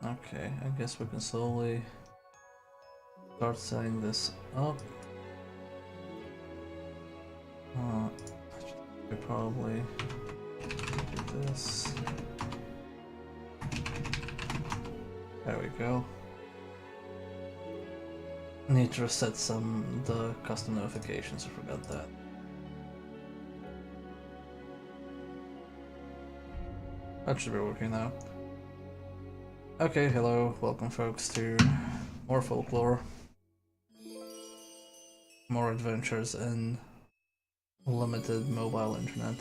Okay, I guess we can slowly start setting this up. We probably do this. There we go. Need to reset the custom notifications. I forgot that. That should be working now. Okay, hello, welcome folks to more folklore, more adventures in limited mobile internet.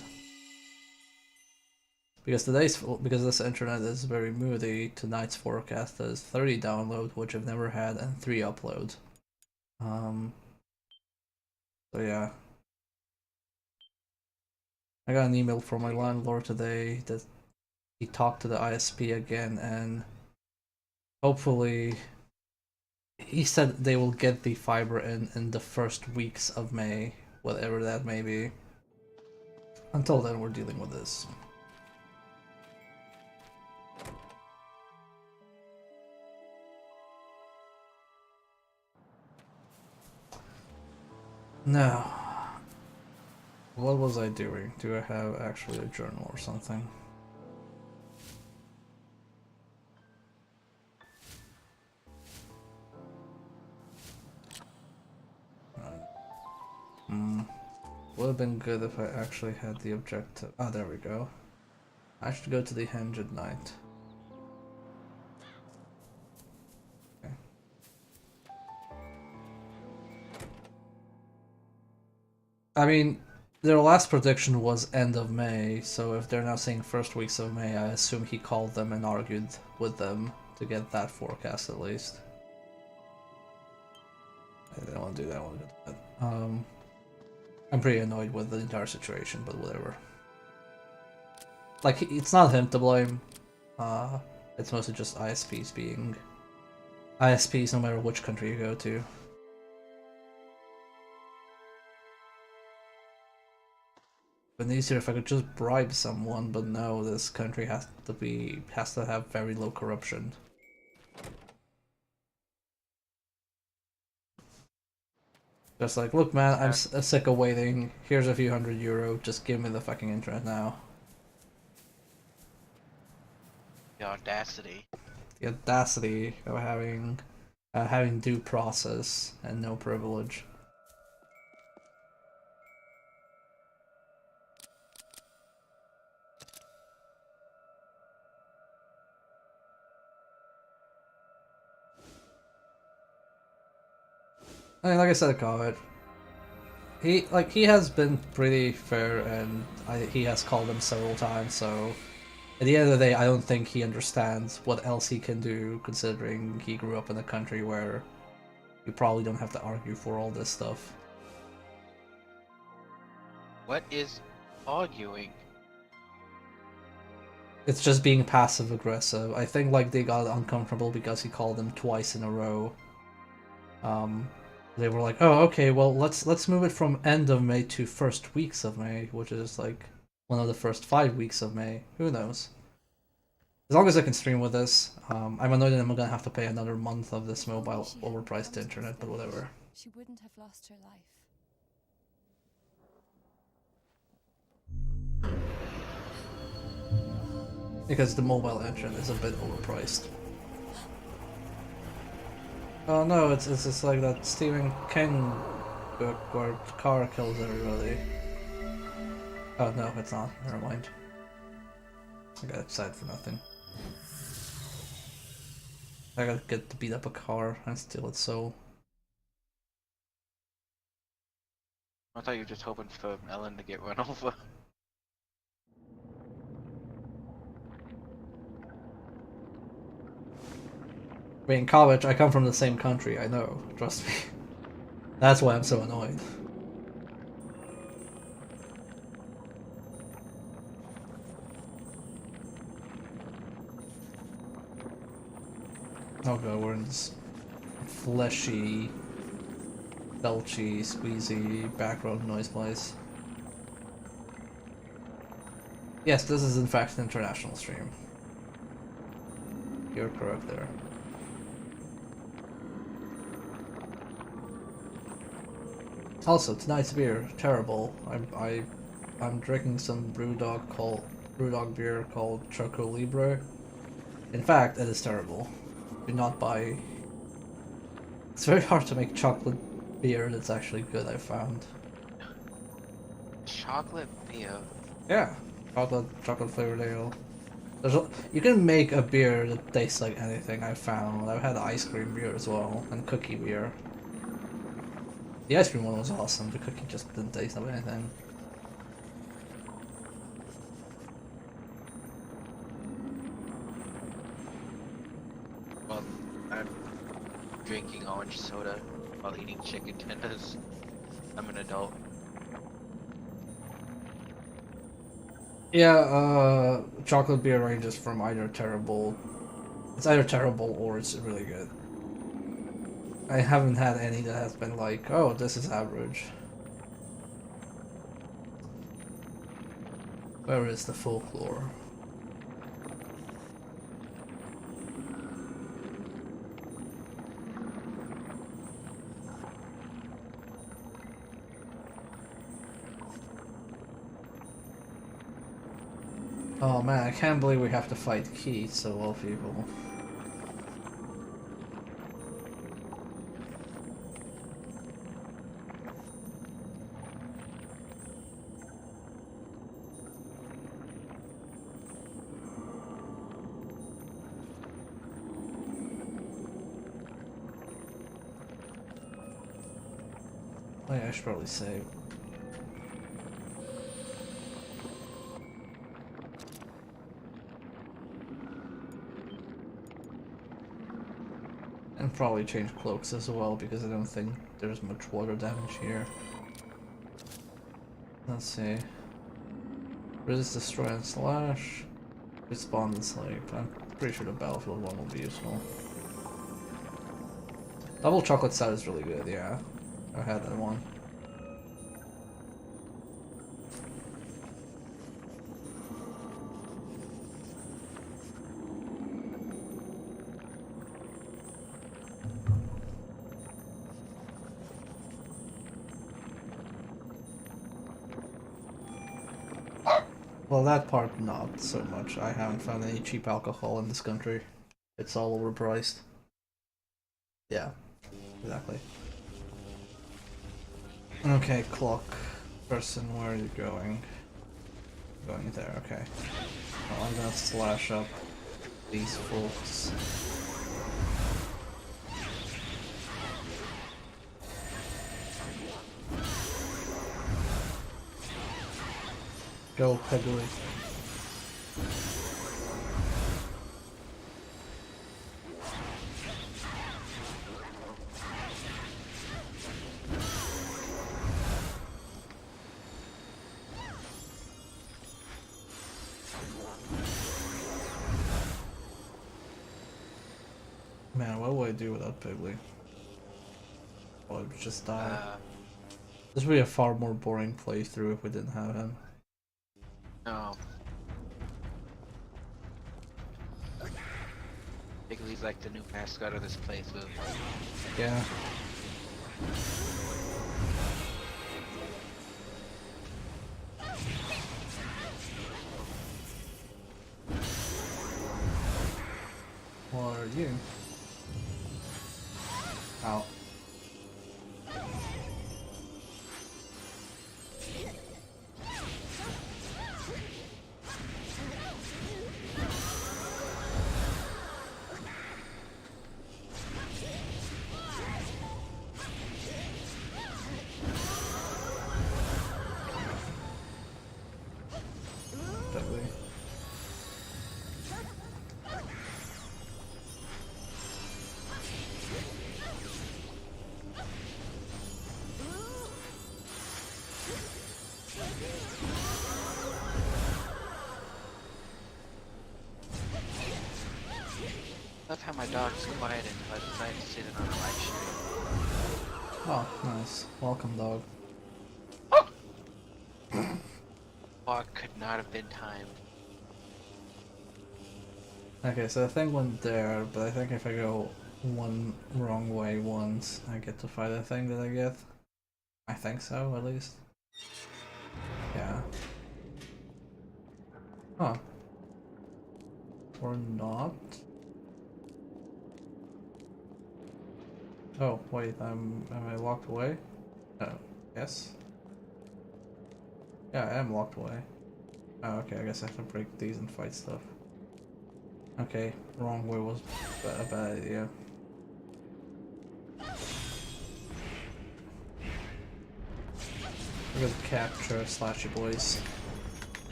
Because this internet is very moody, tonight's forecast is 30 download, which I've never had, and 3 upload. So yeah. I got an email from my landlord today that he talked to the ISP again, and hopefully he said they will get the fiber in the first weeks of May, whatever that may be. Until then, we're dealing with this. Now, what was I doing? Do I have actually a journal or something? Would have been good if I actually had the objective. Ah, there we go. I should go to the henge at night. Okay. I mean, their last prediction was end of May, so if they're now saying first weeks of May, I assume he called them and argued with them to get that forecast at least. I don't want to do that one. I'm pretty annoyed with the entire situation, but whatever. Like, it's not him to blame. It's mostly just ISPs being ISPs no matter which country you go to. It'd been easier if I could just bribe someone, but no, this country has to have very low corruption. Just like, look man, I'm sick of waiting, here's a few €100, just give me the fucking internet now. The audacity. The audacity of having due process and no privilege. I mean, like I said, Covet, he has been pretty fair, and he has called him several times. So at the end of the day, I don't think he understands what else he can do, considering he grew up in a country where you probably don't have to argue for all this stuff. What is arguing? It's just being passive aggressive. I think like they got uncomfortable because he called them twice in a row. They were like, "Oh, okay, well let's move it from end of May to first weeks of May, which is like one of the first 5 weeks of May. Who knows? As long as I can stream with this, I'm annoyed that I'm gonna have to pay another month of this mobile overpriced internet, but whatever. She wouldn't have lost her life. Because the mobile internet is a bit overpriced. Oh no, it's just like that Stephen King book where the car kills everybody. Oh no, it's not. Never mind. I got excited for nothing. I gotta get to beat up a car and steal its soul. I thought you were just hoping for Ellen to get run over. I mean, college, I come from the same country, I know. Trust me. That's why I'm so annoyed. Oh god, we're in this fleshy, belchy, squeezy background noise place. Yes, this is in fact an international stream. You're correct there. Also, tonight's beer terrible. I'm drinking some brewdog beer called Choco Libre. In fact, it is terrible. Do not buy. It's very hard to make chocolate beer that's actually good. I found. Chocolate beer. Yeah, chocolate flavored ale. You can make a beer that tastes like anything. I found. I've had ice cream beer as well and cookie beer. The ice cream one was awesome. The cookie just didn't taste like anything. Well, I'm drinking orange soda while eating chicken tenders. I'm an adult. Yeah, chocolate beer ranges from either terrible. It's either terrible or it's really good. I haven't had any that has been like, oh, this is average. Where is the folklore? Oh man, I can't believe we have to fight Keats of all people. Oh yeah, I should probably save. And probably change cloaks as well, because I don't think there's much water damage here. Let's see. Resist, destroy, and slash. Respawn and sleep. I'm pretty sure the battlefield one will be useful. Double chocolate stout is really good, yeah. I had that one. Well, that part not so much. I haven't found any cheap alcohol in this country. It's all overpriced. Yeah, exactly. Okay, clock. Person, where are you going? Going there, okay. Well, I'm gonna slash up these folks. Go, Peggy. Man, what would I do without Piggly? Oh, I would just die. This would be a far more boring playthrough if we didn't have him. No. Bigley's like the new mascot of this playthrough. Yeah. What are you? Ow. Deadly. Love how my dog's quiet until I decide to sit in on a live stream. Oh, nice. Welcome, dog. Oh, it could not have been timed. Okay, so the thing went there, but I think if I go one wrong way once, I get to fight the thing that I get. I think so, at least. Yeah. Huh. Or not. Oh, wait, am I locked away? No. Yes? Yeah, I am locked away. Oh, okay, I guess I have to break these and fight stuff. Okay, wrong way was a bad idea. We're gonna capture slashy boys.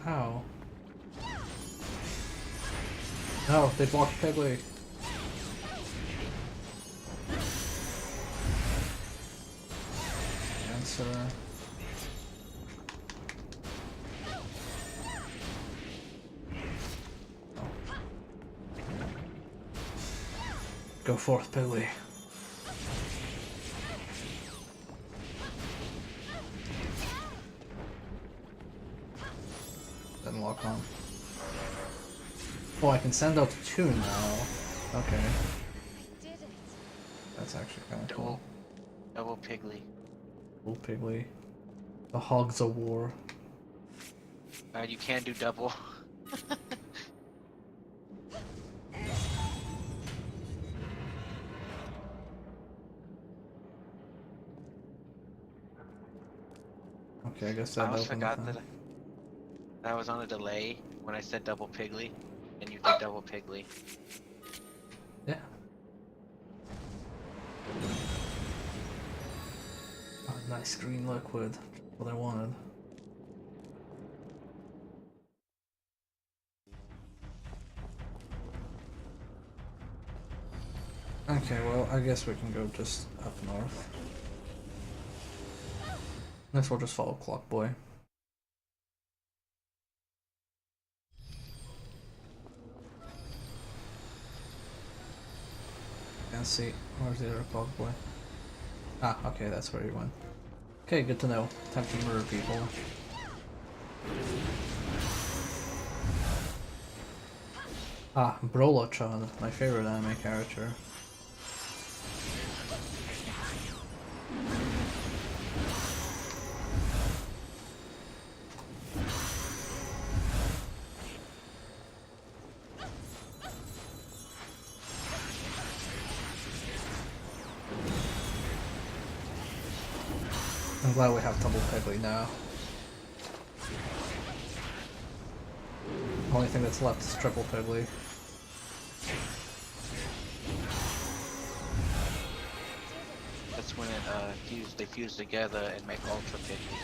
How? No, they blocked Piggly. Answer. Oh. Go forth, Piggly. Then lock on. Oh, I can send out two now. Okay, I did it. that's actually kind of cool. Double Piggly. Cool Piggly. The Hogs of War. You can do double. Okay, I guess I that almost opened the forgot thing. that I was on a delay when I said double Piggly, and you did double Piggly. Yeah. Oh, nice green liquid. What I wanted. Okay, well, I guess we can go just up north. Guess we'll just follow Clock Boy. Can't see. Where's the other Clock Boy? Ah, okay, that's where he went. Okay, good to know. Time to murder people. Ah, Brolo-chan, my favorite anime character. I'm glad we have double Piggly now. Only thing that's left is triple Piggly. That's when it they fuse together and make Ultra Piggly.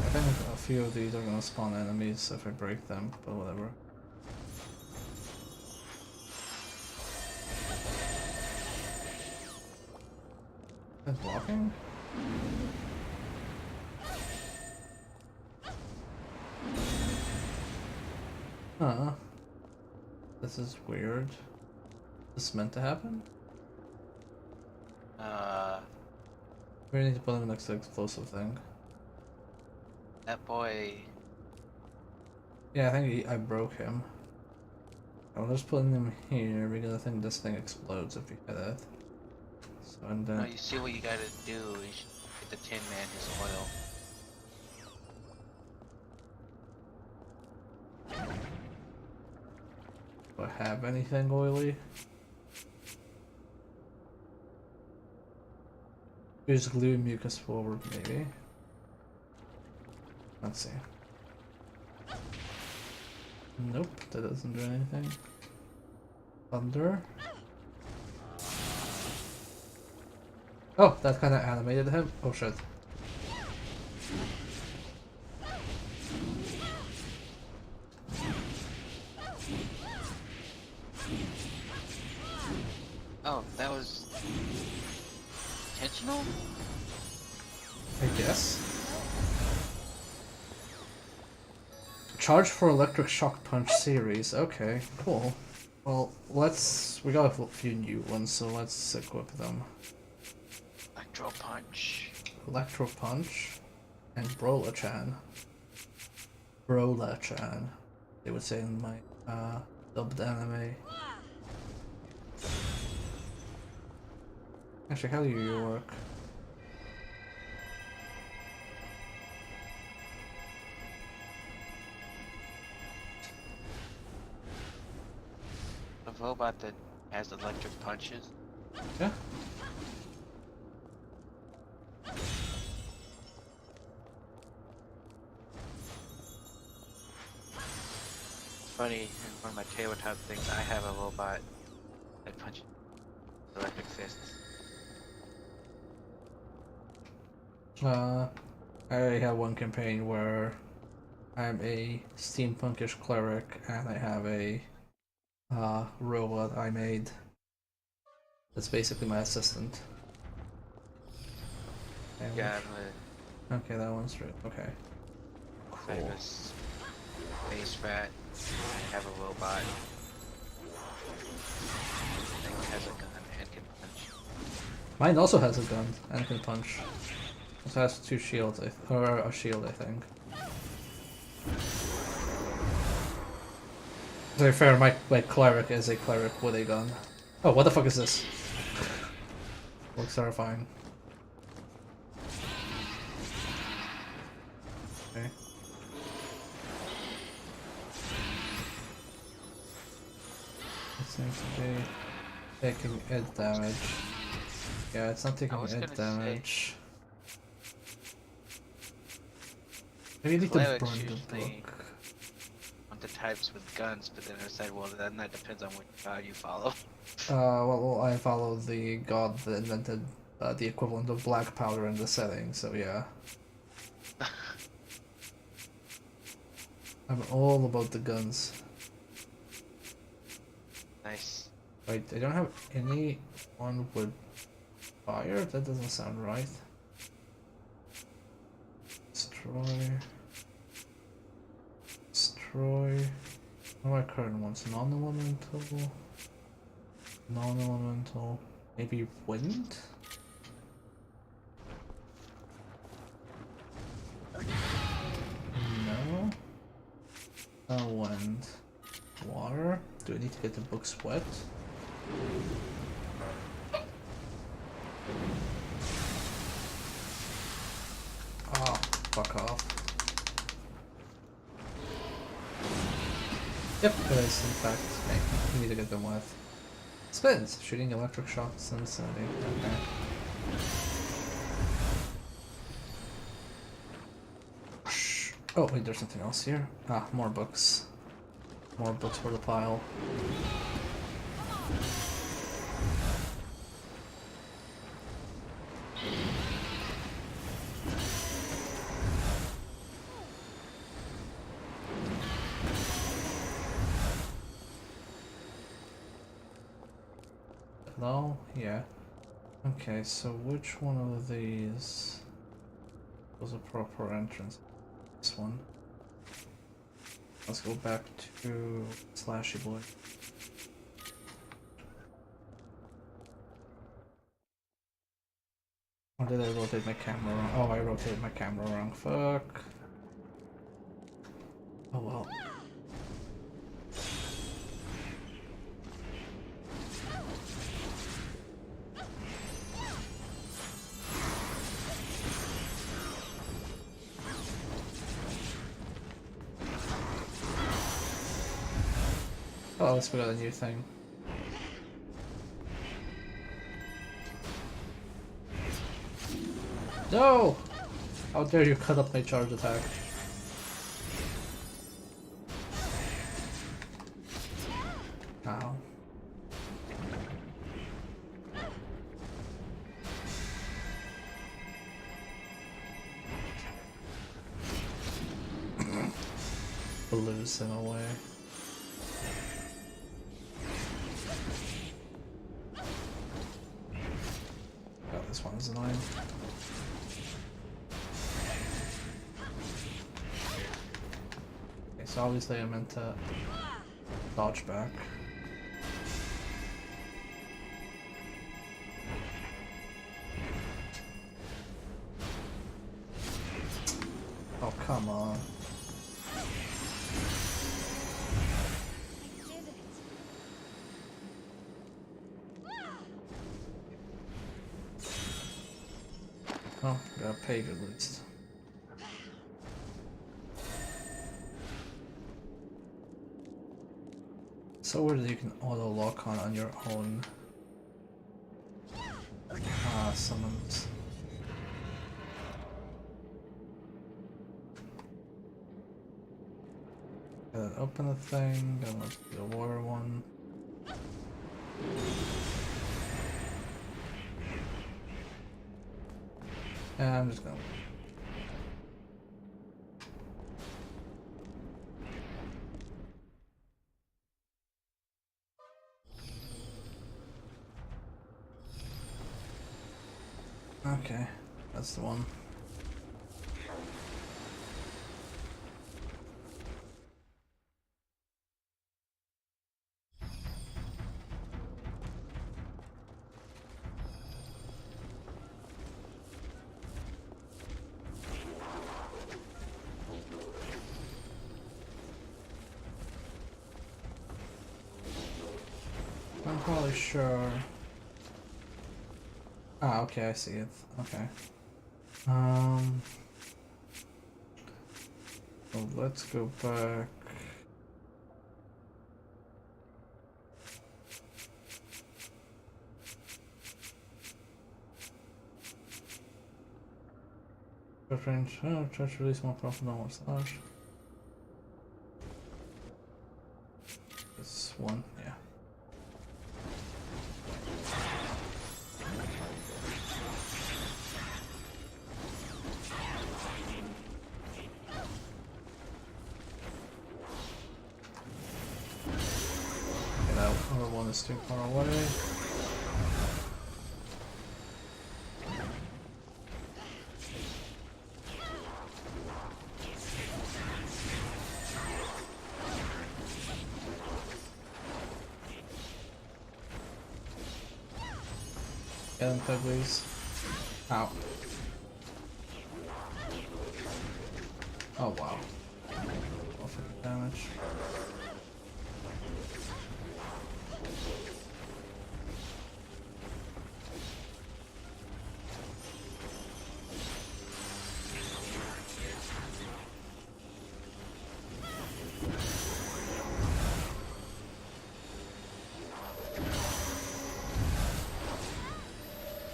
I think a few of these are gonna spawn enemies if I break them, but whatever. Is that blocking? Huh. This is weird. This is meant to happen? We need to put him next to the explosive thing. That boy. Yeah, I think I broke him. I'm just putting him here because I think this thing explodes if you hit it. So, and then... No, you see what you gotta do. You should get the Tin Man his oil. Do I have anything oily? Use glue mucus forward, maybe. Let's see. Nope, that doesn't do anything. Thunder. Oh, that kind of animated him. Oh shit. Oh, that was Charge for electric shock punch series. Okay, cool. Well, we got a few new ones, so let's equip them. Electro punch. Electro punch and Brola-chan. Brola-chan, they would say in my dubbed anime. Actually, how do you work? A robot that has electric punches. Yeah. It's funny, in one of my tabletop things, I have a robot that punches electric fists. I already have one campaign where I'm a steampunkish cleric and I have a robot I made. That's basically my assistant. And Yeah, okay, that one's right. Okay. I have Cool. a space rat. I have a robot that has a gun and can punch. Mine also has a gun and can punch. It has two shields, or a shield, I think. To be fair, my cleric is a cleric with a gun. Oh, what the fuck is this? Looks terrifying. Okay. It seems to be taking it damage. Yeah, it's not taking it damage. Maybe you need to Clerics burn the usually book. want the types with guns, but then I said, well, then that depends on which god you follow. Well, I follow the god that invented the equivalent of black powder in the setting, so yeah. I'm all about the guns. Nice. Wait, I don't have any one with fire? That doesn't sound right. Destroy. Destroy. What are my current ones? Non-elemental. Non-elemental. Maybe wind? No. Wind. Water. Do I need to get the books wet? Oh, fuck off. Yep, it is in fact. Hey, we need to get them wet. Spins! Shooting electric shots and insanity. Okay. Shh. Oh wait, there's something else here. Ah, more books. More books for the pile. No? Yeah. Okay, so which one of these was a proper entrance? This one. Let's go back to Slashy Boy. Or did I rotate my camera wrong? Oh, I rotated my camera wrong. Fuck. Oh well. Oh, let's put out a new thing. No! How dare you cut up my charge attack? Ow. Lose him away. Oh, this one's annoying. Okay, So obviously I meant to dodge back. Oh, come on. I did it. Oh, got a page at least. So weird that you can auto lock on your own summons. Gotta open the thing, then let's do the water one. And I'm just gonna. Okay, that's the one. I'm probably sure. Ah, okay, I see it. Okay. Well, let's go back. Short range. Oh, try to release more powerful than one slash. This one, yeah. Okay, that other one is too far away. Get them, please. Ow. Oh wow. Perfect damage.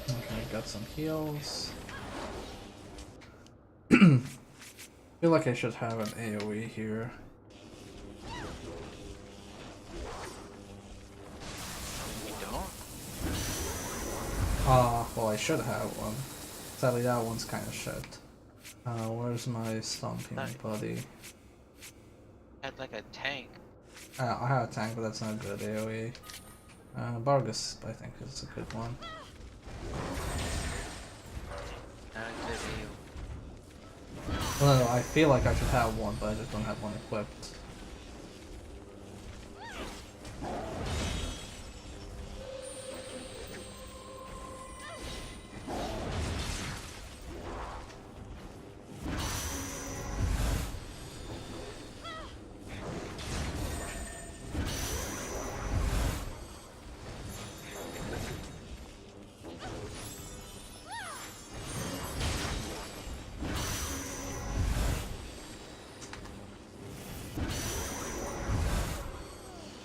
Okay, got some heals. Feel like I should have an AoE here. You don't? Well, I should have one. Sadly, that one's kind of shit. Where's my stomping Nice. buddy? Had like a tank. I have a tank, but that's not good AoE. Bargus, I think, is a good one. Not a good AoE. Well, no, I feel like I should have one, but I just don't have one equipped.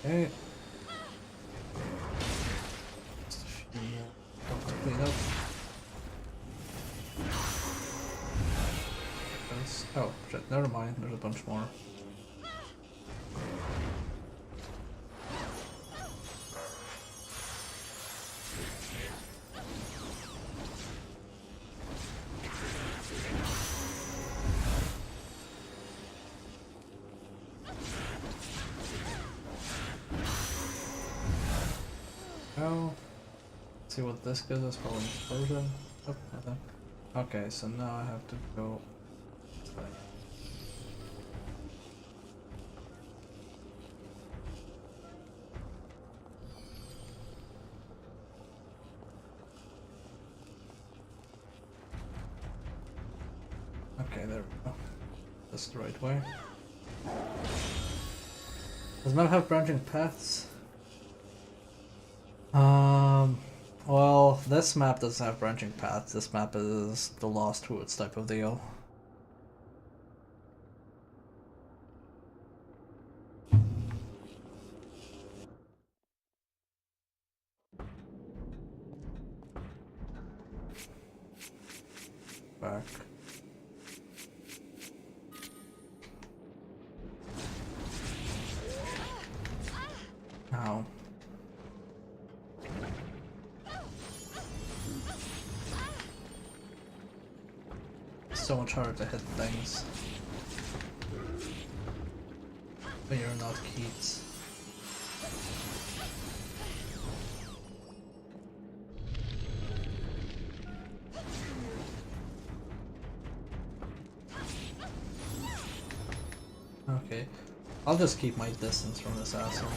Okay. Just a few more. Don't clean up. Oh, shit, never mind, there's a bunch more. Oh, let's see what this gives us. Probably explosion. Oh, nothing. Okay, so now I have to go. Okay, there we go. That's the right way. Does map have branching paths? Well, this map doesn't have branching paths. This map is the Lost Woods type of deal. Back. Ow. So much harder to hit things when you're not Keats. Okay, I'll just keep my distance from this asshole.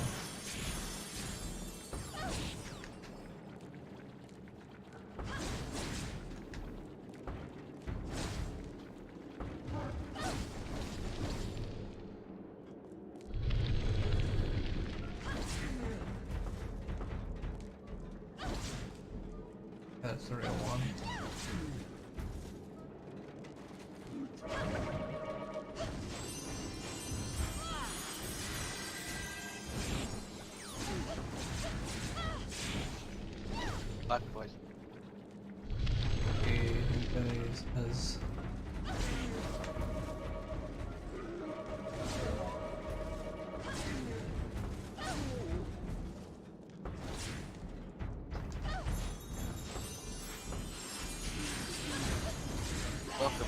That's the real one. Black boys. As Welcome.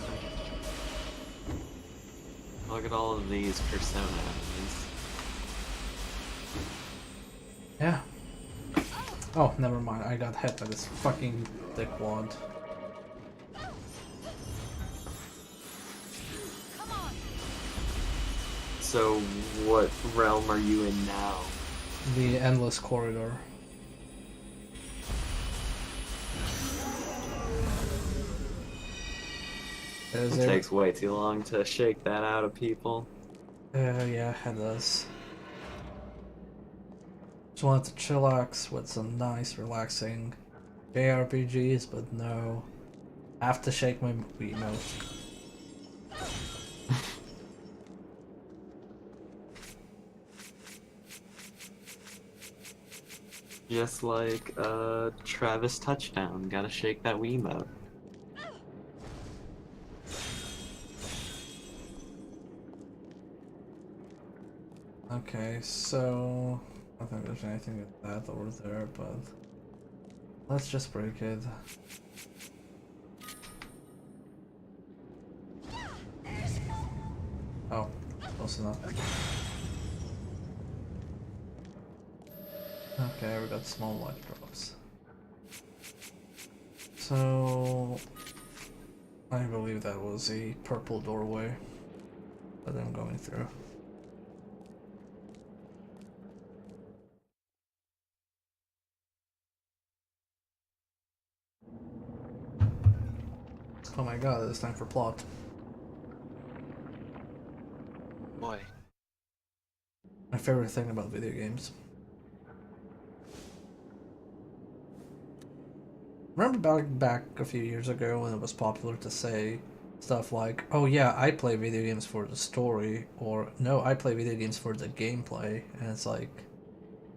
Look at all of these persona enemies. yeah. Oh, never mind. I got hit by this fucking dickwad. So, what realm are you in now? The endless corridor. It takes way too long to shake that out of people. Yeah, it does. Just wanted to chillax with some nice, relaxing JRPGs, but no. I have to shake my Wiimote. Just like Travis Touchdown, gotta shake that Wiimote. Okay, so I don't think there's anything with that over there, but let's just break it. Oh, close enough. Okay, we got small life drops. So I believe that was a purple doorway that I'm going through. Oh my god, it's time for plot. Boy. My favorite thing about video games. Remember back a few years ago when it was popular to say stuff like, oh yeah, I play video games for the story, or no, I play video games for the gameplay, and it's like,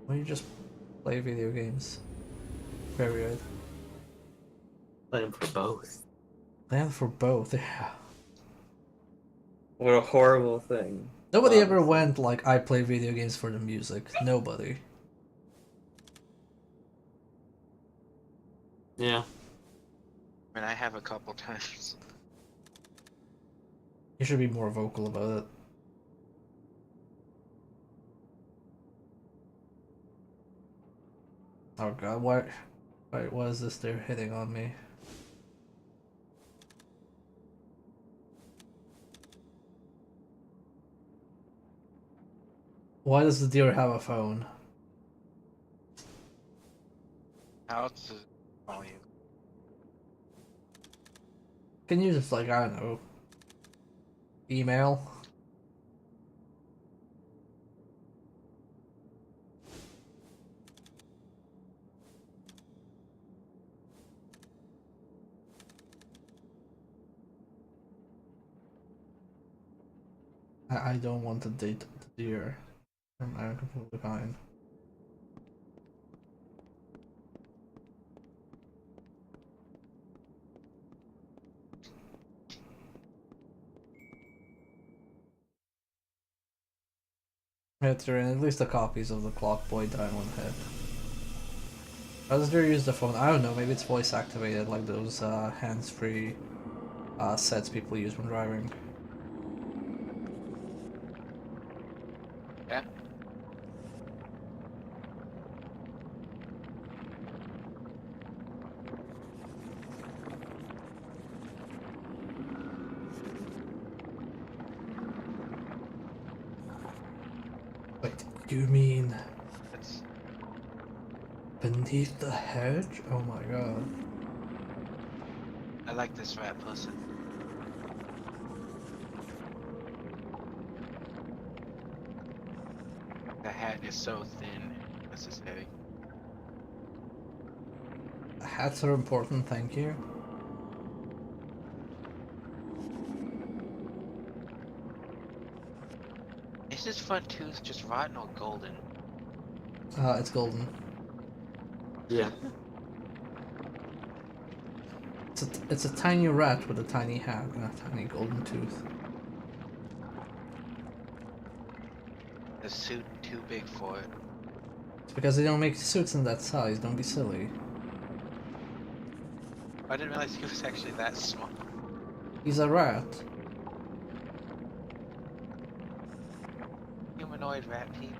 well, you just play video games. Period. Play them for both. They have for both, yeah. What a horrible thing. Nobody ever Honestly. went like, I play video games for the music. Nobody. Yeah. I mean, I have a couple times. You should be more vocal about it. Oh god, why is this they're hitting on me? Why does the deer have a phone? How else is it call you? Can you just like, I don't know, Email. I don't want to date the deer. I'm completely fine. Yeah, Tyrion, at least the copies of the Clock Boy Diamond Head. How does Deer use the phone? I don't know, maybe it's voice activated like those hands-free sets people use when driving. Yeah. Wait, you mean That's beneath the hedge? Oh my god. I like this rat person. The hat is so thin. This is heavy. Hats are important, thank you. Is this front tooth just rotten or golden? It's golden. Yeah. It's a tiny rat with a tiny hat and a tiny golden tooth. The suit too big for it. It's because they don't make suits in that size, don't be silly. I didn't realize he was actually that small. He's a rat. Humanoid rat people.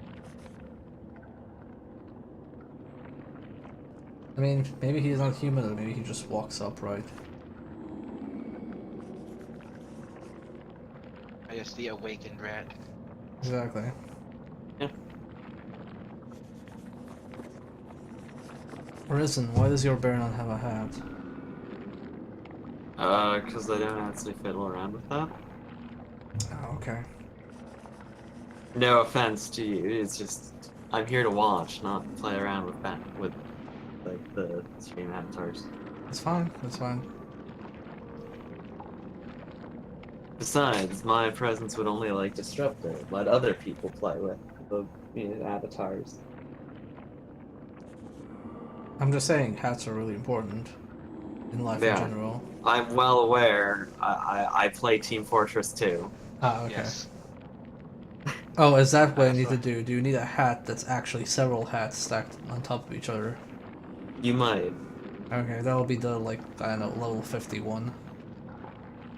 I mean, maybe he's not human, maybe he just walks upright. I guess the awakened rat. Exactly. Yeah. Risen, why does your bear not have a hat? Because I don't actually fiddle around with that. Oh, okay. No offense to you, it's just I'm here to watch, not play around with like the stream avatars. It's fine, it's fine. Besides, my presence would only like disrupt it. Let other people play with the avatars. I'm just saying, hats are really important in life Yeah. in general. I'm well aware. I play Team Fortress 2. Ah, okay. Yes. Oh, is that what I That's need to what- do? Do you need a hat that's actually several hats stacked on top of each other? You might. Okay, that'll be the, like, I don't know, level 51.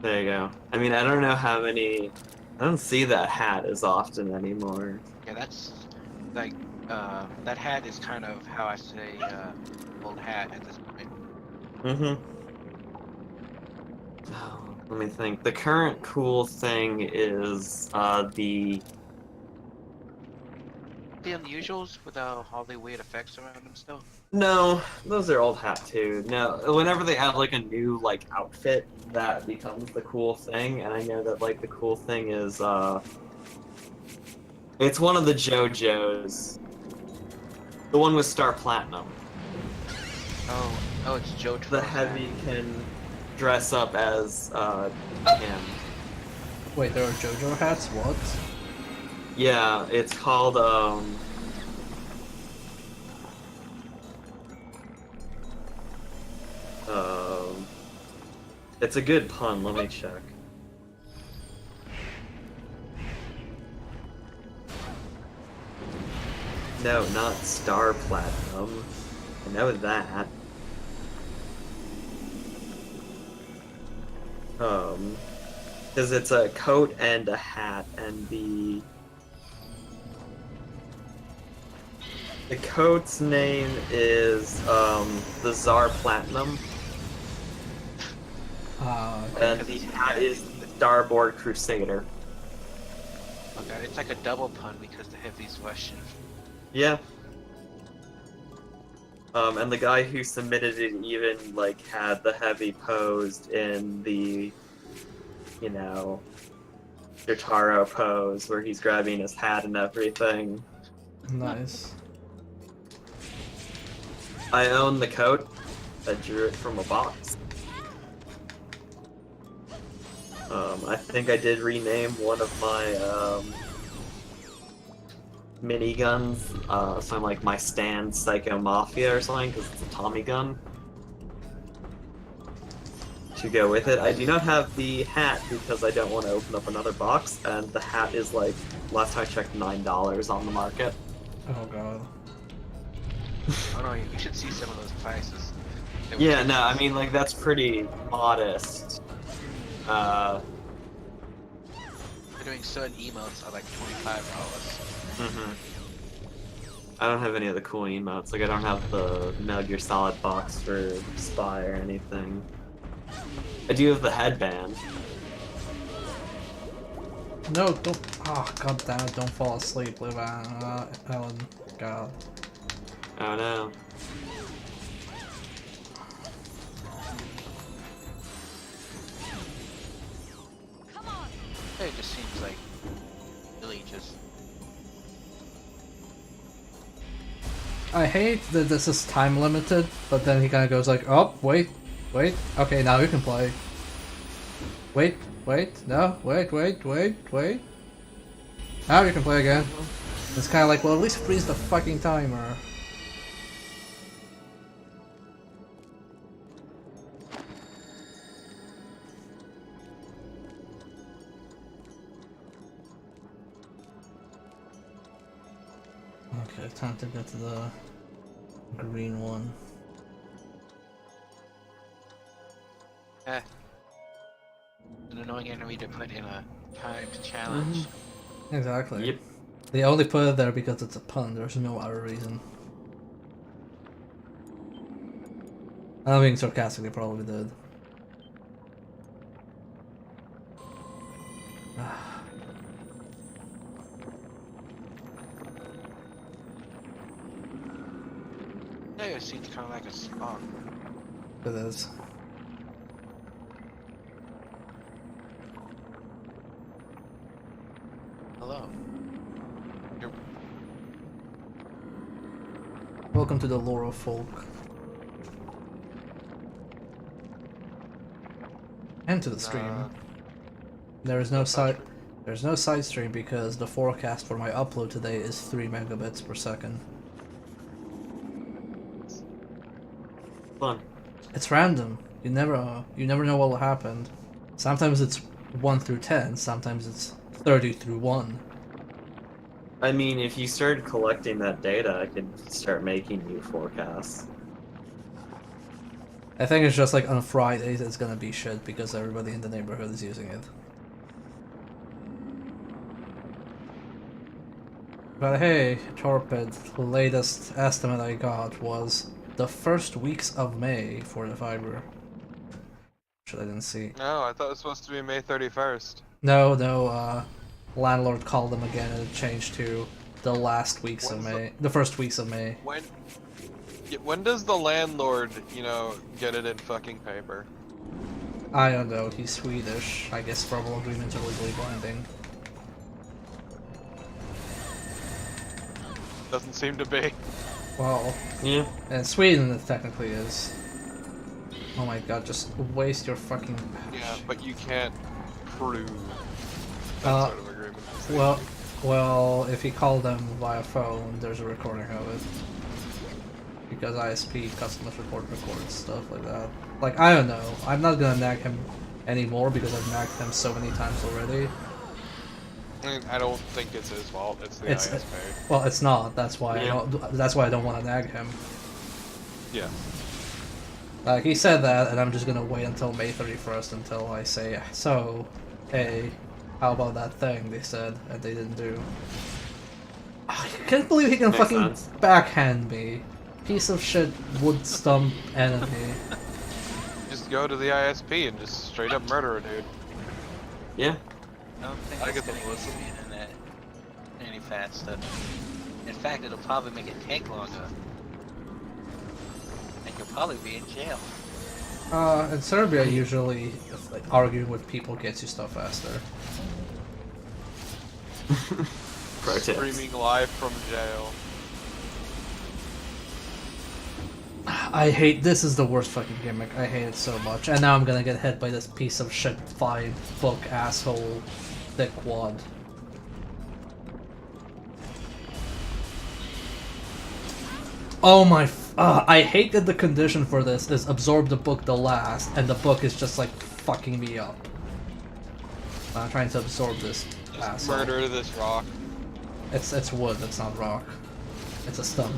There you go. I mean, I don't know how many. I don't see that hat as often anymore. Yeah, that's like that hat is kind of how I say old hat at this point. Mm-hmm. Oh, let me think. The current cool thing is the The unusuals with all the weird effects around them still. no, those are old hat too. No, whenever they add like a new like outfit, that becomes the cool thing, and I know that like the cool thing is it's one of the JoJo's. The one with Star Platinum. Oh, it's Joe. The heavy can dress up as him. Wait, there are JoJo hats? What? Yeah, it's called it's a good pun, let me check. No, not Star Platinum. I know that. Because it's a coat and a hat, and the coat's name is the Tsar Platinum, and the hat is the Starboard Crusader. Okay, it's like a double pun because the heavy's Russian. Yeah. And the guy who submitted it even like had the heavy posed in the, you know, Jotaro pose where he's grabbing his hat and everything. Nice. I own the coat. I drew it from a box. I think I did rename one of my miniguns, something like my Stand Psycho Mafia or something, because it's a Tommy gun. To go with it. I do not have the hat because I don't want to open up another box, and the hat is like, last time I checked, $9 on the market. Oh god. Oh no, you should see some of those prices. They were Yeah, cheap. no, I mean, like, that's pretty modest. They're doing certain emotes at like $25. I don't have any of the cool emotes. Like, I don't have the Metal Gear Solid box for Spy or anything. I do have the headband. No, don't. Oh, god damn it, don't fall asleep, Liv. Alan. God. Oh no. It just seems like really just. I hate that this is time limited, but then he kind of goes like, oh, wait, okay, now you can play. Wait, no, wait. Now you can play again. It's kind of like, well, at least freeze the fucking timer. Okay, time to get to the green one. An annoying enemy to put in a timed challenge. Exactly. Yep. They only put it there because it's a pun, there's no other reason. I'm being sarcastic, they probably did. Yeah, it seems kind of like a spawn. It is. Hello. You're... Welcome to the lore of folk. And to the stream. There's no side stream because the forecast for my upload today is 3 megabits per second. Fun. It's random. You never know what will happen. Sometimes it's 1 through 10, sometimes it's 30 through 1. I mean, if you started collecting that data, I could start making new forecasts. I think it's just like on Fridays it's gonna be shit because everybody in the neighborhood is using it. But hey, Torpid, the latest estimate I got was the first weeks of May for the fiber. Which I didn't see. No, I thought it was supposed to be May 31st. No, landlord called them again and it changed to the last weeks of May. The first weeks of May. When does the landlord, get it in fucking paper? I don't know, he's Swedish. I guess verbal agreements are legally binding. Doesn't seem to be. Well, Yeah. in Sweden it technically is. Oh my god, just waste your fucking... Yeah, but you can't prove that sort of agreement. Well, if you call them via phone, there's a recording of it. Because ISP, customers records, stuff like that. Like, I don't know. I'm not gonna nag him anymore because I've nagged him so many times already. I mean, I don't think it's his fault. It's the ISP. Well, it's not. That's why Yeah. that's why I don't want to nag him. Yeah. Like, he said that, and I'm just gonna wait until May 31st until I say, so, hey, how about that thing they said, and they didn't do. I can't believe he can Makes fucking sense. backhand me. Piece of shit wood stump enemy. Just go to the ISP and just straight up murder a dude. Yeah. I don't think I it's get gonna the get listen. the internet any faster. In fact, it'll probably make it take longer. And you'll probably be in jail. In Serbia, usually, like, arguing with people gets you stuff faster. Pro tips. Streaming live from jail. I hate this is the worst fucking gimmick. I hate it so much. And now I'm gonna get hit by this piece of shit 5-book asshole dickwad. Oh my I hate that the condition for this is absorb the book the last, and the book is just like fucking me up. I'm trying to absorb this asshole. Murder this rock. It's wood, it's not rock. It's a stump.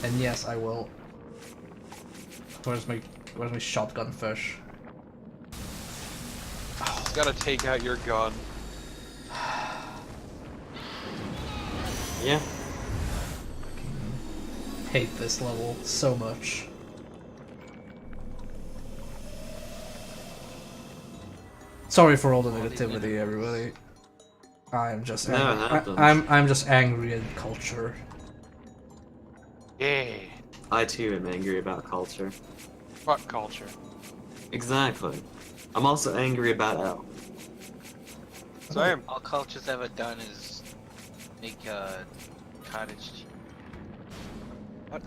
And yes, I will. Where's my shotgun fish? Gotta take out your gun. Yeah. Hate this level so much. Sorry for all the negativity, everybody. I'm just No, angry. it happens. I'm just angry at culture. Yeah. I too am angry about culture. Fuck culture. Exactly. I'm also angry about L. Same. All culture's ever done is make cottage cheese. What?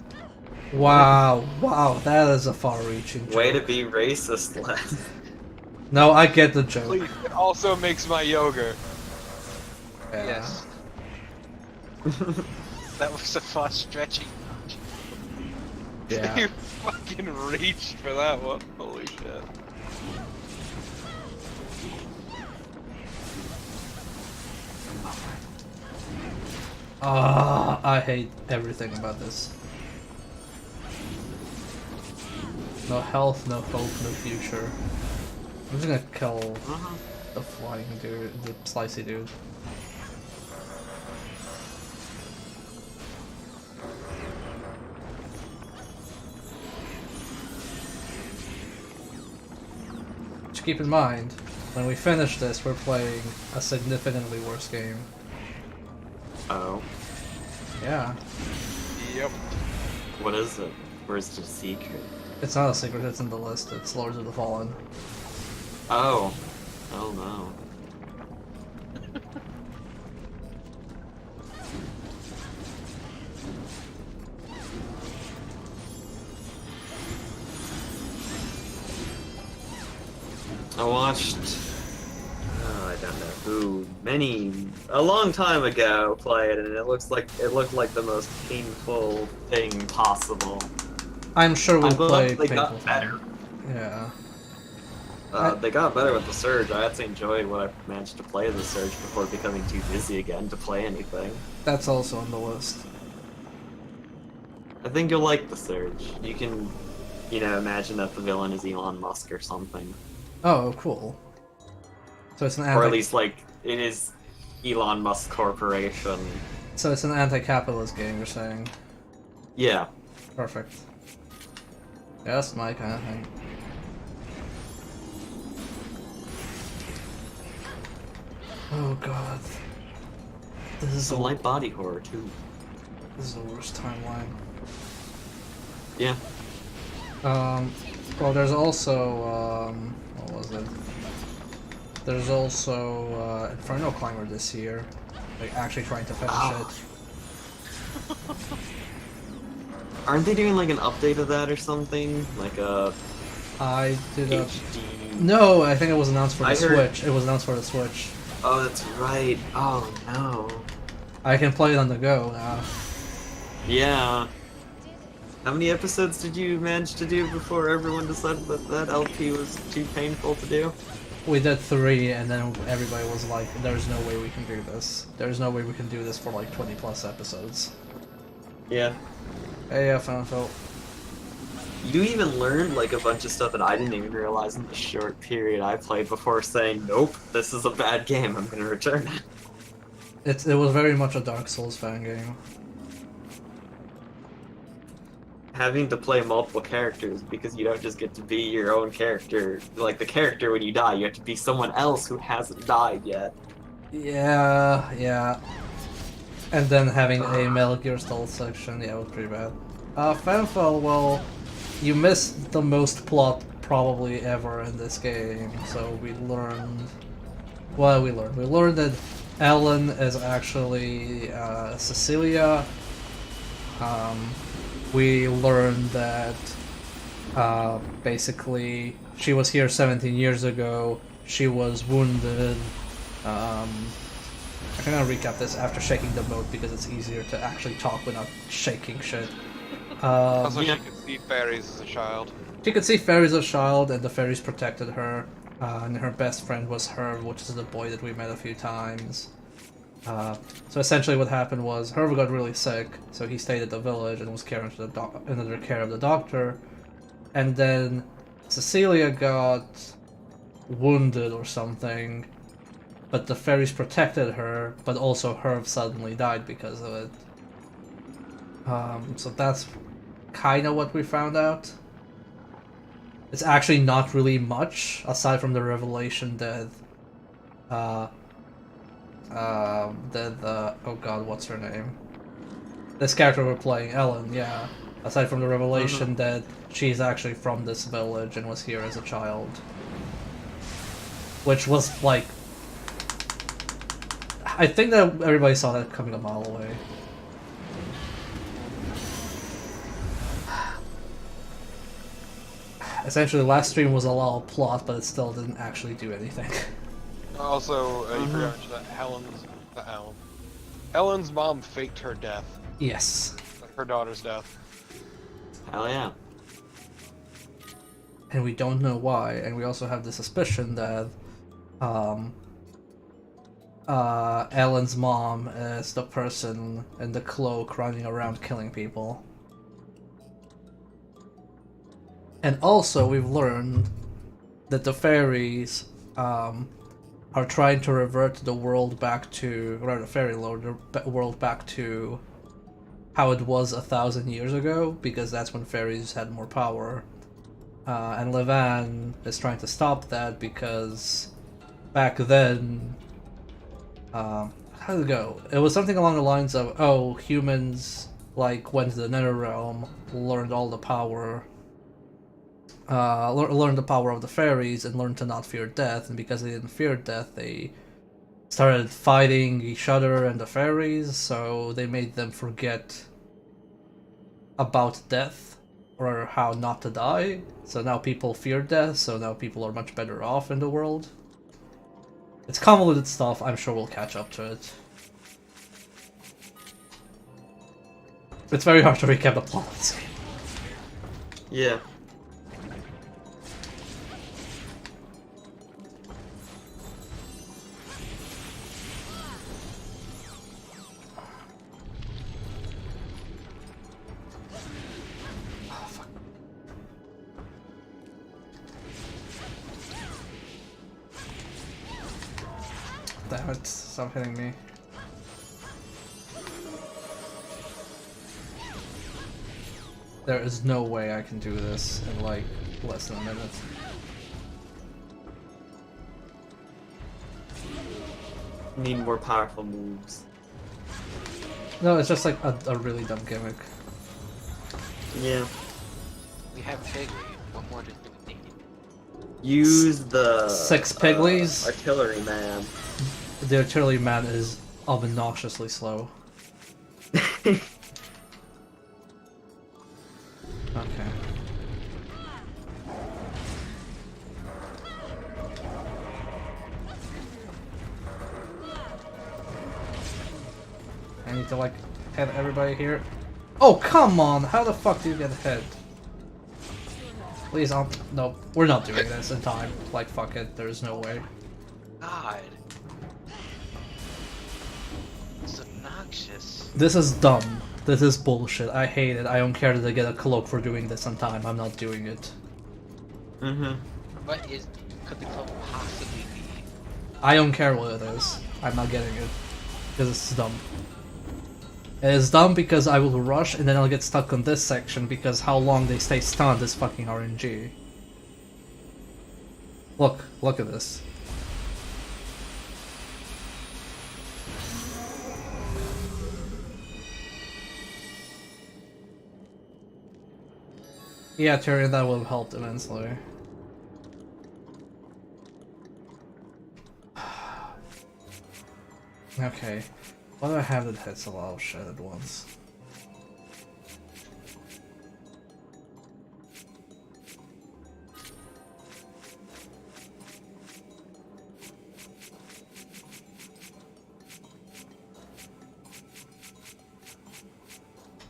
Wow, wow, that is a far-reaching joke. Way to be racist, Les. No, I get the joke. Please, it also makes my yogurt. Yeah. Yes. That was a far stretching. Yeah. You fucking reached for that one. Holy shit. I hate everything about this. No health, no hope, no future. I'm just gonna kill the flying dude, the slicey dude. Just keep in mind, when we finish this, we're playing a significantly worse game. Oh. Yeah. Yep. What is it? Where's the secret? It's not a secret, it's in the list. It's Lords of the Fallen. Oh. Oh no. I watched, I don't know who, a long time ago played, and it looked like the most painful thing possible. I'm sure we'll I'm glad play they Painful got better. Yeah. They got better with the Surge. I actually enjoyed what I managed to play the Surge before becoming too busy again to play anything. That's also on the list. I think you'll like the Surge. You can, imagine that the villain is Elon Musk or something. Oh, cool. So it's an Or at least, it is Elon Musk Corporation. So it's an anti-capitalist game, you're saying? Yeah. Perfect. Yeah, that's my kind of thing. Oh god. This is Some light body horror, too. This is the worst timeline. Yeah. Well, there's also, what was it? There's also, Inferno Climber this year. Like, actually trying to finish it. Aren't they doing, an update of that or something? Like a I did a... HD... No, I think it was announced for the I heard- Switch. It was announced for the Switch. Oh, that's right. Oh, no. I can play it on the go now. Yeah. How many episodes did you manage to do before everyone decided that that LP was too painful to do? We did 3, and then everybody was like, there's no way we can do this. There's no way we can do this for like 20 plus episodes. Yeah. Hey, yeah, Fanfil. You even learned a bunch of stuff that I didn't even realize in the short period I played before saying, nope, this is a bad game, I'm gonna return it. It was very much a Dark Souls fan game. Having to play multiple characters because you don't just get to be your own character. Like the character when you die, you have to be someone else who hasn't died yet. Yeah, yeah. And then having a Metal Gear Stealth section, yeah, it was pretty bad. Fanfil, well, you missed the most plot probably ever in this game, so we learned... Well, we learned that Ellen is actually Cecilia. We learned that basically she was here 17 years ago. She was wounded. I'm gonna recap this after shaking the boat because it's easier to actually talk without shaking shit. Also, Yeah. she could see fairies as a child. She could see fairies as a child, and the fairies protected her. And her best friend was Herb, which is the boy that we met a few times. So essentially what happened was Herb got really sick, so he stayed at the village and was caring to the under care of the doctor. And then Cecilia got wounded or something, but the fairies protected her, but also Herb suddenly died because of it. So that's kind of what we found out. It's actually not really much, aside from the revelation that, oh god, what's her name? This character we're playing, Ellen, yeah. Aside from the revelation that she's actually from this village and was here as a child. Which was, like... I think that everybody saw that coming a mile away. Essentially, last stream was a lot of plot, but it still didn't actually do anything. Also, you forgot that Ellen's mom faked her death, Yes. her daughter's death. Hell yeah. And we don't know why, and we also have the suspicion that Ellen's mom is the person in the cloak running around killing people. And also we've learned that the fairies are trying to revert the world back to, or the fairy lord, the world back to how it was 1,000 years ago, because that's when fairies had more power. And Levan is trying to stop that because back then, how did it go? It was something along the lines of, oh, humans like went to the Nether Realm, learned all the power, learned the power of the fairies, and learned to not fear death. And because they didn't fear death, they started fighting each other and the fairies. So they made them forget about death or how not to die. So now people fear death. So now people are much better off in the world. It's convoluted stuff. I'm sure we'll catch up to it. It's very hard to recap the plot of this game. Yeah. Oh, fuck. Damn it, stop hitting me. There is no way I can do this in like less than a minute. Need more powerful moves. No, it's just like a really dumb gimmick. Yeah. We have Piggy. What more do we need? Use the 6 Pigleys? artillery man. The artillery man is obnoxiously slow. Okay. I need to like hit everybody here. Oh, come on! How the fuck do you get hit? Please, no, we're not doing this in time. Like, fuck it, there's no way. God. It's obnoxious. This is dumb. This is bullshit. I hate it. I don't care that I get a cloak for doing this on time. I'm not doing it. Mm-hmm. What could the cloak possibly be? I don't care what it is. I'm not getting it. Because it's dumb. It is dumb because I will rush and then I'll get stuck on this section because how long they stay stunned is fucking RNG. Look at this. Yeah, Tyrion, that would have helped immensely. Okay. Why do I have that hits a lot of shit at once?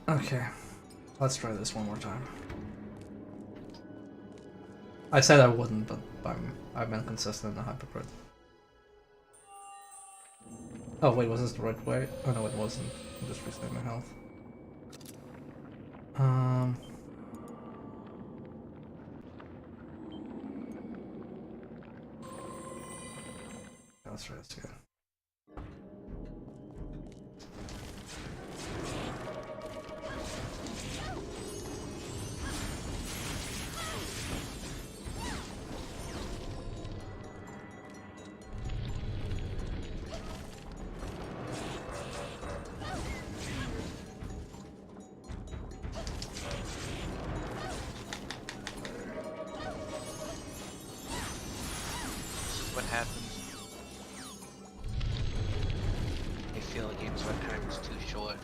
Okay. Let's try this one more time. I said I wouldn't, but I've been consistent in the hypercrit. Oh wait, was this the right way? Oh no, it wasn't. I'm just resetting my health. Let's try this again. This is what happens. I feel a game's run time is too short.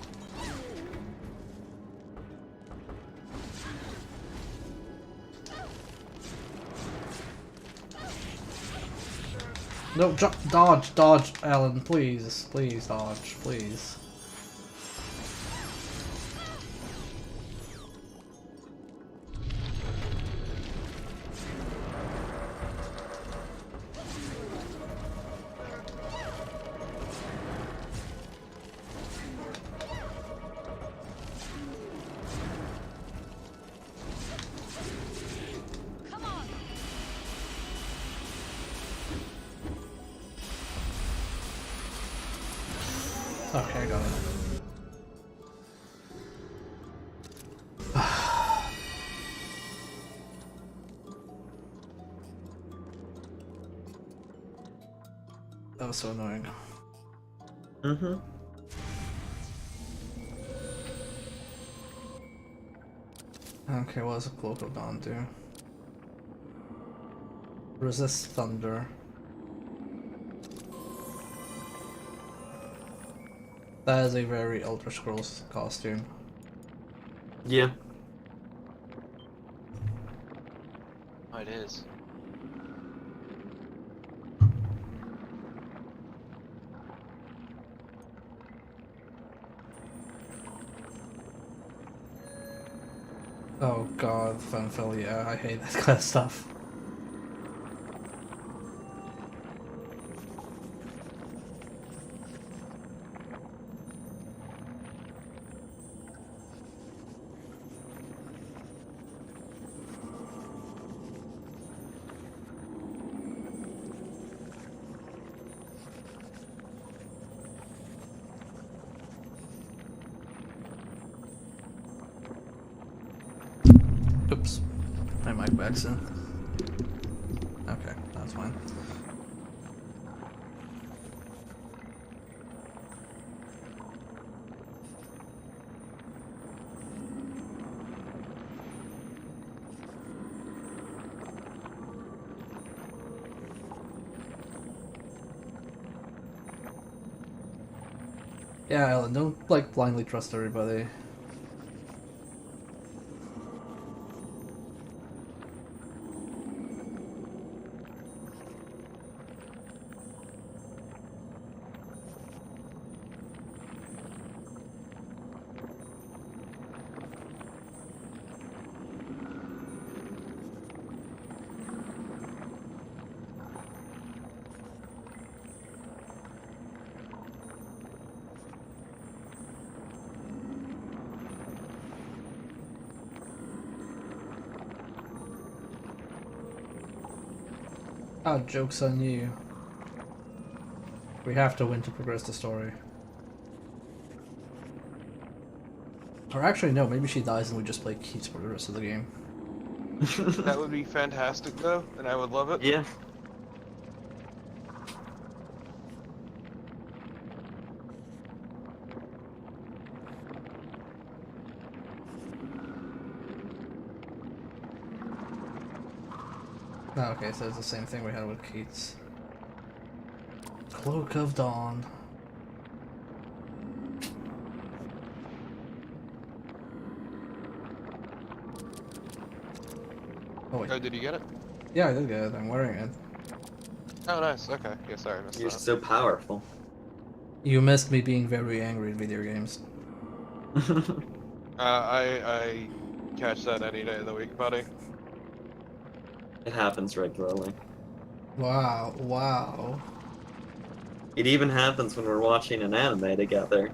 No, dodge, dodge, Alan, please, please, dodge, please. Okay, I got it. That was so annoying. Mm-hmm. Okay, what does a Cloak of Dawn do? Resist Thunder. That is a very Elder Scrolls costume. Yeah. Oh, it is. Oh god, Funfill, yeah, I hate that kind of stuff. Oops. My mic backs in. Okay, that's fine. Yeah, Alan, don't like blindly trust everybody. Ah, joke's on you. We have to win to progress the story. Or actually, no, maybe she dies and we just play Keats for the rest of the game. That would be fantastic, though, and I would love it. Yeah. Oh, okay, so it's the same thing we had with Keats. Cloak of Dawn. Oh wait. Oh, did you get it? Yeah, I did get it. I'm wearing it. Oh, nice. Okay. Yeah, sorry, I missed You're that. so powerful. You missed me being very angry at video games. I catch that any day of the week, buddy. It happens regularly. Wow, wow. It even happens when we're watching an anime together.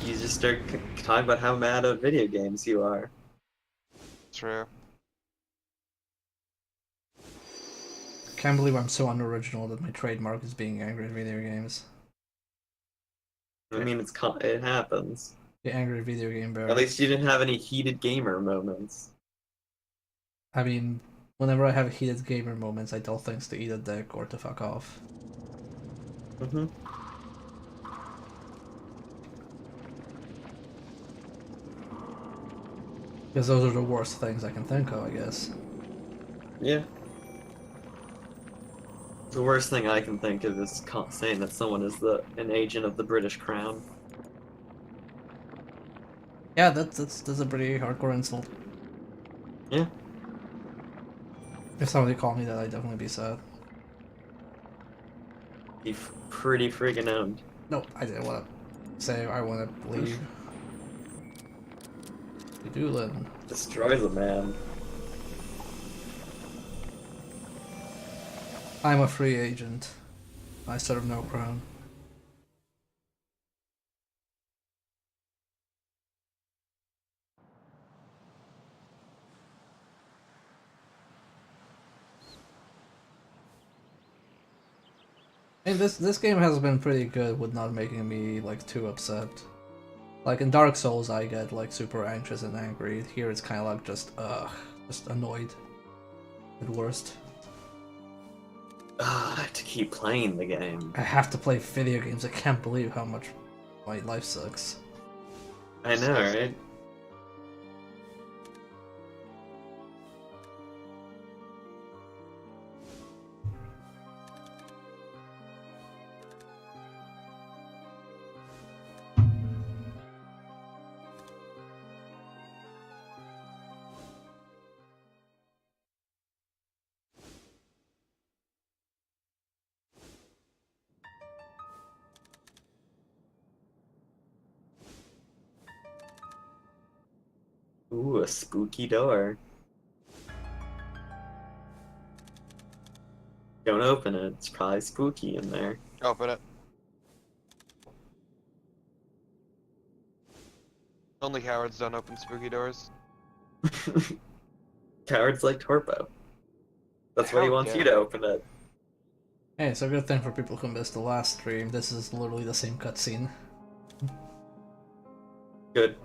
You just start talking about how mad at video games you are. True. Can't believe I'm so unoriginal that my trademark is being angry at video games. I mean, it happens. The angry video game bear. At least you didn't have any heated gamer moments. I mean, whenever I have heated gamer moments, I tell things to eat a dick or to fuck off. Mm-hmm. Because those are the worst things I can think of, I guess. Yeah. The worst thing I can think of is saying that someone is an agent of the British Crown. Yeah, that's a pretty hardcore insult. Yeah. If somebody called me that, I'd definitely be sad. Be pretty friggin' owned. Nope, I didn't want to say I want to leave. You do, Lynn. Destroys a man. I'm a free agent. I serve no crown. And this game has been pretty good with not making me like too upset. Like in Dark Souls I get like super anxious and angry. Here it's kinda like just annoyed. At worst. I have to keep playing the game. I have to play video games. I can't believe how much my life sucks. I know, right? Ooh, a spooky door. Don't open it, it's probably spooky in there. Open it. Only cowards don't open spooky doors. Cowards like Torpo. That's why he How wants you dare to you. open it. Hey, it's a good thing for people who missed the last stream. This is literally the same cutscene. Good.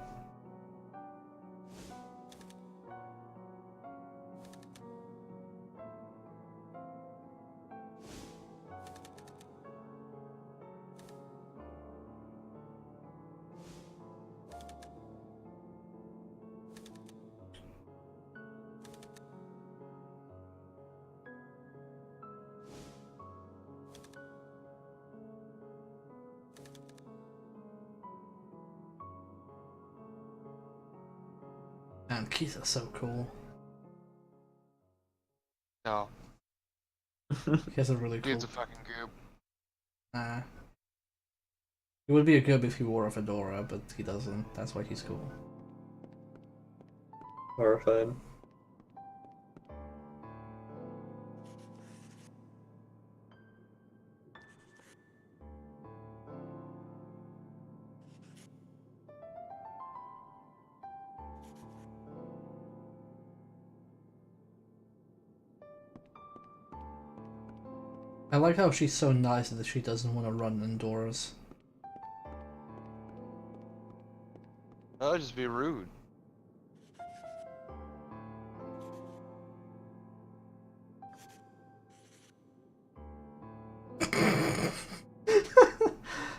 Man, keys are so cool. No. He has a really cool. Dude's a fucking goob. Nah. It would be a goob if he wore a fedora, but he doesn't. That's why he's cool. Horrified. I like how she's so nice that she doesn't want to run indoors. That would just be rude.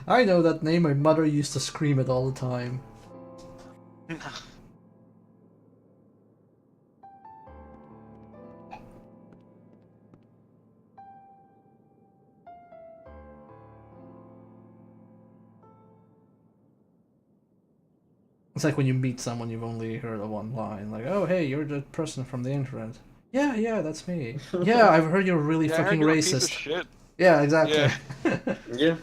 I know that name, my mother used to scream it all the time. It's like when you meet someone you've only heard of one line, like, "Oh, hey, you're the person from the internet." Yeah, that's me. Yeah, I've heard you're really Yeah, I heard fucking you're a piece of racist. shit. Yeah, exactly. Yeah. Yeah.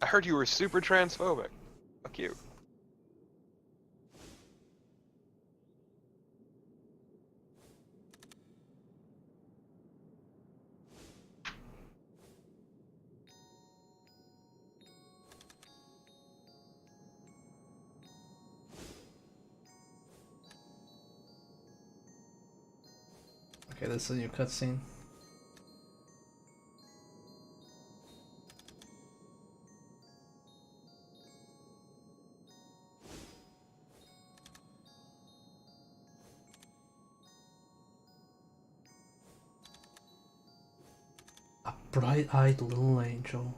I heard you were super transphobic. Fuck you. Okay, this is a new cutscene. A bright-eyed little angel.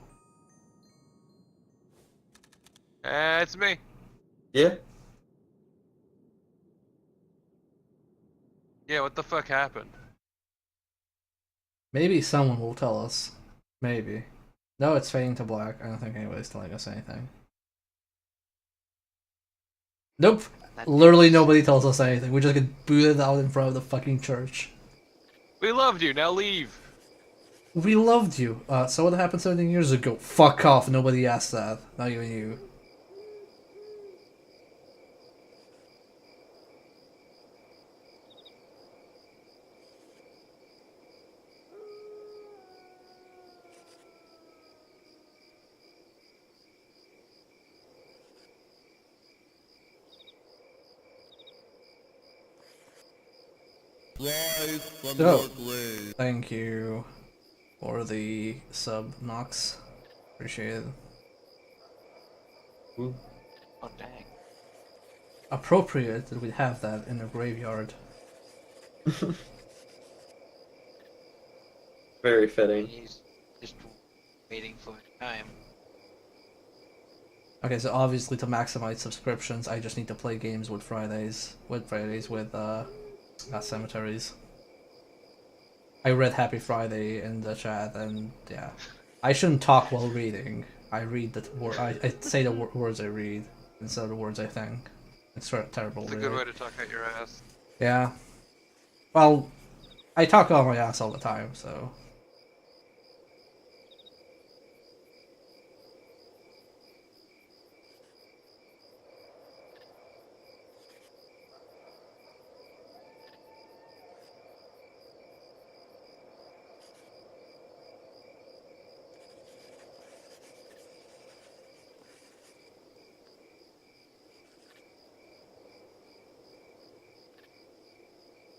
It's me. Yeah. Yeah, what the fuck happened? Maybe someone will tell us. Maybe. No, it's fading to black. I don't think anybody's telling us anything. Nope. Literally nobody tells us anything. We just get booted out in front of the fucking church. We loved you, now leave. We loved you. So what happened 17 years ago? Fuck off. Nobody asked that. Not even you. Oh, thank you for the sub, Nox. Appreciate it. Oh dang. Appropriate that we'd have that in a graveyard. Very fitting. He's just waiting for his time. Okay, so obviously to maximize subscriptions, I just need to play games with Fridays with cemeteries. I read Happy Friday in the chat, and yeah, I shouldn't talk while reading. I read the I say the words I read instead of the words I think. It's terrible. It's a really. good way to talk out your ass. Yeah. Well, I talk out my ass all the time, so.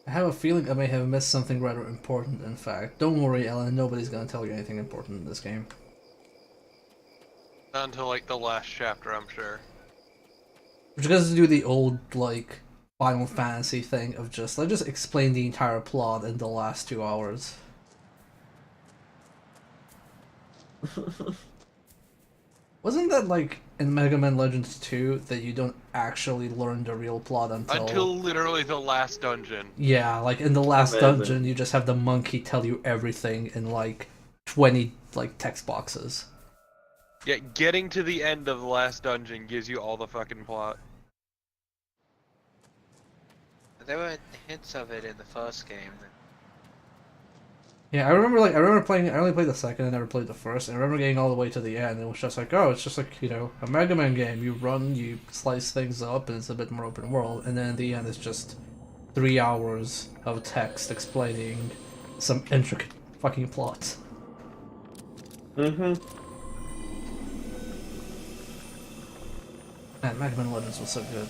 I have a feeling I may have missed something rather important, in fact. Don't worry, Ellen, nobody's gonna tell you anything important in this game. Not until like the last chapter, I'm sure. Which goes to do the old, like, Final Fantasy thing of just, let's just explain the entire plot in the last 2 hours. Wasn't that like in Mega Man Legends 2 that you don't actually learn the real plot Until literally the last dungeon. Yeah, like in the last Amazing. dungeon you just have the monkey tell you everything in like 20 like text boxes. Yeah, getting to the end of the last dungeon gives you all the fucking plot. There were hints of it in the first game. Yeah, I remember playing, I only played the second, I never played the first, and I remember getting all the way to the end, and it was just like, oh, it's just like, you know, a Mega Man game, you run, you slice things up, and it's a bit more open world, and then in the end it's just 3 hours of text explaining some intricate fucking plots. Mm-hmm. Man, Mega Man Legends was so good.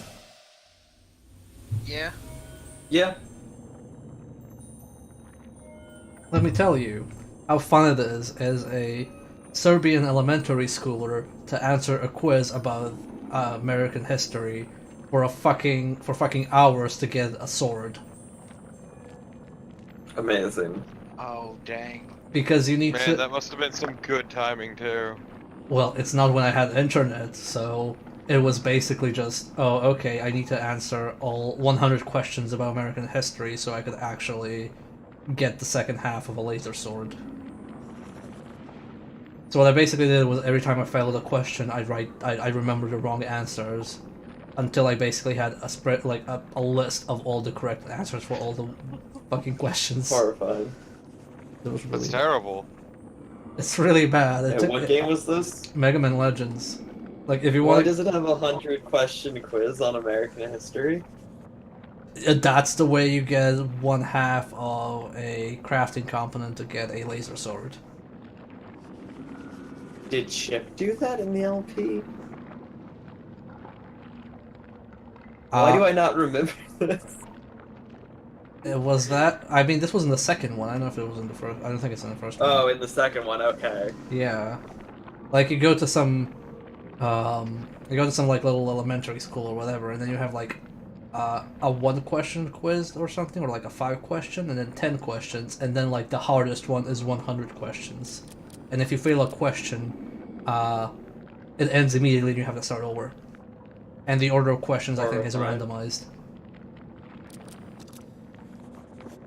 Yeah. Yeah. Let me tell you how fun it is as a Serbian elementary schooler to answer a quiz about American history for fucking hours to get a sword. Amazing. Oh dang. Because you need Man, to. that must have been some good timing too. Well, it's not when I had internet, so it was basically just, oh, okay, I need to answer all 100 questions about American history so I could actually get the second half of a laser sword. So what I basically did was every time I failed a question, I remembered the wrong answers, until I basically had a spread like a list of all the correct answers for all the fucking questions. Horrifying. It was That's really, terrible. it's really bad. Hey, what game was this? Mega Man Legends. Like if you Why want, does it have a 100-question quiz on American history? that's the way you get 1/2 of a crafting component to get a laser sword. Did Chip do that in the LP? Why do I not remember this? It was that. I mean, this was in the second one. I don't know if it was in the first. I don't think it's in the first one. Oh, in the second one, okay. Yeah, like you go to some, you go to some like little elementary school or whatever, and then you have like, a 1-question quiz or something, or like a 5-question, and then 10 questions, and then like the hardest one is 100 questions, and if you fail a question, it ends immediately, and you have to start over. And the order of questions, I think, is randomized.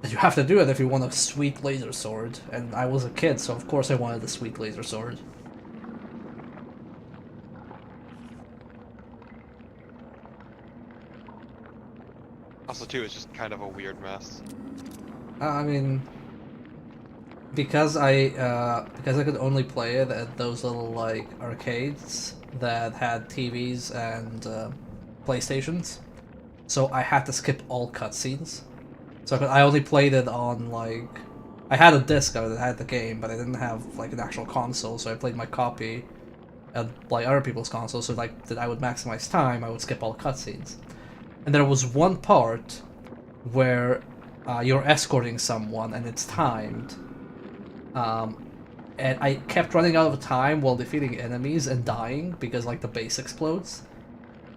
And you have to do it if you want a sweet laser sword, and I was a kid, so of course I wanted the sweet laser sword. Also, too, it's just kind of a weird mess. I mean, because I could only play it at those little like arcades that had TVs and PlayStations, so I had to skip all cutscenes. So I only played it on like, I had a disc that had the game, but I didn't have like an actual console, so I played my copy at like other people's consoles. So like that I would maximize time, I would skip all cutscenes. And there was one part where you're escorting someone and it's timed. And I kept running out of time while defeating enemies and dying because like the base explodes.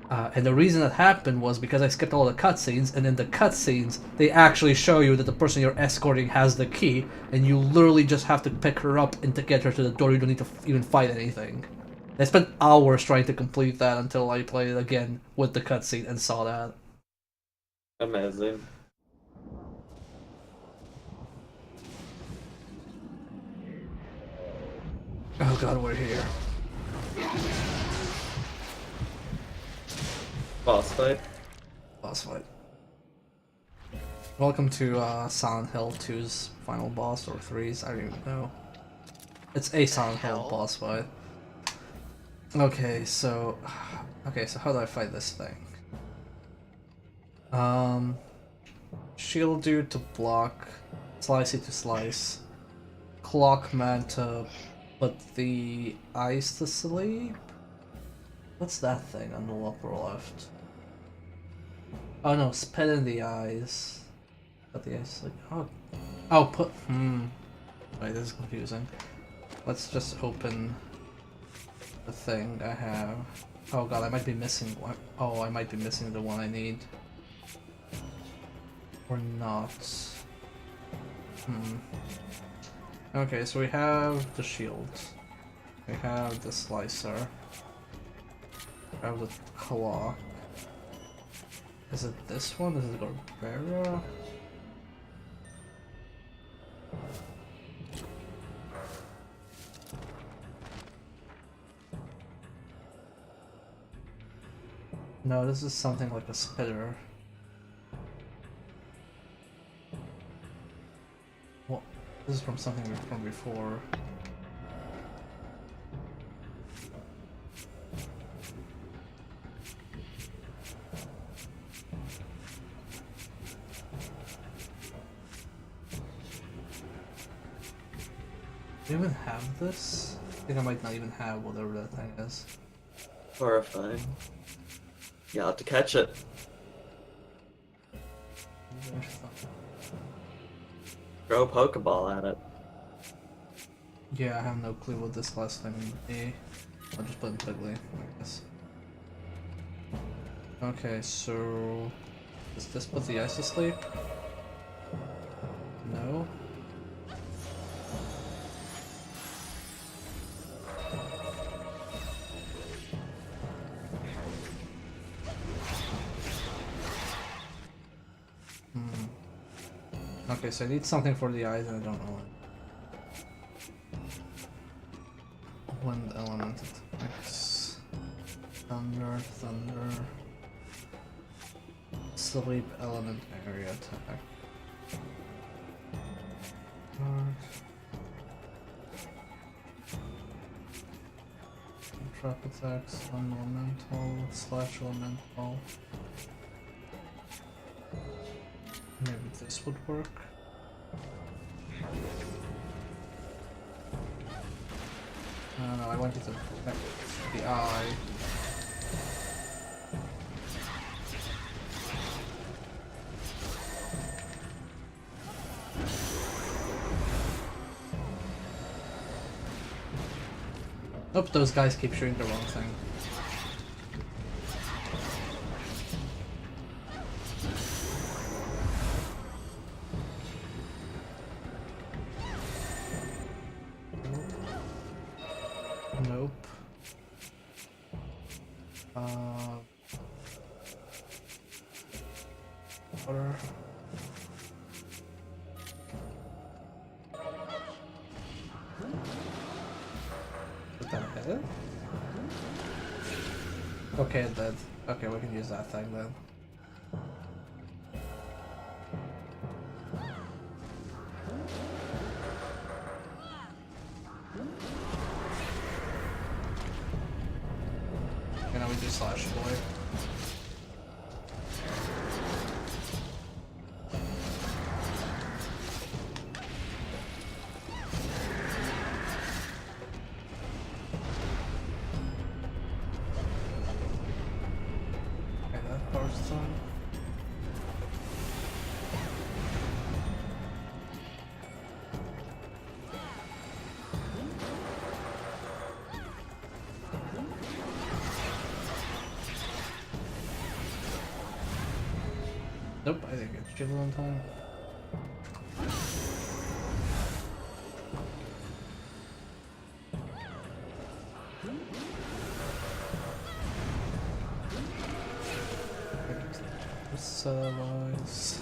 And the reason that happened was because I skipped all the cutscenes, and in the cutscenes they actually show you that the person you're escorting has the key, and you literally just have to pick her up and to get her to the door. You don't need to even fight anything. I spent hours trying to complete that until I played it again with the cutscene and saw that. Amazing. Oh god, we're here. Boss fight. Boss fight. Welcome to Silent Hill 2's final boss, or 3's, I don't even know. It's a Silent Hill boss fight. Okay, so how do I fight this thing? Shield dude to block, Slicey to slice, Clockman to put the ice to sleep? What's that thing on the upper left? Oh no, spit in the eyes. Put the ice to sleep. Oh, put, Wait, this is confusing. Let's just open the thing I have. Oh god, I might be missing one. Oh, I might be missing the one I need. Or not. Okay, so we have the shield. We have the slicer. We have the claw. Is it this one? Is it Gorbera? No, this is something like a spitter. Well, this is from something from before. Do you even have this? I think I might not even have whatever that thing is. Horrifying. You have to catch it. Throw a Pokeball at it. Yeah, I have no clue what this last thing would be. I'll just put in Piggly, I guess. Okay, so does this put the ice to sleep? No. Okay, so I need something for the eyes and I don't know Wind element attacks. Thunder, thunder. Sleep element area attack. Trap attacks, elemental, slash elemental. Maybe this would work. No, I want you to affect the eye. Nope, those guys keep shooting the wrong thing. Nope. Water. What the hell? Okay, dead. Okay, we can use that thing then. Okay, now we do slash boy. Okay, that part's done. Nope, I didn't get the dribble in time. Crystallize.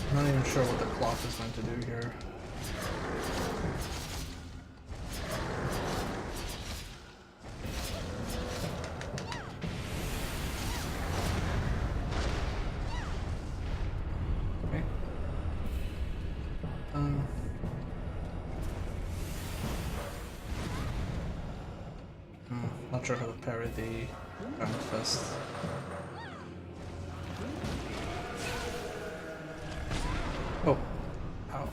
I'm not even sure what the clock is meant to do here. Okay. Not sure how to parry the Giant Fist. Oh. Ow.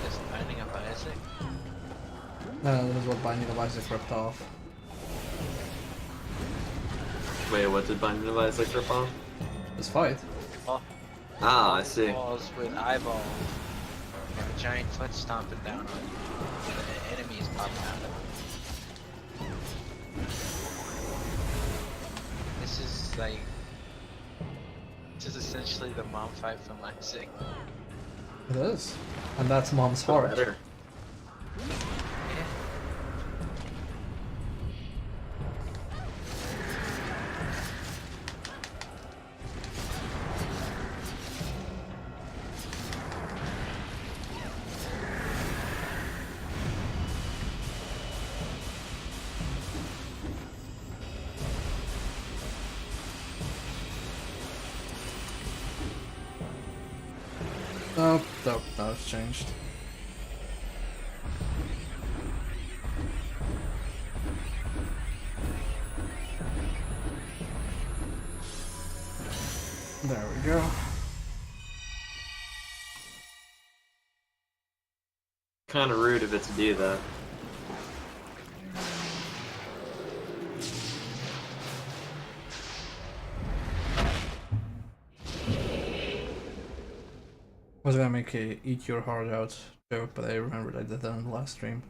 Just Binding of Isaac. No, this is what Binding of Isaac ripped off. Wait, what did Binding of Isaac rip off? This fight. Oh, Ah, I see. balls with eyeballs. You have a giant foot stomping down on you. The enemies popping out of it. This is like... This is essentially the mom fight from Isaac. It is. And that's Mom's For heart. better. Yeah. Nope, nope, no, it's changed. There we go. Kind of rude of it to do that. was gonna make a eat your heart out joke, but I remembered I did that in the last stream.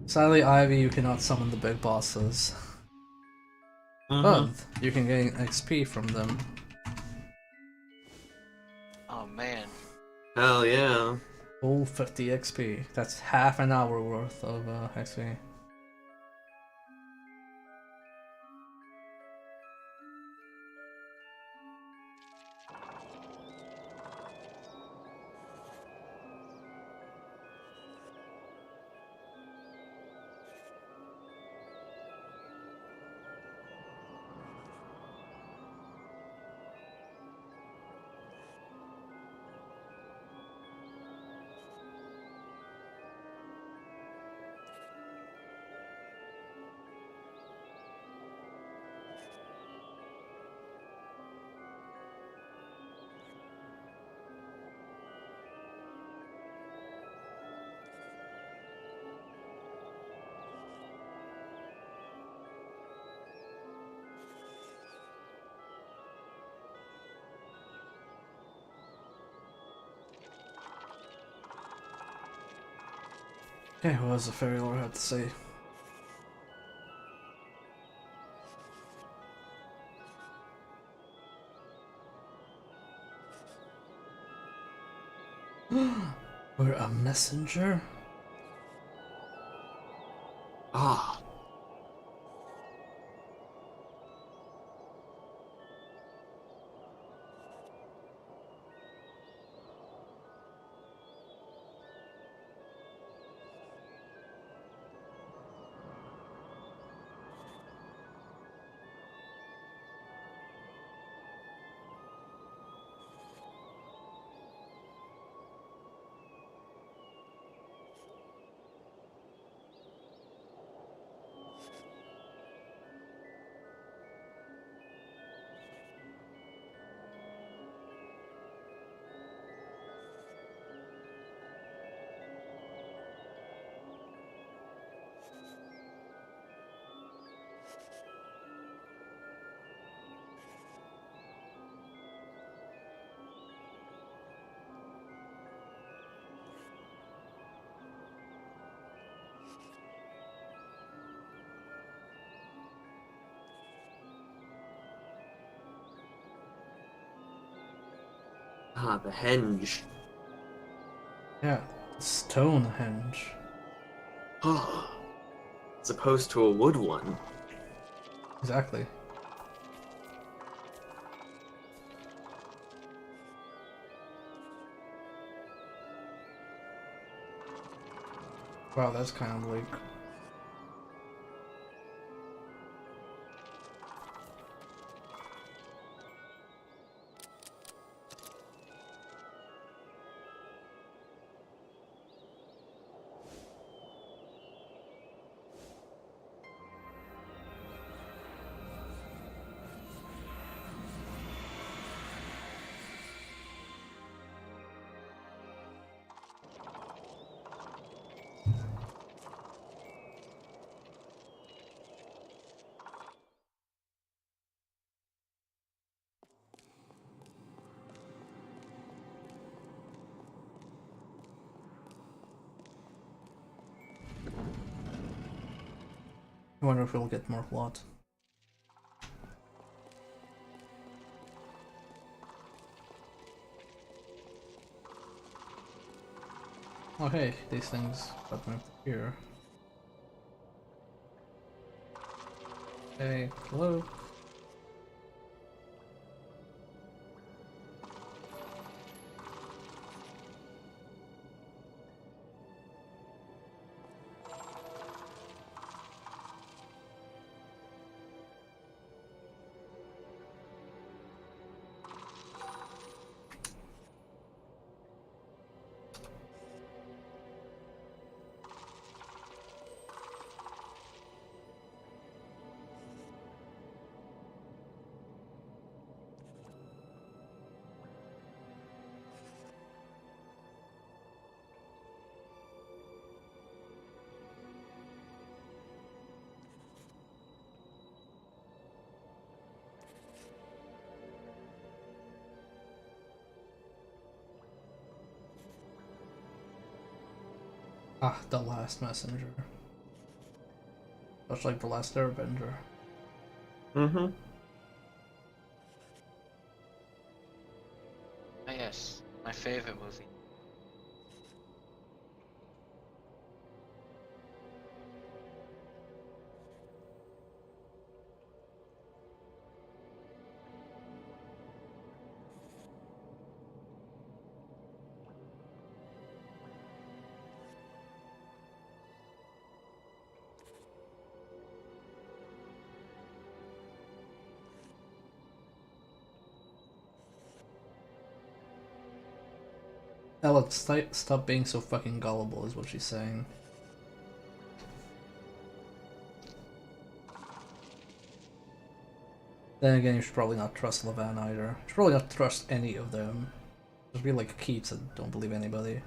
Sadly, Ivy, you cannot summon the big bosses. But you can gain XP from them. Oh man. Hell yeah. Full 50 XP. That's half an hour worth of XP. Okay, what does the fairy lore have to say? We're a messenger? Ah. Ah, the henge. Yeah, Stonehenge. Ah. As opposed to a wood one. Exactly. Wow, that's kind of bleak. I wonder if we'll get more plot. Oh hey, these things got moved here. Hey, hello? Ah, the last messenger. Much like the last airbender. Mm-hmm. Ah, yes, my favorite movie. Alex, stop being so fucking gullible is what she's saying. Then again, you should probably not trust Levan either. You should probably not trust any of them. Just be like Keats and don't believe anybody.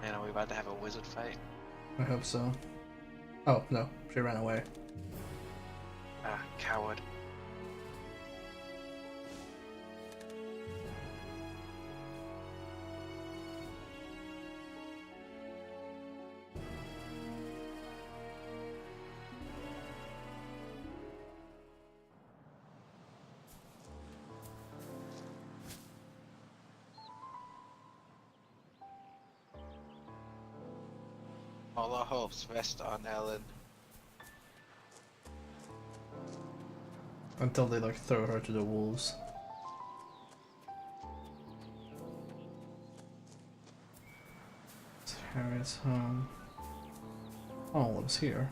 Man, are we about to have a wizard fight? I hope so. Oh, no. She ran away. Ah, coward. All our hopes rest on Ellen. Until they like throw her to the wolves. It's Harriet's home. Oh, lives here.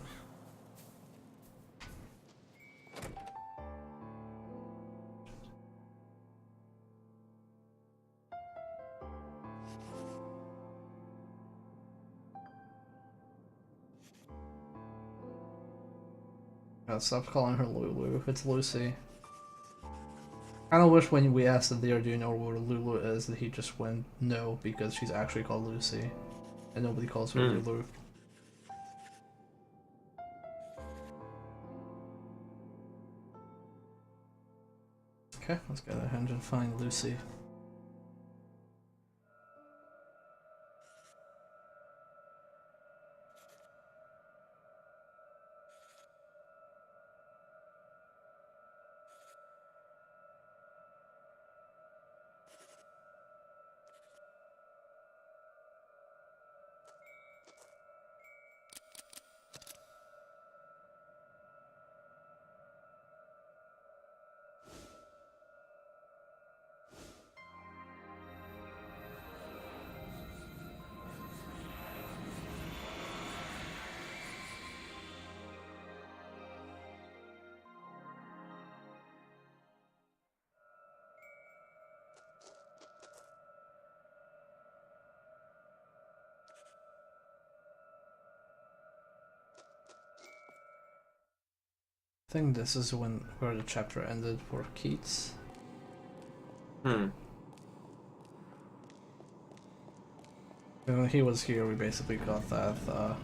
God, stop calling her Lulu. It's Lucy. I don't wish when we asked the deer, do you know where Lulu is, that he just went no because she's actually called Lucy. And nobody calls her Lulu. Okay, let's go ahead and find Lucy. I think this is where the chapter ended for Keats. Hmm. And when he was here, we basically got that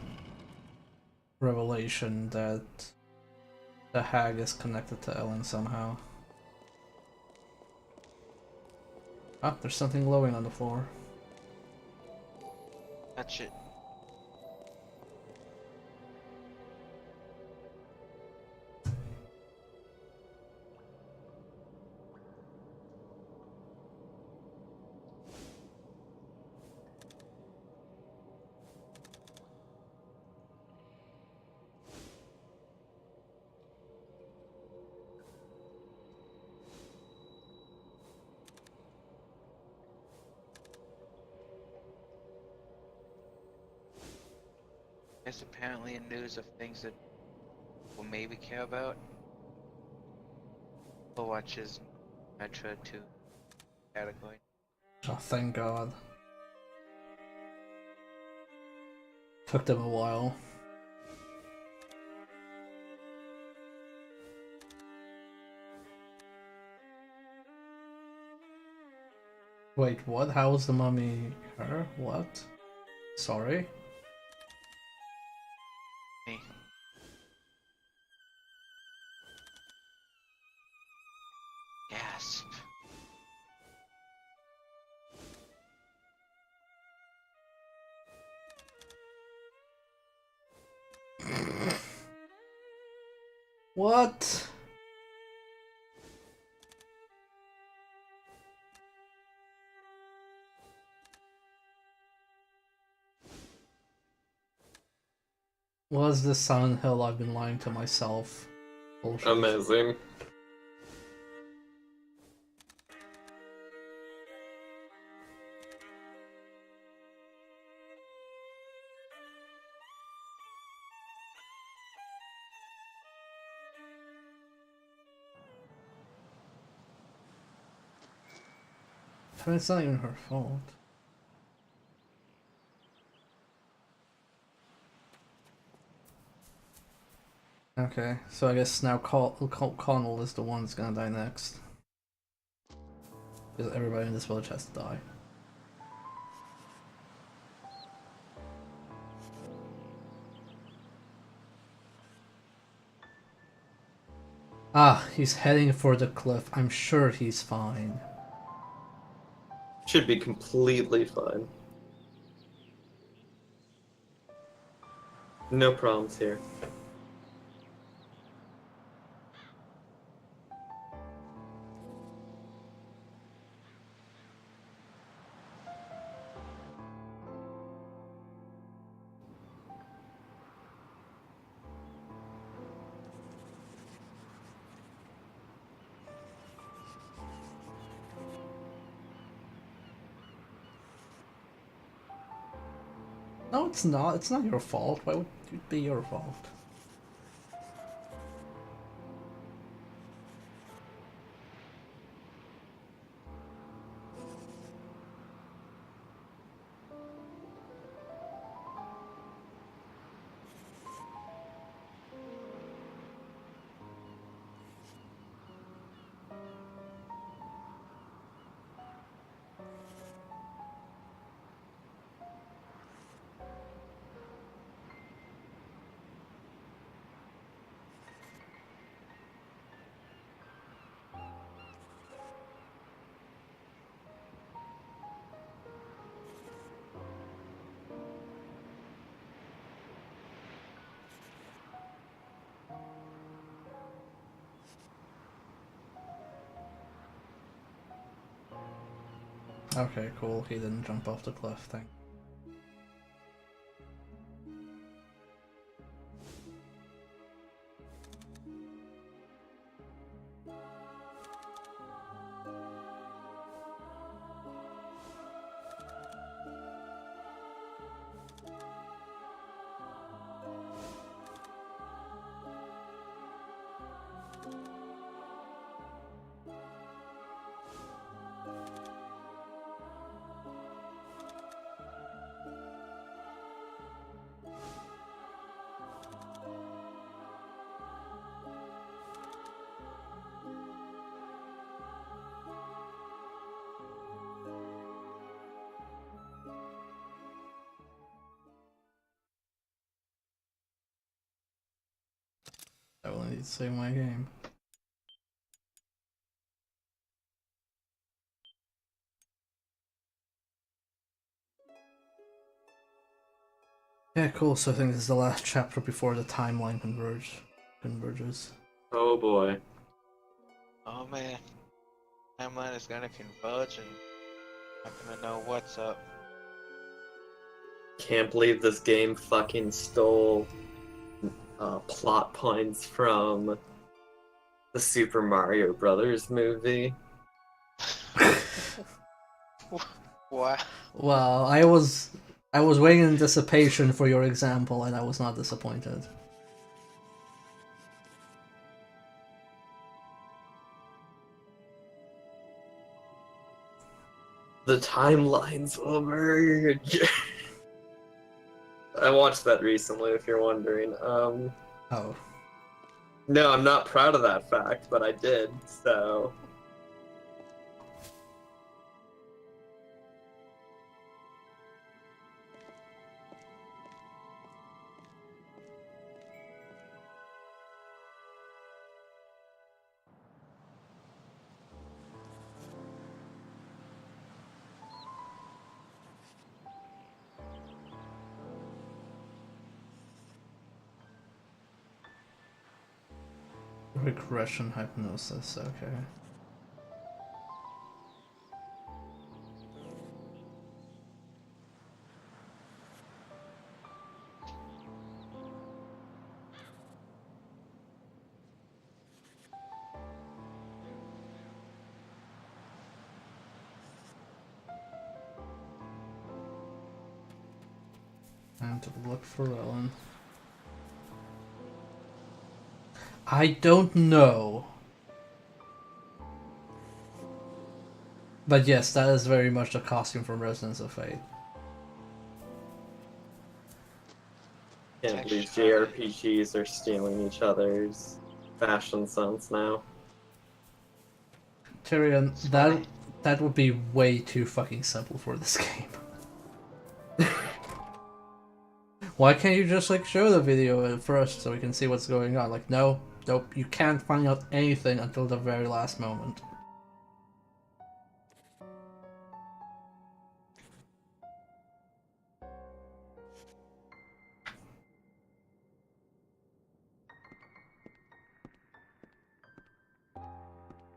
revelation that the hag is connected to Ellen somehow. Ah, there's something glowing on the floor. Touch it. There's apparently a news of things that we'll maybe care about. Overwatch's Metro 2 category. Oh, thank God. Took them a while. Wait, what? How was the mummy her? What? Sorry? Me. Gasp. What? Was the Silent Hill I've been lying to myself? Bullshit. Amazing. I mean, it's not even her fault. Okay, so I guess now Connell is the one that's gonna die next. Because everybody in this village has to die. Ah, he's heading for the cliff. I'm sure he's fine. Should be completely fine. No problems here. No, it's not. It's not your fault. Why would it be your fault? Okay, cool. He didn't jump off the cliff. Thank. I will need to save my game. Yeah, cool. So I think this is the last chapter before the timeline converges. Oh boy. Oh man. Timeline is gonna converge and I'm gonna know what's up. Can't believe this game fucking stole plot points from the Super Mario Brothers movie. Wow. Well, I was waiting in anticipation for your example, and I was not disappointed. The timelines will merge. I watched that recently, if you're wondering. Oh. No, I'm not proud of that fact, but I did, so... Regression hypnosis, okay. Time to look for Ellen. I don't know. But yes, that is very much the costume from Resonance of Fate. Can't believe Extra. JRPGs are stealing each fashion sense now. Tyrion, It's that funny. that would be way too fucking simple for this game. Why can't you just like show the video at first so we can see what's going on? Like, no, nope, you can't find out anything until the very last moment.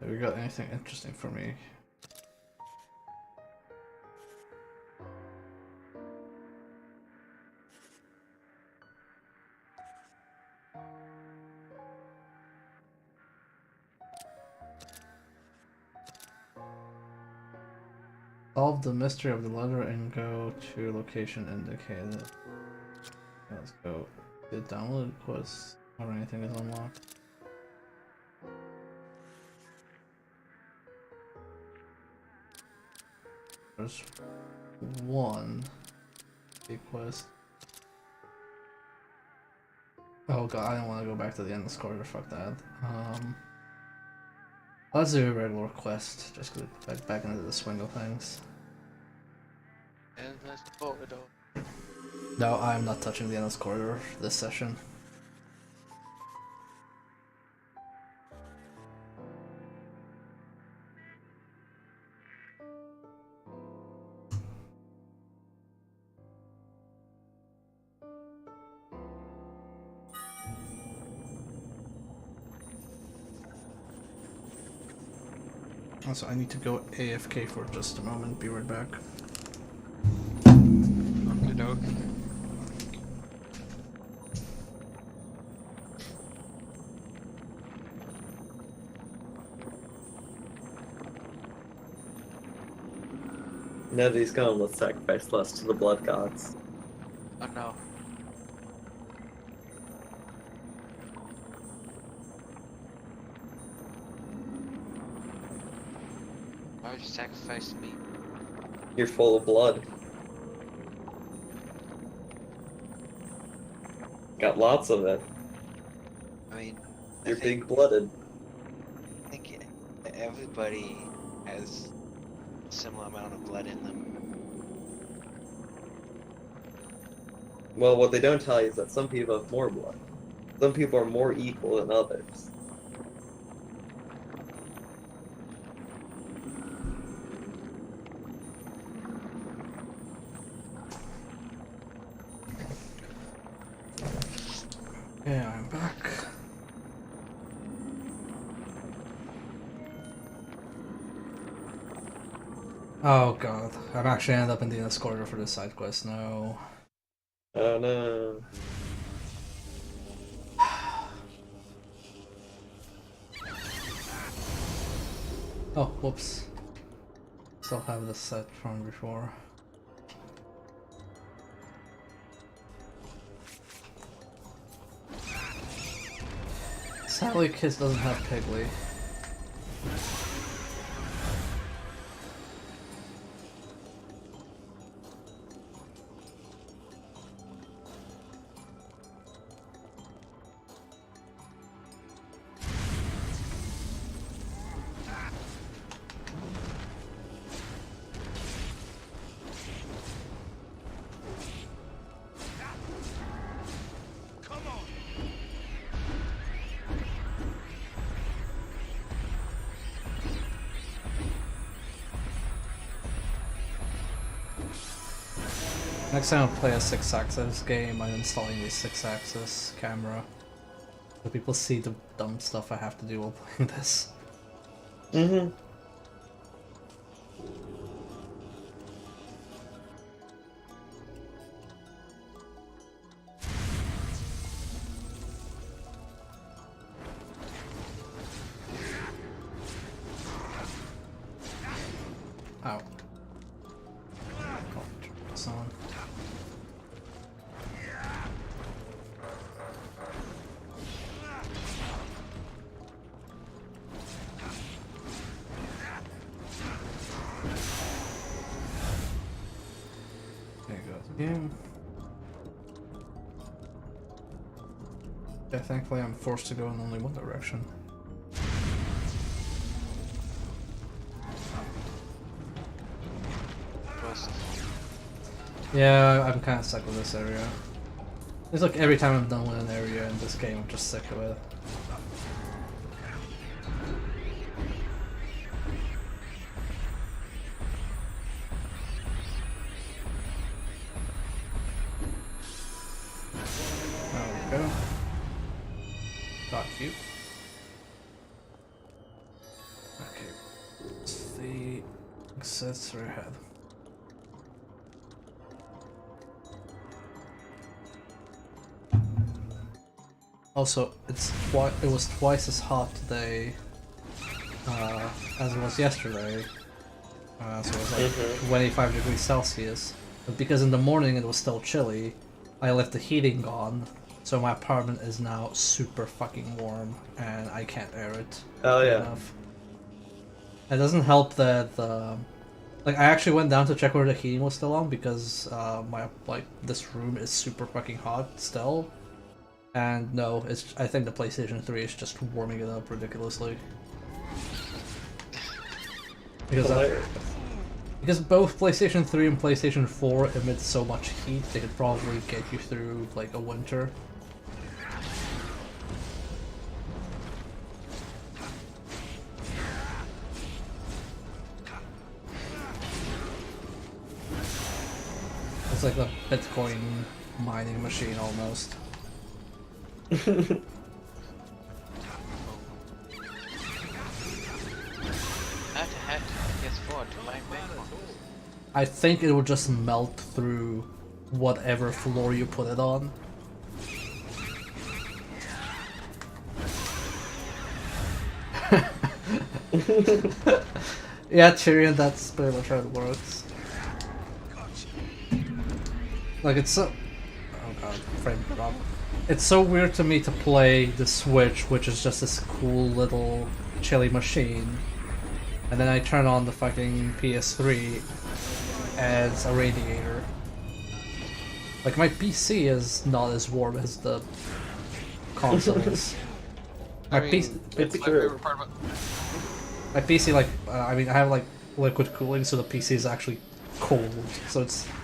Have we got anything interesting for me? Solve the mystery of the letter and go to location indicated. Okay, let's go. The download quest or anything is unlocked. There's one big quest. Oh god, I don't want to go back to the endless corridor, fuck that. Let's do a regular quest, just get back into the swing of things. And let's go it all. No, I'm not touching the endless corridor this session. Also, I need to go AFK for just a moment, be right back. Okie doke. Nobody's going to sacrifice less to the blood gods. Oh no. Why would you sacrifice me? You're full of blood. Got lots of it. I mean, You're I think, big-blooded. I think everybody has a similar amount of blood in them. Well, what they don't tell you is that some people have more blood. Some people are more equal than others. Okay, I'm back. Oh god, I'm actually ended up in the endless corridor for this side quest. No. Oh no. Oh, whoops. Still have this set from before. Sadly, Kiss doesn't have Piggly. Next time I play a 6-axis game, I'm installing a 6-axis camera. So people see the dumb stuff I have to do while playing this. Mm-hmm. Ow. Oh, turn this on. There goes again. Yeah, thankfully I'm forced to go in only one direction. Yeah, I'm kind of stuck with this area. It's like every time I'm done with an area in this game, I'm just sick of it. There we go. Got you. Okay. It's the exits are ahead. Also, it was twice as hot today as it was yesterday. So it was like 25 degrees Celsius. But because in the morning it was still chilly, I left the heating on, so my apartment is now super fucking warm, and I can't air it. Oh yeah. Enough. It doesn't help that like I actually went down to check whether the heating was still on because this room is super fucking hot still. And no, I think the PlayStation 3 is just warming it up ridiculously. Because both PlayStation 3 and PlayStation 4 emit so much heat, they could probably get you through like a winter. It's like a Bitcoin mining machine almost. I think it will just melt through whatever floor you put it on. Yeah, Tyrion, that's pretty much how it works. Like it's so... Oh god, frame drop. It's so weird to me to play the Switch, which is just this cool little chilly machine, and then I turn on the fucking PS3 as a radiator. Like my PC is not as warm as the consoles. My PC, my PC, like I mean, I have like liquid cooling, so the PC is actually cold.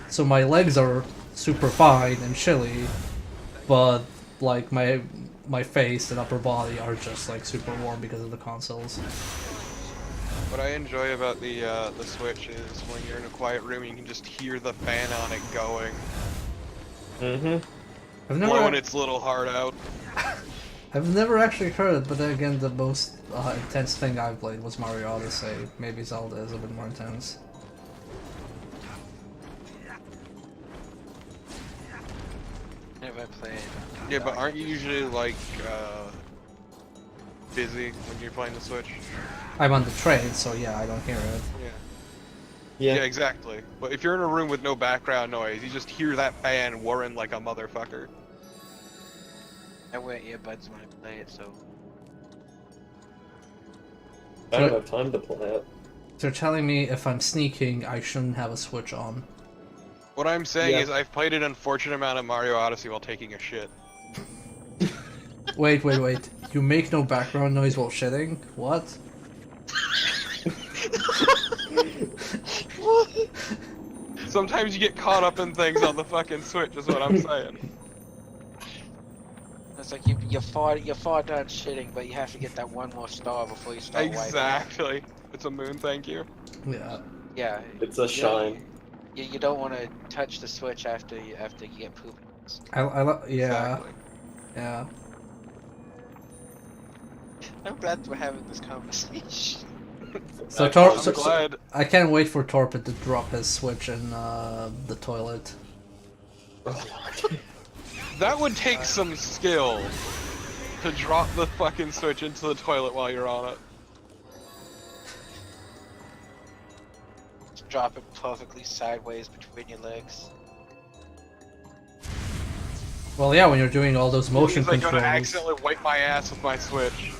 So my legs are super fine and chilly, but like my face and upper body are just like super warm because of the consoles. What I enjoy about the Switch is when you're in a quiet room, you can just hear the fan on it going. Or when it's a little hard out. I've never actually heard it, but then again, the most intense thing I've played was Mario Odyssey. Maybe Zelda is a bit more intense. Never played. Yeah, but aren't you usually like busy when you're playing the Switch? I'm on the train, so yeah, I don't hear it. Yeah, exactly. But if you're in a room with no background noise, you just hear that fan whirring like a motherfucker. I wear earbuds when I play it, so... I don't have time to play it. So you're telling me if I'm sneaking, I shouldn't have a Switch on? What I'm saying is I've played an unfortunate amount of Mario Odyssey while taking a shit. Wait. You make no background noise while shitting? What? Sometimes you get caught up in things on the fucking Switch, is what I'm saying. It's like you're far done shitting, but you have to get that one more star before you start wiping. Exactly. It's a moon, thank you. Yeah. Yeah. It's a shine. You don't want to touch the switch after you get pooped. Yeah, Exactly. yeah. I'm glad we're having this conversation. So, Actually, I'm glad. I can't wait for Torpid to drop his switch in the toilet. That would take some skill to drop the fucking switch into the toilet while you're on it. Just drop it perfectly sideways between your legs. Well, yeah, when you're doing all those motion Means I'm gonna controls. accidentally wipe my ass with my switch.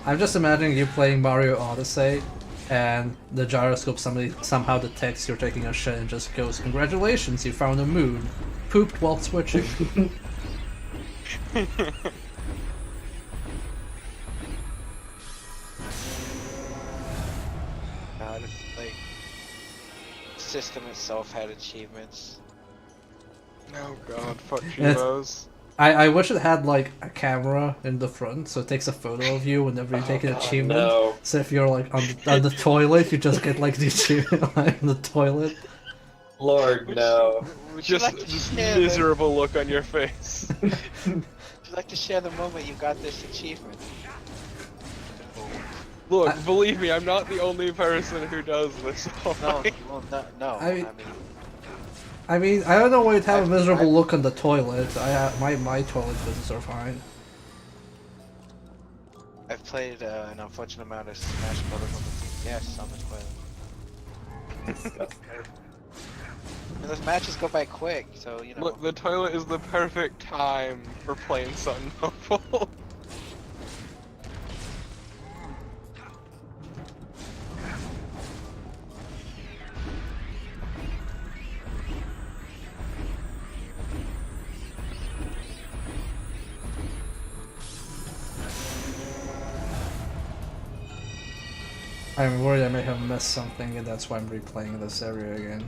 I'm just imagining you playing Mario Odyssey, and the gyroscope somehow detects you're taking a shit and just goes, "Congratulations, you found a moon. Pooped while switching." Like, system itself had achievements. Oh god, fuck It's- Chivos. I wish it had like a camera in the front, so it takes a photo of you whenever you take an achievement. No. So if you're like on the toilet, you just get like the achievement like, in the toilet. Lord, no. Would you Just like to this share miserable look on your face. Would you like to share the moment you got this achievement? Look, believe me, I'm not the only person who does this. No, alright? well, no. I mean, I don't know why you'd have a I've- miserable I've- look on the toilet. My toilet visits are fine. I've played an unfortunate amount of Smash Brothers on the 3DS on the toilet. And those matches go by quick, so you know. Look, the toilet is the perfect time for playing something novel. I'm worried I may have missed something, and that's why I'm replaying this area again.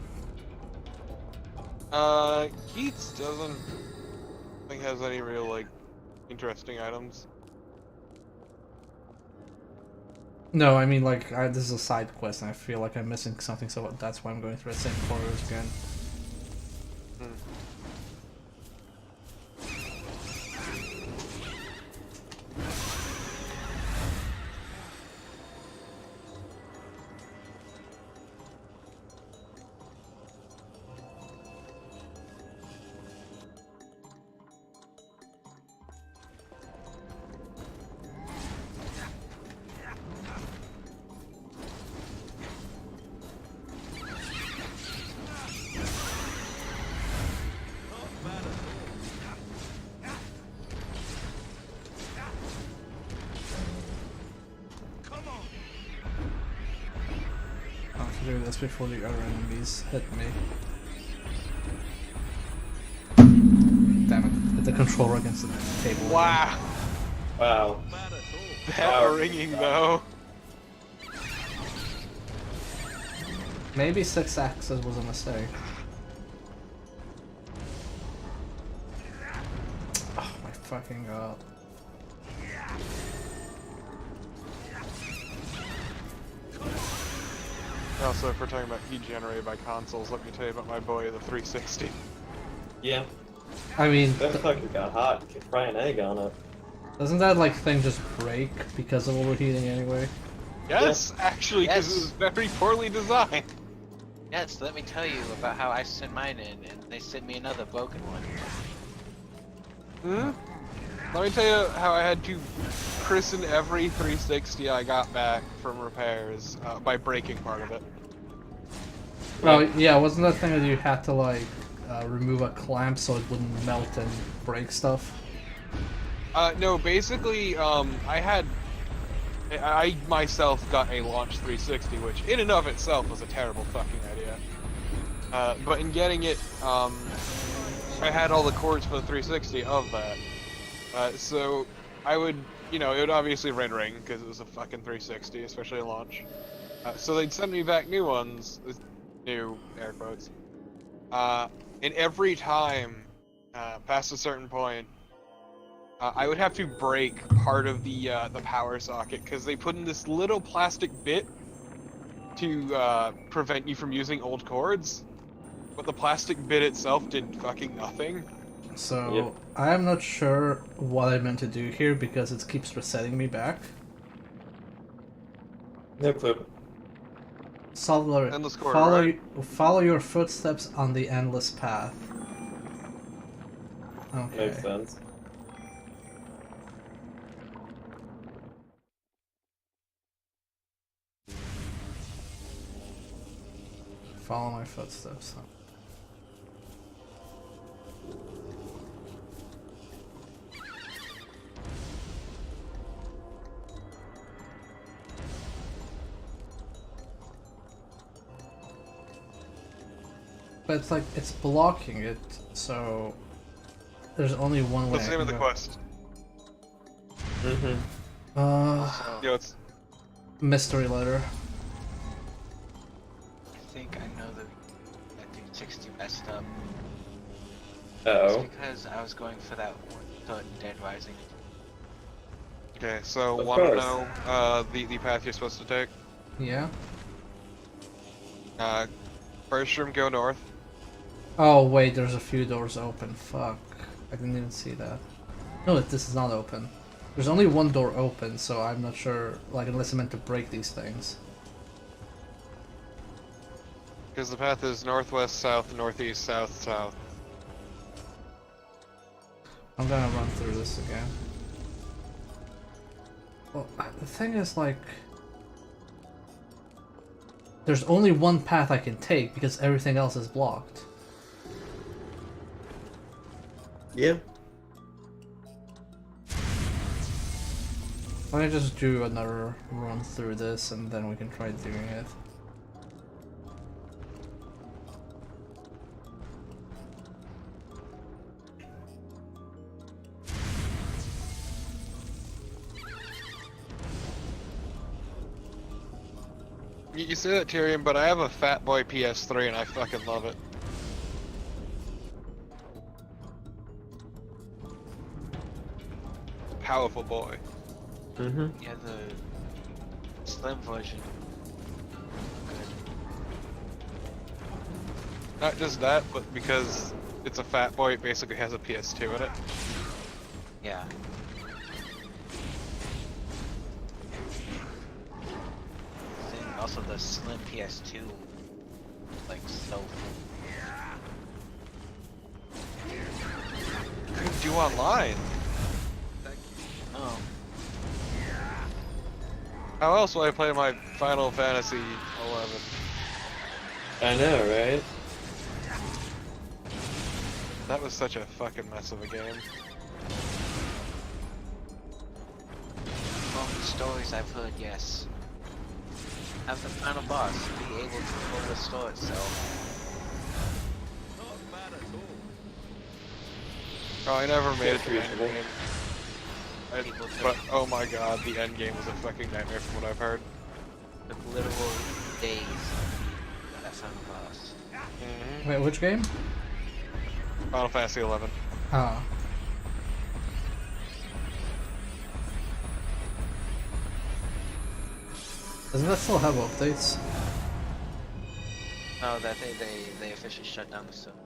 Keats doesn't think has any real, like, interesting items. No, I mean like this is a side quest, and I feel like I'm missing something, so that's why I'm going through the same corridors again. I have to do this before the other enemies hit me. Damn it, hit the controller against the table. again. Wow! Wow. That Wow. ringing, though. Maybe 6 axes was a mistake. Oh my fucking god. Also, if we're talking about heat generated by consoles, let me tell you about my boy, the 360. Yeah. I mean, That fucker got hot. You could fry an egg on it. doesn't that like thing just break because of overheating anyway? Yes, actually, because it was very poorly designed. Yes, let me tell you about how I sent mine in, and they sent me another broken one. Let me tell you how I had to christen every 360 I got back from repairs by breaking part of it. Oh yeah, wasn't that thing that you had to like remove a clamp so it wouldn't melt and break stuff? No, basically, I myself got a launch 360, which in and of itself was a terrible fucking idea. But in getting it, I had all the cords for the 360 of that. So I would, it would obviously red ring because it was a fucking 360, especially a launch. So they'd send me back new ones, with new air quotes. And every time, past a certain point, I would have to break part of the power socket because they put in this little plastic bit to prevent you from using old cords, but the plastic bit itself did fucking nothing. So Yep. I'm not sure what I meant to do here because it keeps resetting me back. No clue. Salvador, Endless cord, right? follow your footsteps on the endless path. Okay. Makes sense. Follow my footsteps. But it's like, it's blocking it, so there's only one way. What's the I name of can the go. quest? Mm-hmm. Also, Yo, it's Mystery letter. I think I know that 360 messed up. It's Uh-oh. because I was going for that one thought Dead Rising. okay. So Of want to course. know the path you're supposed to take? Yeah. First room, go north. Oh wait, there's a few doors open. Fuck. I didn't even see that. No, this is not open. There's only one door open, so I'm not sure, like, unless I meant to break these things. Because the path is northwest, south, northeast, south, south. I'm gonna run through this again. Well, the thing is, like... There's only one path I can take because everything else is blocked. Yeah. Let me just do another run through this and then we can try doing it. You say that, Tyrion, but I have a Fat Boy PS3 and I fucking love it. Powerful boy. Mm-hmm. Yeah, the slim version. Good. Not just that, but because it's a Fat Boy, it basically has a PS2 in it. Yeah. Thing, also the slim PS2, like so. Couldn't do online. Oh, How else will I play my Final Fantasy 11? I know, right? That was such a fucking mess of a game. from the stories I've heard, yes. Have the final boss be able to pull the store itself. Oh, I never made it to the end Reasonable. game. But oh my god, the end game was a fucking nightmare from what I've heard. Took literal days for that final boss. Wait, which game? Final Fantasy 11. Ah. Doesn't that still have updates? No, that they officially shut down the server.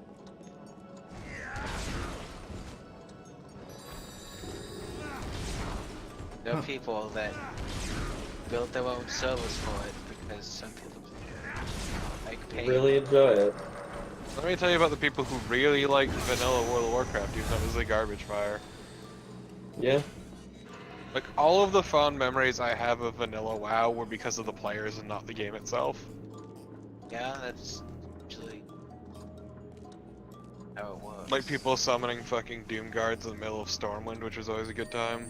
There are people that built their own servers for it because some people like pay. Really enjoy it. Let me tell you about the people who really liked vanilla World of Warcraft, even though it was a garbage fire. Yeah. Like, all of the fond memories I have of vanilla WoW were because of the players and not the game itself. Yeah, that's usually how it works. Like people summoning fucking Doom Guards in the middle of Stormwind, which was always a good time.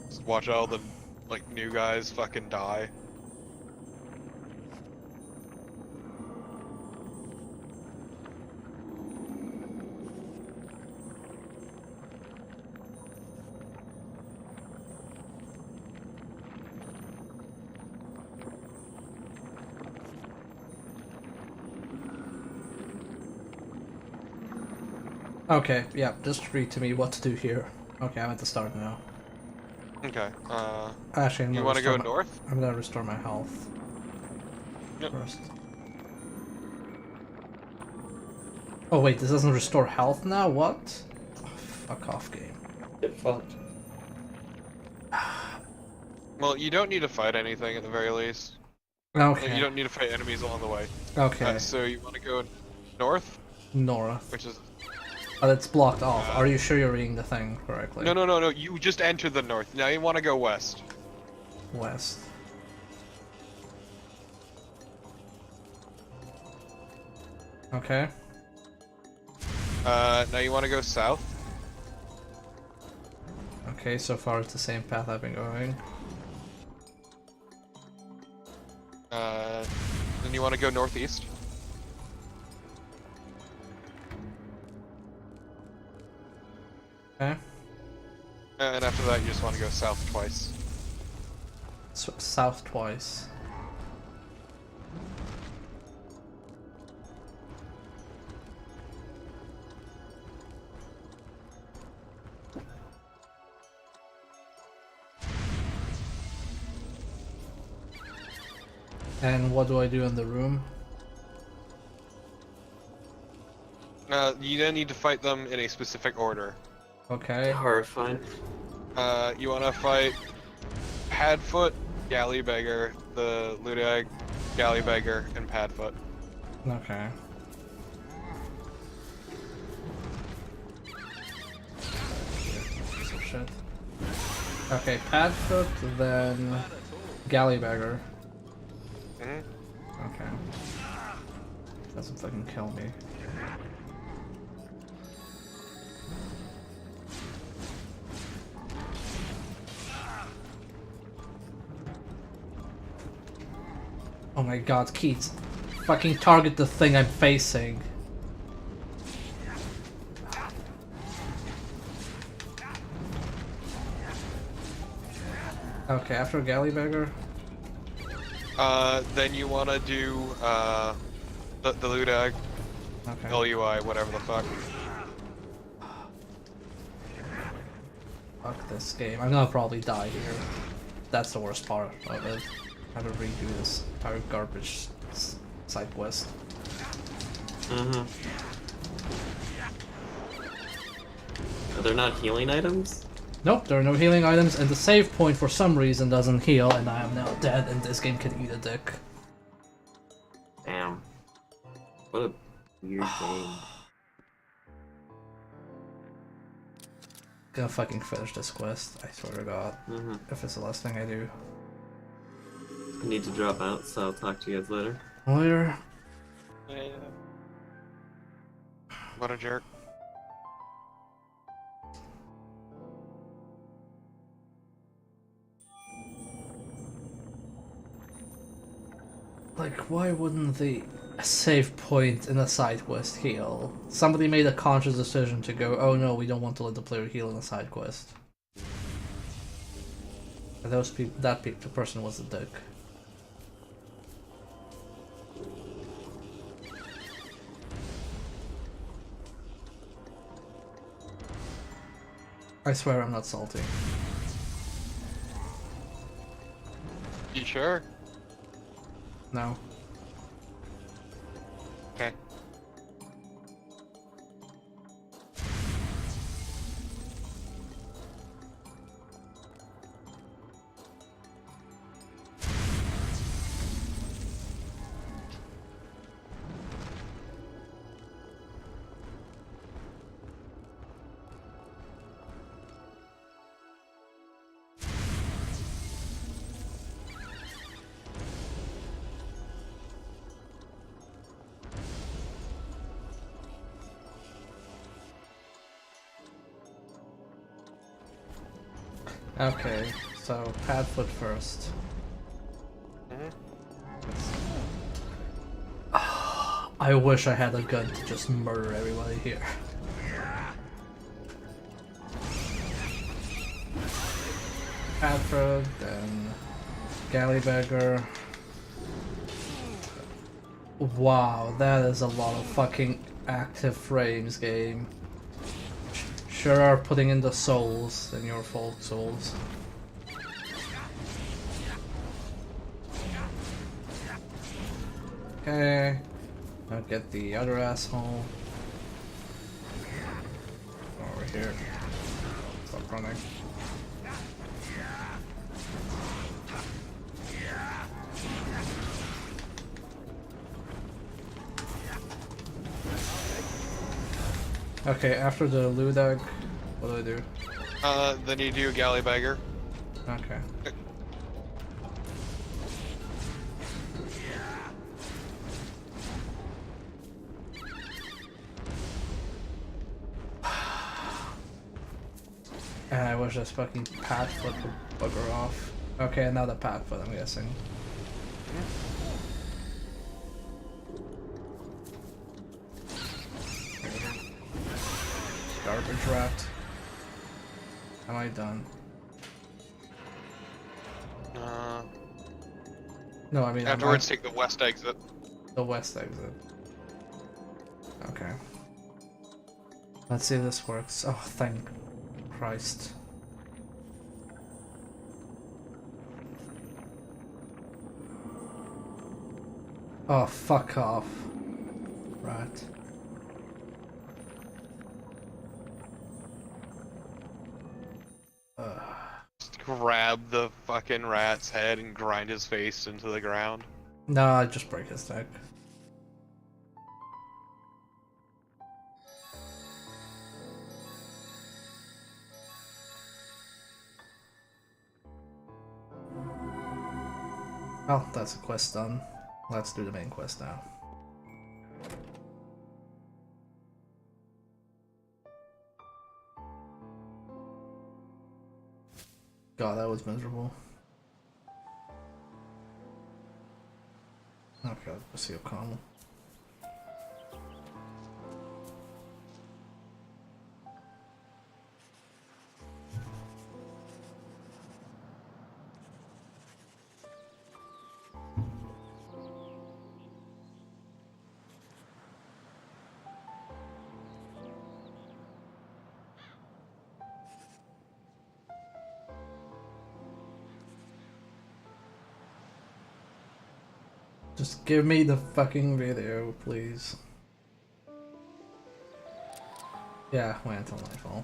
Just watch all the, like, new guys fucking die. Okay, yeah, just read to me what to do here. Okay, I'm at the start now. Okay, Actually, you want to go north? I'm gonna restore my health. Yep. first. Oh wait, this doesn't restore health now? What? Oh, fuck off, game. Get fucked. Well, you don't need to fight anything at the very least. Okay. You don't need to fight enemies along the way. Okay. So you want to go north, Nora. which is But it's blocked off. Are you sure you're reading the thing correctly? no. You just entered the north. Now you want to go west. West. Okay. Now you want to go south. Okay, so far it's the same path I've been going. Then you want to go northeast. Okay. And after that, you just want to go south twice. So, south twice. And what do I do in the room? You then need to fight them in a specific order. Okay. Horrifying. You want to fight Padfoot, Gallybeggar, the Ludag, Gallybeggar, and Padfoot. Okay. Some shit. Okay, Padfoot, then Gallybeggar. Mm-hmm. Okay. Doesn't fucking kill me. Oh my god, Keith. Fucking target the thing I'm facing. Okay, after Gallybeggar. Then you want to do the Ludag, Okay. LUI, whatever the fuck. Fuck this game. I'm gonna probably die here. That's the worst part of it. I have to redo this entire garbage side quest. Mm-hmm. Are there not healing items? Nope, there are no healing items, and the save point for some reason doesn't heal, and I am now dead, and this game can eat a dick. Damn. What a weird game. Gonna fucking finish this quest, I swear to god. Mm-hmm. If it's the last thing I do. I need to drop out, so I'll talk to you guys later. Later. Yeah. What a jerk. Like, why wouldn't the save point in a side quest heal? Somebody made a conscious decision to go, oh no, we don't want to let the player heal in a side quest. And those people, the person was a dick. I swear I'm not salty. You sure? No. Okay. Okay, so Padfoot first. I wish I had a gun to just murder everybody here. Padfoot, then Gallybeggar. Wow, that is a lot of fucking active frames, game. Sure are putting in the souls in your fault, souls. Okay. Now get the other asshole. Over here. Stop running. Okay, after the Ludag, what do I do? Then you do Galley Beggar. Okay. And I was just fucking Padfoot to bugger off. Okay, now the Padfoot, I'm guessing. Garbage rat. Am I done? No, I mean Afterwards, take the west exit. the west exit. Okay. Let's see if this works. Oh, thank Christ. Oh, fuck off. Right. Just grab the fucking rat's head and grind his face into the ground. No, I just break his neck. Well, that's a quest done. Let's do the main quest now. God, that was miserable. Okay, let's see O'Connell. Just give me the fucking video, please. Yeah, wait until nightfall.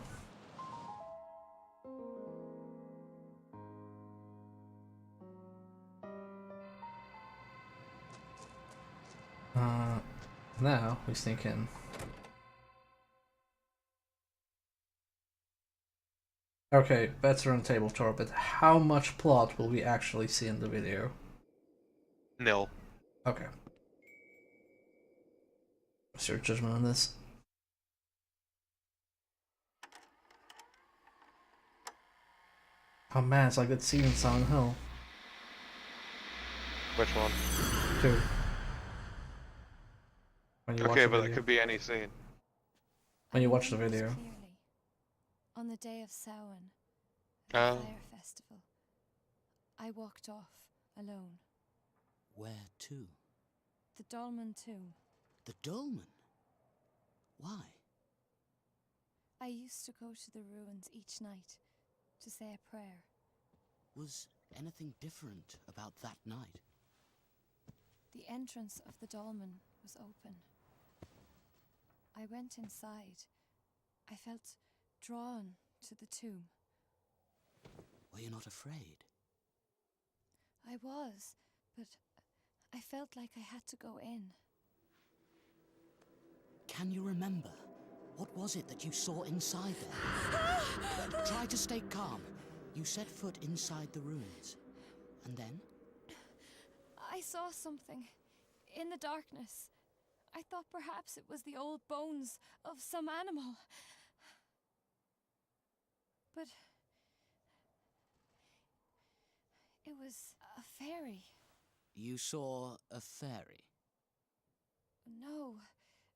Now we sneak in. Okay, bets are on the table, Tor, but how much plot will we actually see in the video? Nil. Okay. What's your judgment on this? Oh man, it's like that scene in Silent Hill. Which one? 2. When you watch Okay, the but that video. could be any scene. When you watch the remember video. clearly, on the day of Samhain, Oh. at the fire festival, I walked off alone. Where to? The Dolmen tomb. The dolmen? Why? I used to go to the ruins each night to say a prayer. Was anything different about that night? The entrance of the dolmen was open. I went inside. I felt drawn to the tomb. Were you not afraid? I was, but I felt like I had to go in. Can you remember? What was it that you saw inside there? Try to stay calm. You set foot inside the ruins. And then? I saw something in the darkness. I thought perhaps it was the old bones of some animal. But it was a fairy. You saw a fairy.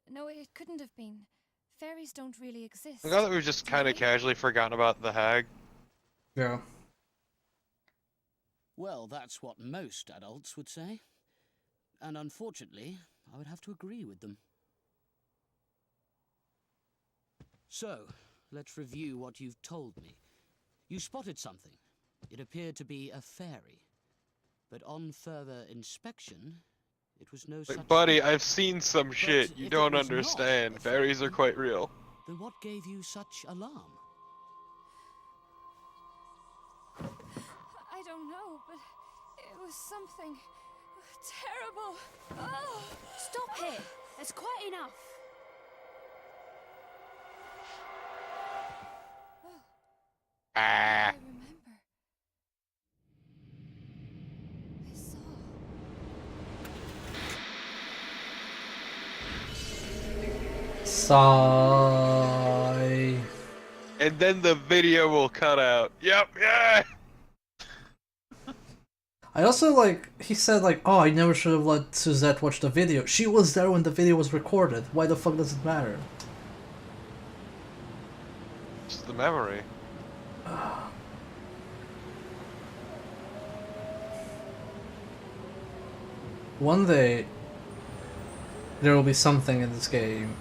No, it couldn't have been. Fairies don't really exist. I thought that we've just do kind of they? casually forgotten about the hag. Yeah. Well, that's what most adults would say. And unfortunately, I would have to agree with them. So, let's review what you've told me. You spotted something. It appeared to be a fairy. But on further inspection, It was no Like, such buddy, thing. I've seen some shit. But You if it don't was not understand. a Fairies are fairy, quite real. Then what gave you such alarm? I don't know, but it was something terrible. Oh. Stop it! That's quite enough. I Ah. remember. I saw. Sigh. And then the video will cut out. Yep, yeah! I also like, he said like, oh, I never should have let Suzette watch the video. She was there when the video was recorded. Why the fuck does it matter? It's the memory. One day, there will be something in this game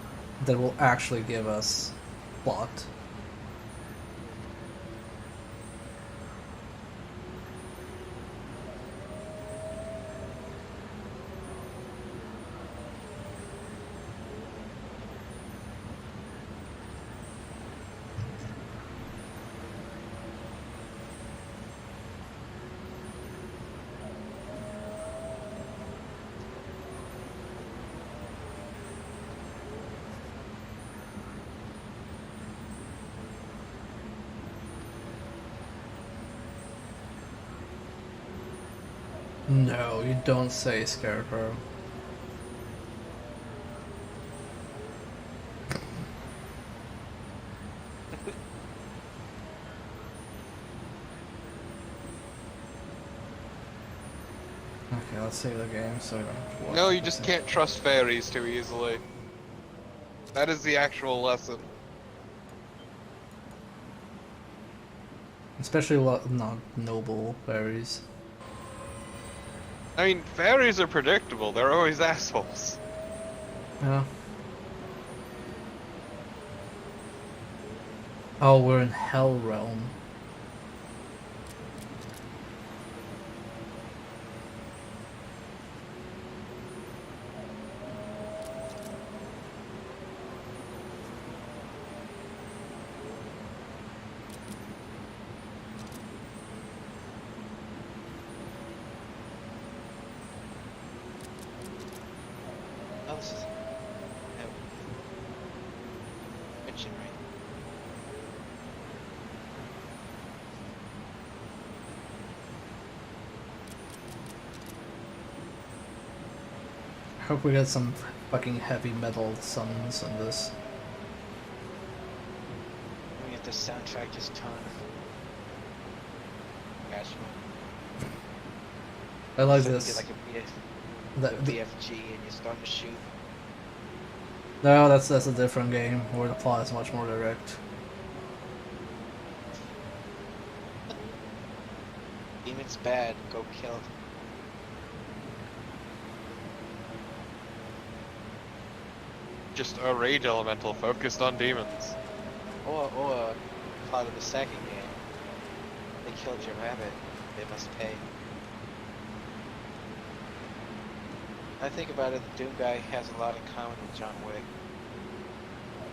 that will actually give us plot. No, you don't say Scarecrow. Okay, let's save the game so we don't have to watch No, it. you just can't trust fairies too easily. That is the actual lesson. Especially not noble fairies. I mean, fairies are predictable. They're always assholes. Yeah. Oh, we're in Hell Realm. Oh, this is. Mention, right? I hope we get some fucking heavy metal summons on this. We get the soundtrack just tone. Casual. I like So you this. get like a That, BFG and you start to shoot. no, that's a different game where the plot is much more direct. Demon's bad, go kill. Just a rage elemental focused on demons. Or part of the second game. They killed your rabbit. They must pay. I think about it, the Doom guy has a lot in common with John Wick.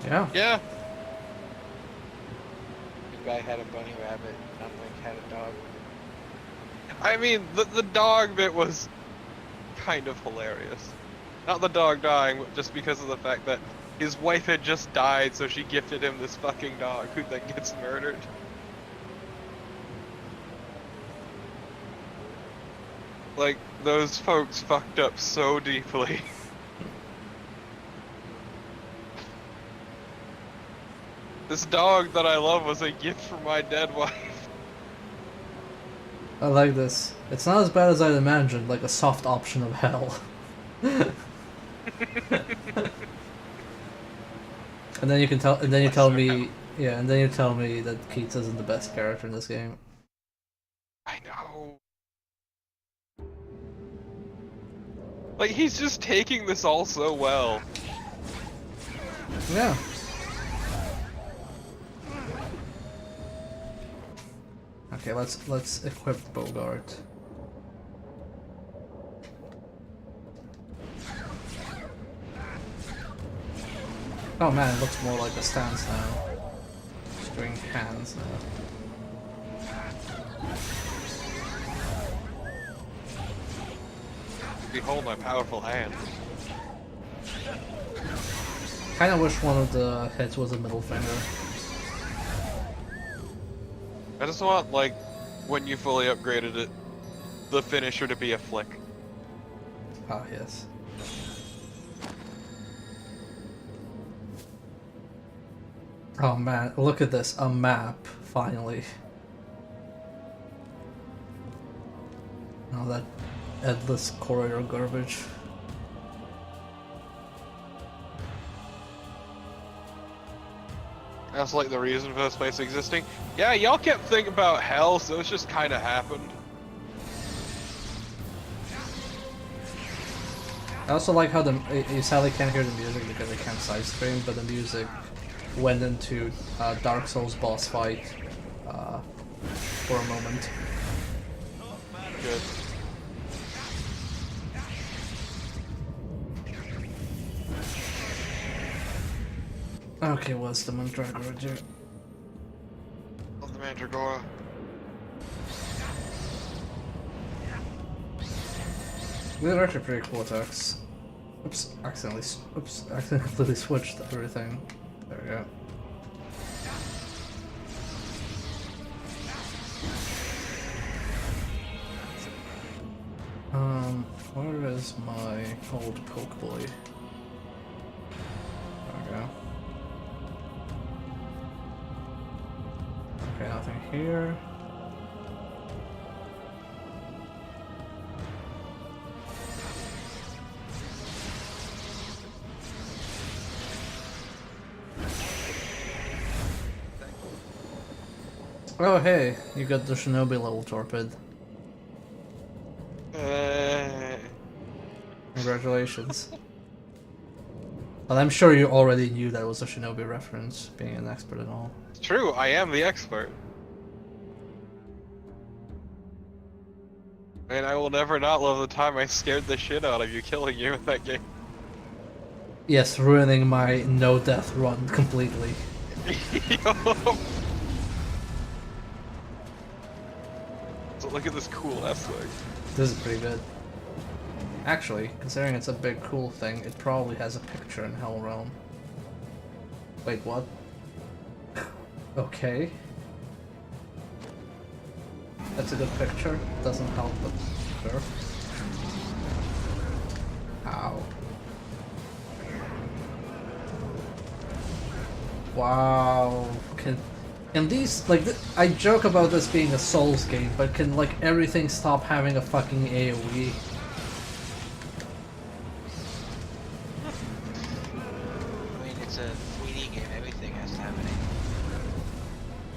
Yeah. Yeah. Doom guy had a bunny rabbit, John Wick had a dog. I mean, the dog bit was kind of hilarious. Not the dog dying, but just because of the fact that his wife had just died, so she gifted him this fucking dog who then gets murdered. Like, those folks fucked up so deeply. This dog that I love was a gift from my dead wife. I like this. It's not as bad as I'd imagined, like a soft option of hell. And then you can tell, and then you tell me, yeah, and then you tell me that Keats isn't the best character in this game. I know. Like, he's just taking this all so well. Yeah. Okay, let's equip Bogart. Oh man, it looks more like a stance now. Just doing hands now. Behold my powerful hand. Kinda wish one of the hits was a middle finger. I just want, like, when you fully upgraded it, the finisher to be a flick. Ah, yes. Oh man, look at this, a map, finally. All that endless corridor garbage. That's like the reason for this place existing. Yeah, y'all kept thinking about hell, so it's just kinda happened. I also like how you sadly can't hear the music because I can't side stream, but the music went into Dark Souls boss fight for a moment. Good. Okay, what's the Mandragora do? Love the Mandragora. These are actually pretty cool attacks. Oops, accidentally completely switched everything. There we go. Where is my old poke boy? There we go. Okay, nothing here. Oh hey, you got the Shinobi level torpid. Congratulations. But I'm sure you already knew that was a Shinobi reference, being an expert and all. It's true, I am the expert. And I will never not love the time I scared the shit out of you killing you in that game. Yes, ruining my no-death run completely. So look at this cool ass thing. This is pretty good. Actually, considering it's a big cool thing, it probably has a picture in Hell Realm. Wait, what? Okay. That's a good picture. Doesn't help, but sure. Ow. Wow. Can these, like, I joke about this being a Souls game, but can, like, everything stop having a fucking AoE? I mean, it's a 3D game. Everything has to have an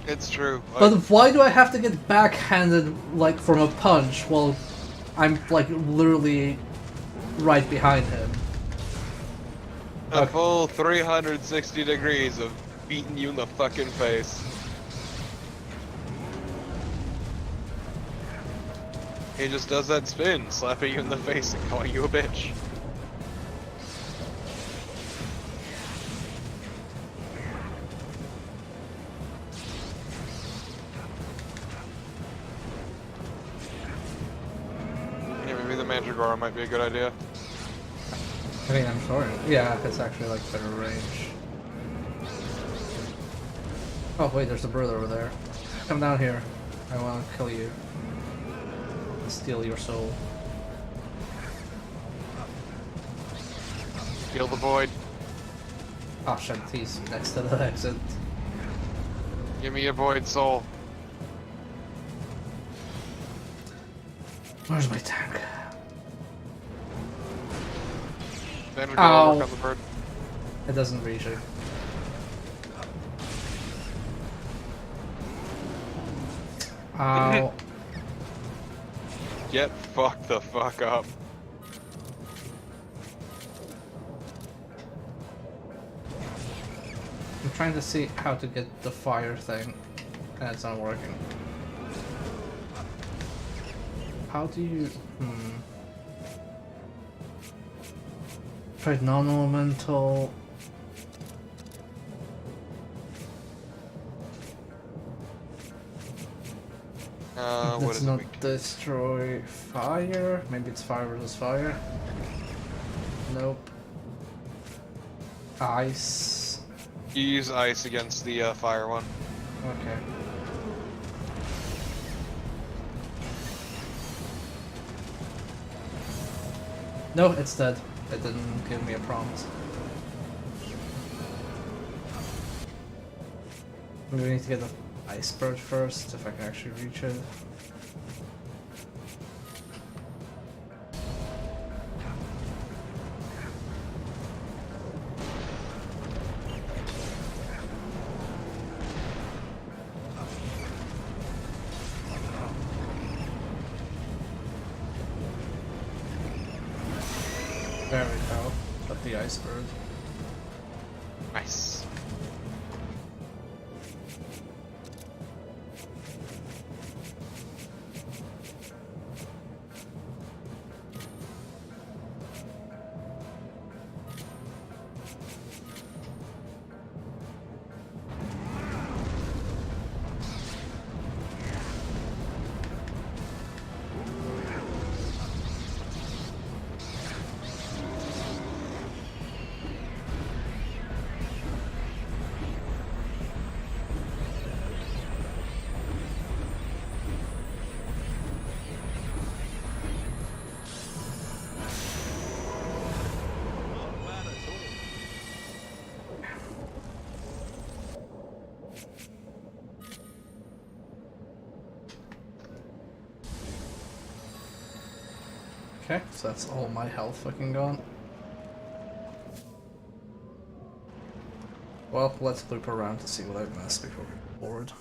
It's true. But why do I have to get backhanded, like, from a punch while I'm, like, literally right behind him? A full 360 degrees of beating you in the fucking face. He just does that spin, slapping you in the face and calling you a bitch. Yeah, maybe the Mandragora might be a good idea. I mean, I'm sorry. Yeah, it's actually, like, better range. Oh, wait, there's a bird over there. Come down here. I want to kill you. Steal your soul. Feel the void. Oh shit, he's next to the exit. Give me your void soul. Where's my tank? Mandragora, work on the bird. It doesn't reach it. Ow. Get fucked the fuck up. I'm trying to see how to get the fire thing, and it's not working. How do you... Tried non-elemental... What Let's is it? not destroy fire. Maybe it's fire versus fire. Nope. Ice. You use ice against the fire one. Okay. No, it's dead. It didn't give me a prompt. We need to get the iceberg first, if I can actually reach it. There we go. Got the iceberg. Nice. Okay, so that's all my health fucking gone. Well, let's loop around to see what I've missed before we move forward.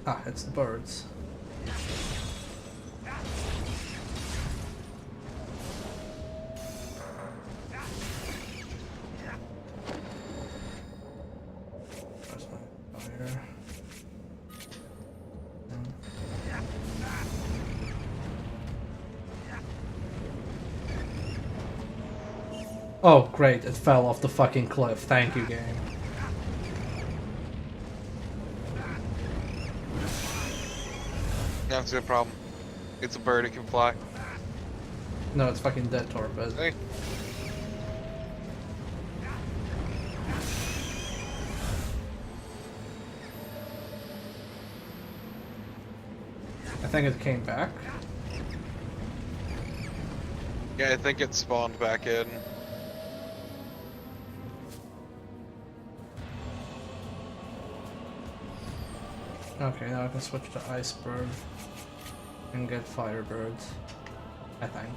Ah, it's the birds. There's my fire. Oh, great, it fell off the fucking cliff. Thank you, game. That's a problem. It's a bird, it can fly. No, it's fucking dead torpid. Hey. I think it came back. Yeah, I think it spawned back in. Okay, now I can switch to iceberg and get firebirds. I think.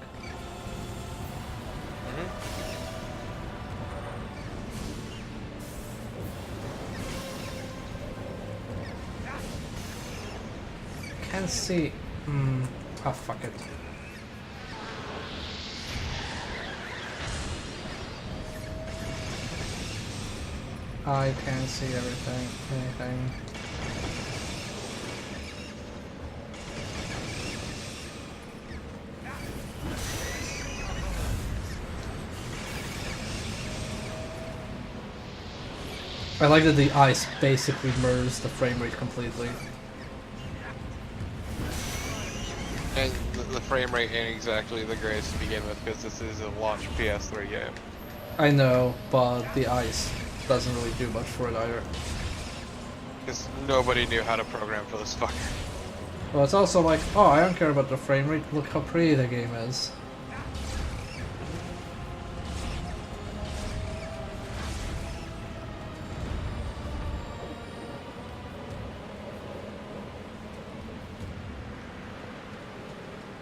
Can't see. Oh, fuck it. I can't see anything. I like that the ice basically mirrors the frame rate completely. And the frame rate ain't exactly the greatest to begin with because this is a launch PS3 game. I know, but the ice doesn't really do much for it either. Because nobody knew how to program for this fucker. Well, it's also like, oh, I don't care about the frame rate, look how pretty the game is.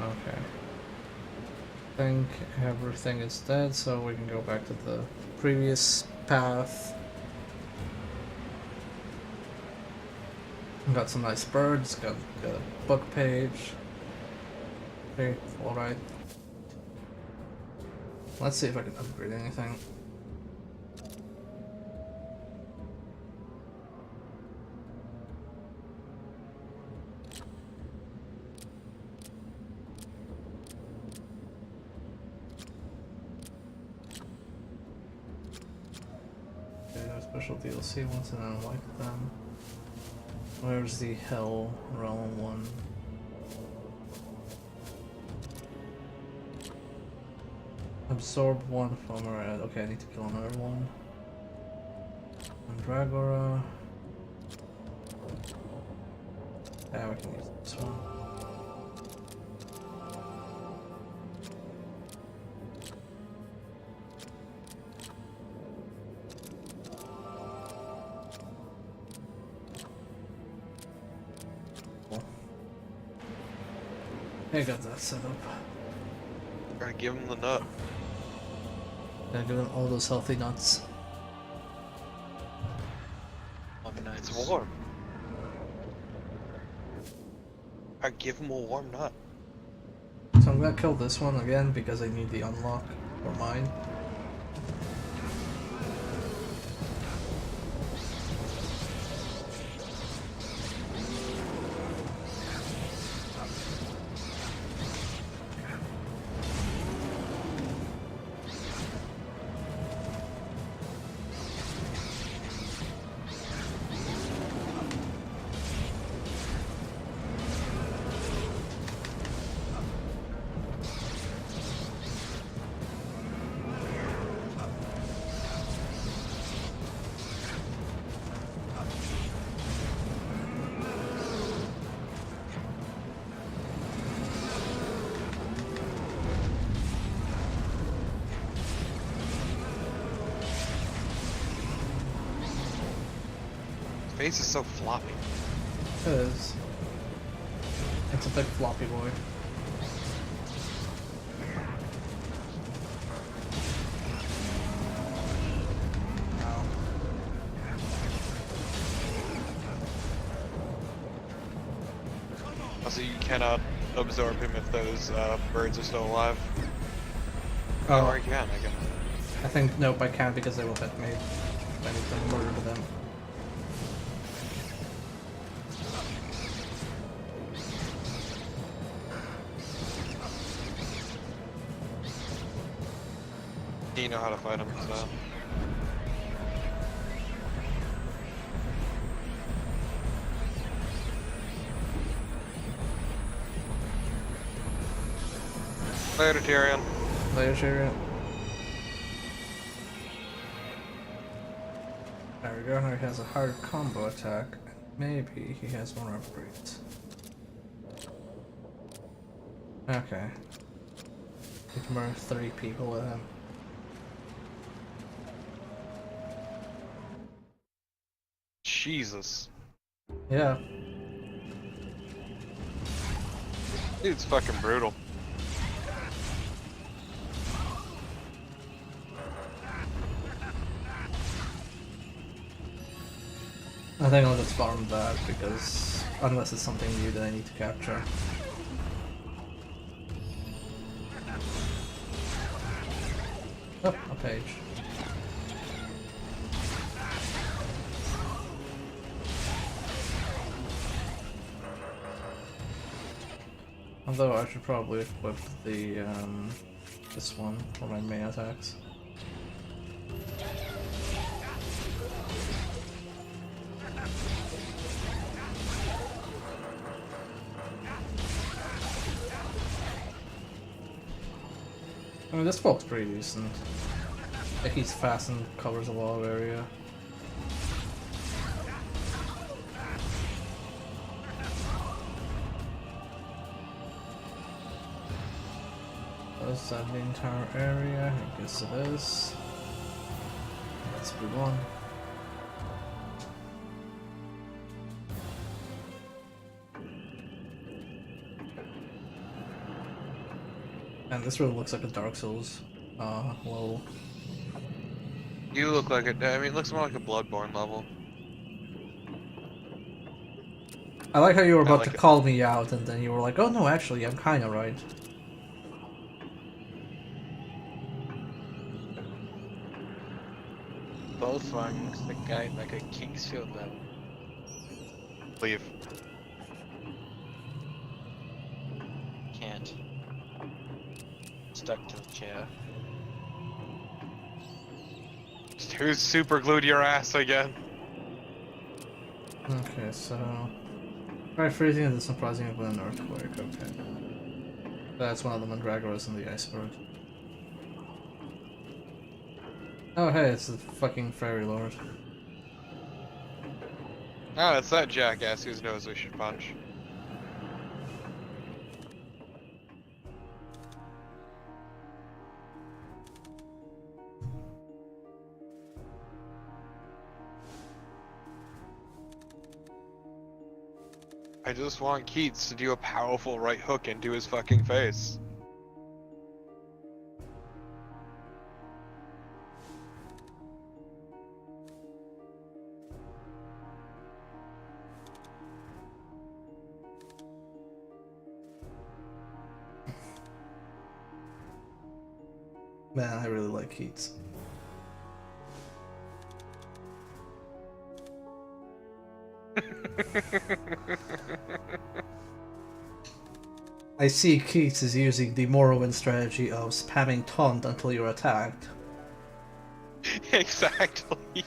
Okay. I think everything is dead, so we can go back to the previous path. Got some nice birds, got a book page. Okay, alright. Let's see if I can upgrade anything. special DLC ones and I don't like them. Where's the Hell Realm one? Absorb one from our head. Okay, I need to kill another one. Mandragora. Yeah, we can use this one. Cool. I got that set up. Gotta give him the nut. Gotta give him all those healthy nuts. It's warm. I give him a warm nut. So I'm gonna kill this one again because I need the unlock for mine. Face is so floppy. It is. It's a big floppy boy. Also, you cannot absorb him if those birds are still alive. Oh. Or you can, I guess. I think, nope, I can't because they will hit me. I need to murder them. You know how to fight him, so. Later, Tyrion. Later, Tyrion. There we go, now he has a hard combo attack. Maybe he has more upgrades. Okay. We can murder 3 people with him. Jesus. Yeah. Dude's fucking brutal. I think I'll just farm that because unless it's something new that I need to capture. Oh, a page. Although I should probably equip the this one for my main attacks. I mean, this folk's pretty decent. Like, he's fast and covers a lot of area. Is that the entire area? I guess it is. Let's move on. And this really looks like a Dark Souls level. You look like it. I mean, it looks more like a Bloodborne level. I like how you were I about like to it. call me out and then you were like, oh no, actually, I'm kinda right. Bullfrog looks the guy like a Kingsfield level. Leave. Can't. Stuck to the chair. Who's super glued your ass again? Okay, so... Right, freezing is surprising with an earthquake, okay. That's one of the Mandragoras in the iceberg. Oh hey, it's the fucking Fairy Lord. Oh, it's that jackass whose nose we should punch. I just want Keats to do a powerful right hook into his fucking face. Man, I really like Keats. I see Keats is using the Morrowind strategy of spamming taunt until you're attacked. Exactly.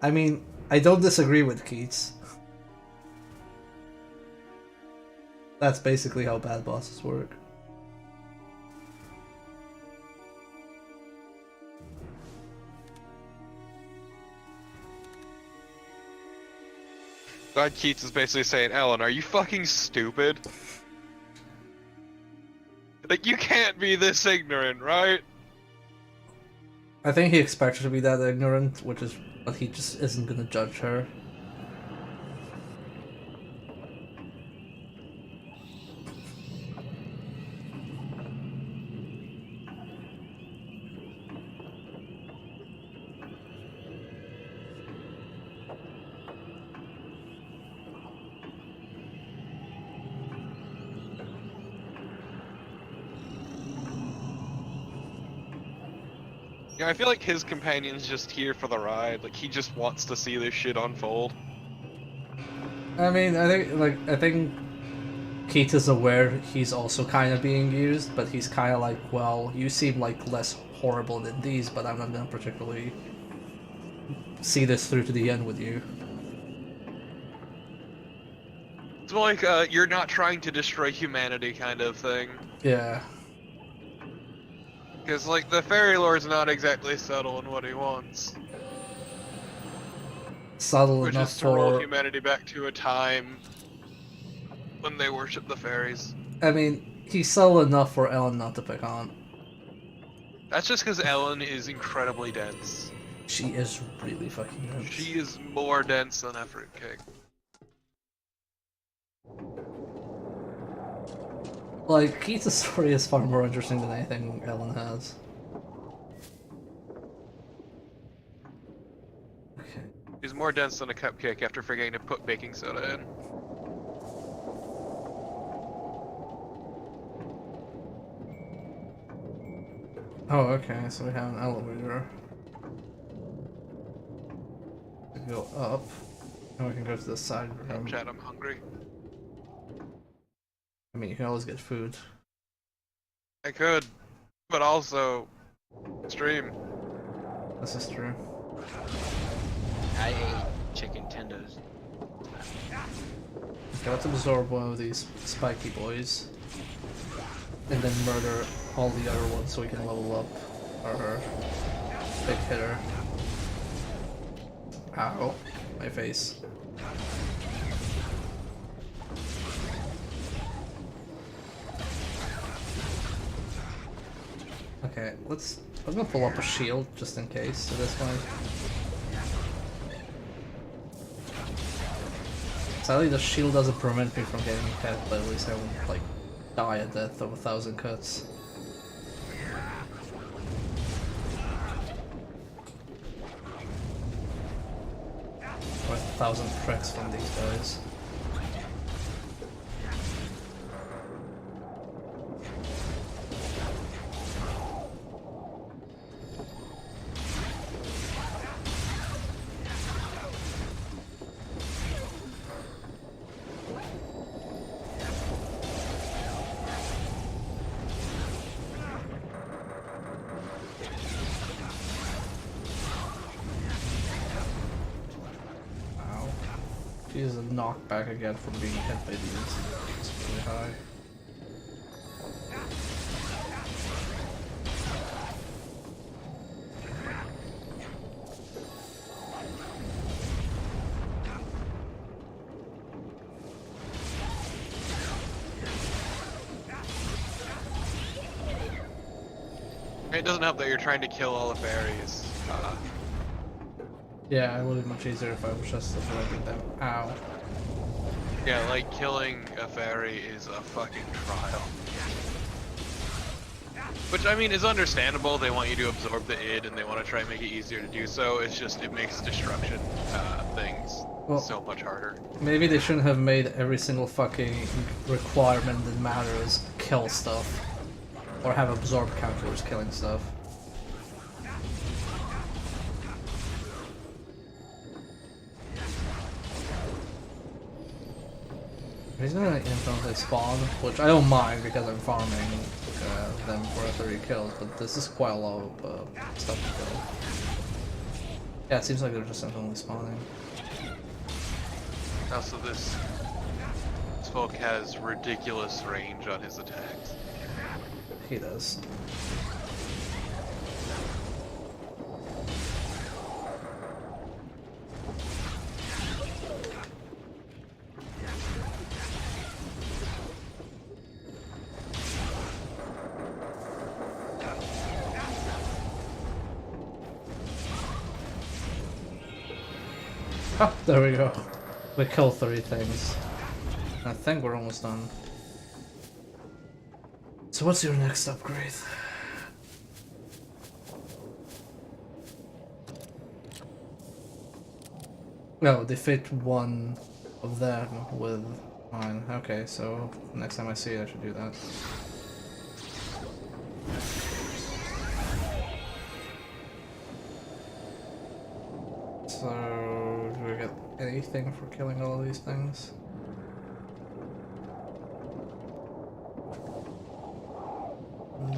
I mean, I don't disagree with Keats. That's basically how bad bosses work. God, Keats is basically saying, Ellen, are you fucking stupid? Like, you can't be this ignorant, right? I think he expects her to be that ignorant, which is but he just isn't gonna judge her. Yeah, I feel like his companion's just here for the ride. Like, he just wants to see this shit unfold. I mean, I think Keith is aware he's also kind of being used, but he's kind of like, well, you seem like less horrible than these, but I'm not gonna particularly see this through to the end with you. It's more like, you're not trying to destroy humanity kind of thing. Yeah. Because, like, the Fairy Lord's not exactly subtle in what he wants. Subtle Which enough is to roll for... humanity back to a time when they worship the fairies. I mean, he's subtle enough for Ellen not to pick on. That's just because Ellen is incredibly dense. She is really fucking dense. She is more dense than a fruitcake. Like, Keith's story is far more interesting than anything Ellen has. Okay. She's more dense than a cupcake after forgetting to put baking soda in. Oh, okay, so we have an elevator. We go up, and we can go to the side room. Chat, I'm hungry. I mean, you can always get food. I could, but also stream. This is true. I ate chicken tenders. Okay, let's absorb one of these spiky boys. And then murder all the other ones so we can level up our big hitter. Ow. My face. Okay, I'm gonna pull up a shield just in case at this point. Sadly the shield doesn't prevent me from getting hit, but at least I won't like die a death of 1,000 cuts. Or 1,000 pricks from these guys. She's a knockback again from being hit by these. It's really high. It doesn't help that you're trying to kill all the fairies. Yeah, it would be much easier if I was just avoiding them. Ow. Yeah, like killing a fairy is a fucking trial. Which, I mean, is understandable. They want you to absorb the id and they want to try and make it easier to do so. It's just, it makes destruction things so much harder. Maybe they shouldn't have made every single fucking requirement that matters kill stuff. Or have absorb counters killing stuff. He's gonna infinitely spawn, which I don't mind because I'm farming them for 30 kills, but this is quite a lot of stuff to kill. Yeah, it seems like they're just infinitely spawning. Also, this folk has ridiculous range on his attacks. He does. Ah, there we go. We killed 3 things. I think we're almost done. So what's your next upgrade? Oh, defeat one of them with mine. Okay, so next time I see it, I should do that. So, do we get anything for killing all of these things?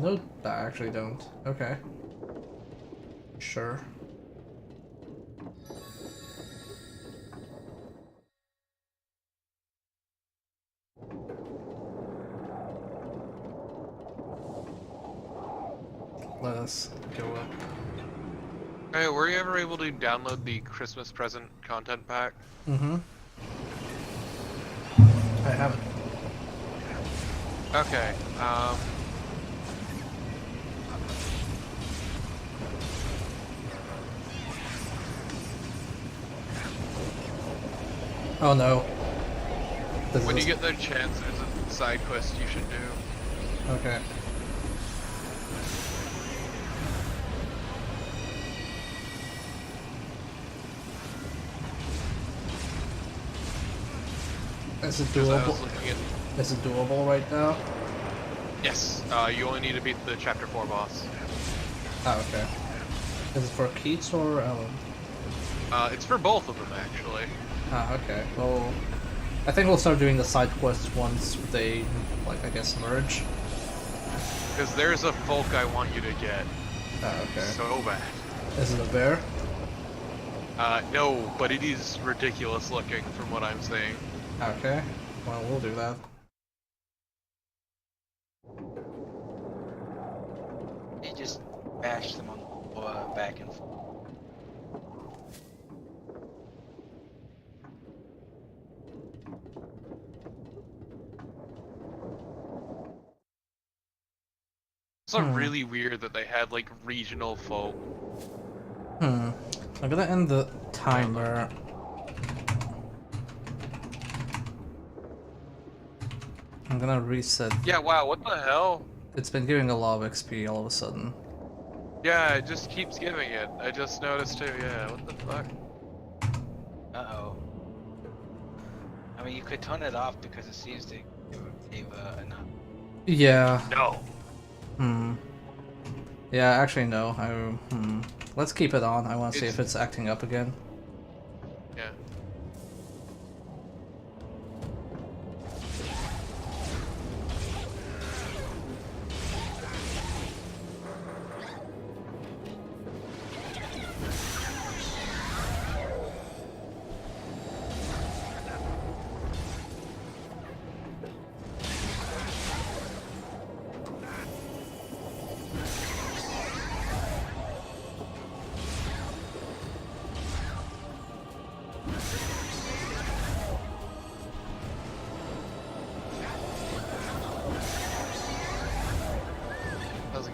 Nope, I actually don't. Okay. Sure. Let us go up. Hey, were you ever able to download the Christmas present content pack? Mm-hmm. I haven't. Okay, Oh no. when you get the chance, there's a side quest you should do. Okay. Is it 'Cause I doable? was looking at... Is it doable right now? Yes, you only need to beat the chapter 4 boss. Oh, okay. Is it for Keats or Ellen? It's for both of them, actually. Ah, okay. Well, I think we'll start doing the side quests once they, like, I guess, merge. Because there's a folk I want you to get. Ah, okay. So bad. Is it a bear? No, but it is ridiculous looking from what I'm seeing. Okay. Well, we'll do that. You just bash them on back and forth. It's not really weird that they had like regional folk. I'm gonna end the timer. I'm gonna reset. Yeah, wow, what the hell? It's been giving a lot of XP all of a sudden. Yeah, it just keeps giving it. I just noticed too, yeah, what the fuck? Uh-oh. I mean, you could turn it off because it seems to give enough. Yeah. No. Yeah, actually no. Let's keep it on. I want to see It's- if it's acting up again. Yeah.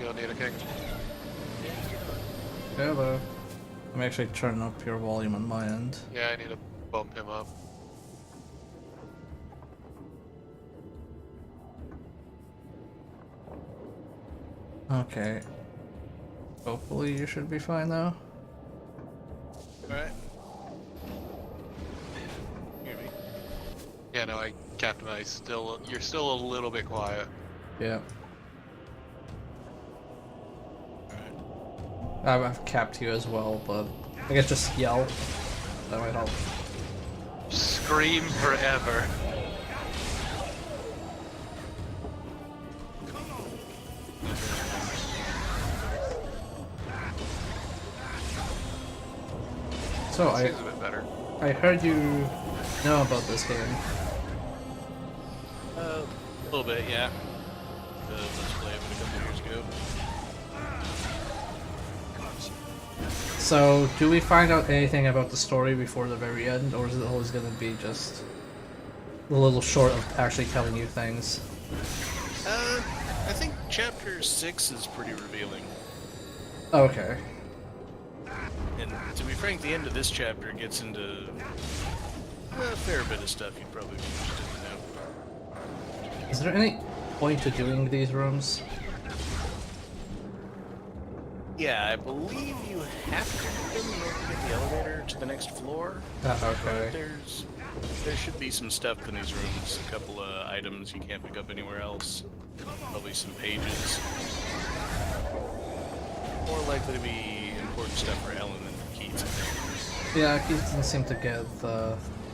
it going, Nita King? Hello. Let me actually turn up your volume on my end. Yeah, I need to bump him up. Okay. Hopefully you should be fine now. Alright. Hear me? Yeah, no, Captain, you're still a little bit quiet. Yeah. Alright. I've capped you as well, but I guess just yell. That might help. Scream forever. So Seems a bit better. I heard you know about this game. A little bit, yeah. Let's play it a couple years ago. So, do we find out anything about the story before the very end, or is it always going to be just a little short of actually telling you things? I think chapter 6 is pretty revealing. Okay. And to be frank, the end of this chapter gets into a fair bit of stuff you'd probably be interested to know. Is there any point to doing these rooms? Yeah, I believe you have to do them in order to get the elevator to the next floor. Okay. There should be some stuff in these rooms, a couple of items you can't pick up anywhere else, probably some pages. More likely to be important stuff for Ellen than for Keats, I think. Yeah, Keats doesn't seem to get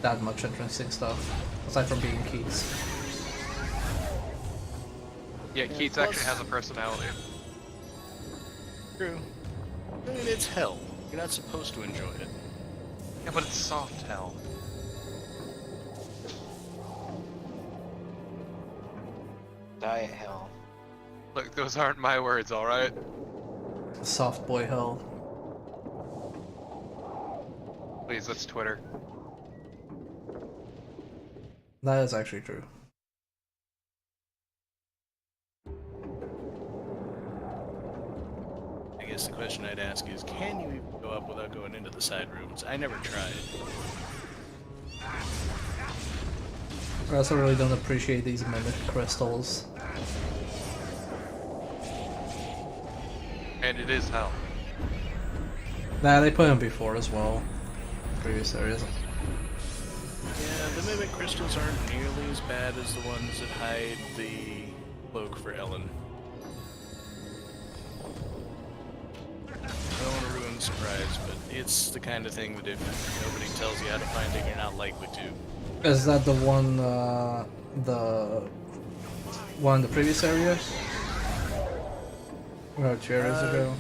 that much interesting stuff, aside from being Keats. Yeah, Keats plus- actually has a personality. True. I mean, it's hell. You're not supposed to enjoy it. Yeah, but it's soft hell. Diet hell. Look, those aren't my words, alright? Soft boy hell. Please, that's Twitter. That is actually true. I guess the question I'd ask is, can you even go up without going into the side rooms? I never tried. I also really don't appreciate these mimic crystals. And it is hell. Nah, they put them before as well. Previous areas. Yeah, the mimic crystals aren't nearly as bad as the ones that hide the cloak for Ellen. I don't want to ruin the surprise, but it's the kind of thing that if nobody tells you how to find it, you're not likely to. Is that the one in the previous area? Or 2 areas ago?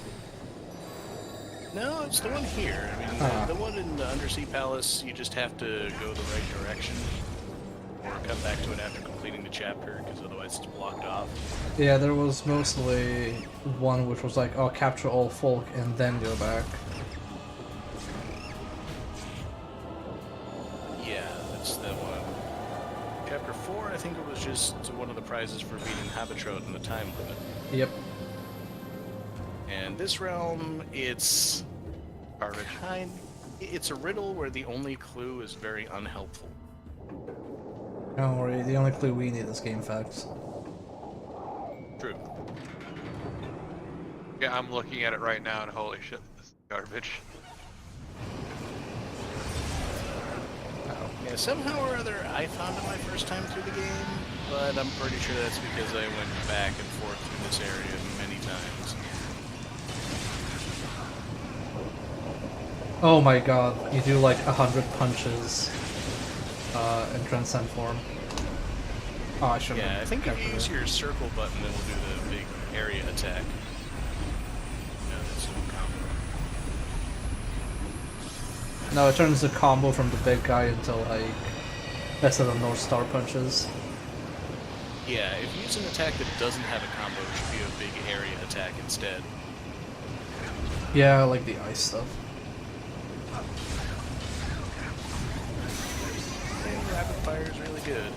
No, it's the one here. I mean, the one in the Undersea Palace, you just have to go the right direction. Or come back to it after completing the chapter, because otherwise it's blocked off. Yeah, there was mostly one which was like, oh, capture all folk and then go back. Yeah, that's the one. Chapter 4, I think it was just one of the prizes for beating Habitrode in the time limit. Yep. And this realm, it's Garbage. it's a riddle where the only clue is very unhelpful. Don't worry, the only clue we need is game facts. True. Yeah, I'm looking at it right now and holy shit, this is garbage. Yeah, somehow or other, I found it my first time through the game, but I'm pretty sure that's because I went back and forth through this area many times. Oh my god, you do like 100 punches in transcend form. Oh, I should have. Yeah, I think if you use your circle button, it will do the big area attack. No, that's no combo. No, it turns the combo from the big guy into like instead of North Star punches. Yeah, if you use an attack that doesn't have a combo, it should be a big area attack instead. Yeah, I like the ice stuff. And rapid fire is really good. I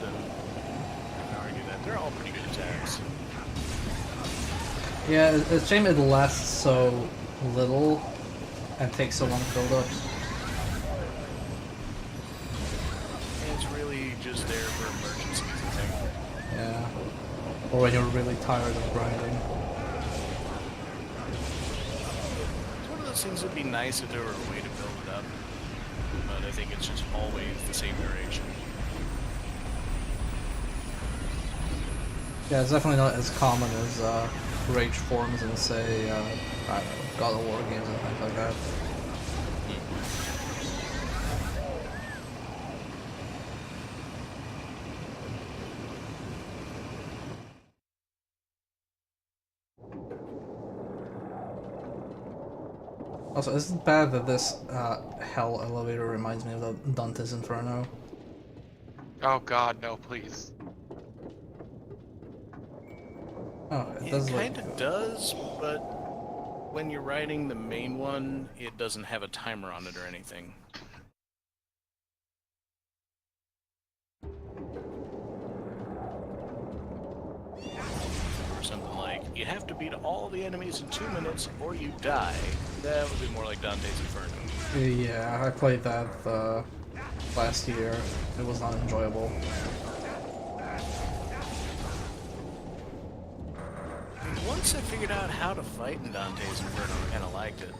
can argue that. They're all pretty good attacks. Yeah, it's a shame it lasts so little and takes so long to build up. And it's really just there for emergencies, I think. Yeah. Or when you're really tired of grinding. It's one of those things that'd be nice if there were a way to build it up. But I think it's just always the same duration. Yeah, it's definitely not as common as rage forms in, say, I don't know, God of War games and things like that. Also, isn't it bad that this hell elevator reminds me of the Dante's Inferno? Oh god, no, please. Oh, it It does look kind of does, but when you're riding the main one, it doesn't have a timer on it or anything. Or something like, you have to beat all the enemies in 2 minutes or you die. That would be more like Dante's Inferno. Yeah, I played that last year. It was not enjoyable. Once I figured out how to fight in Dante's Inferno, I kind of liked it.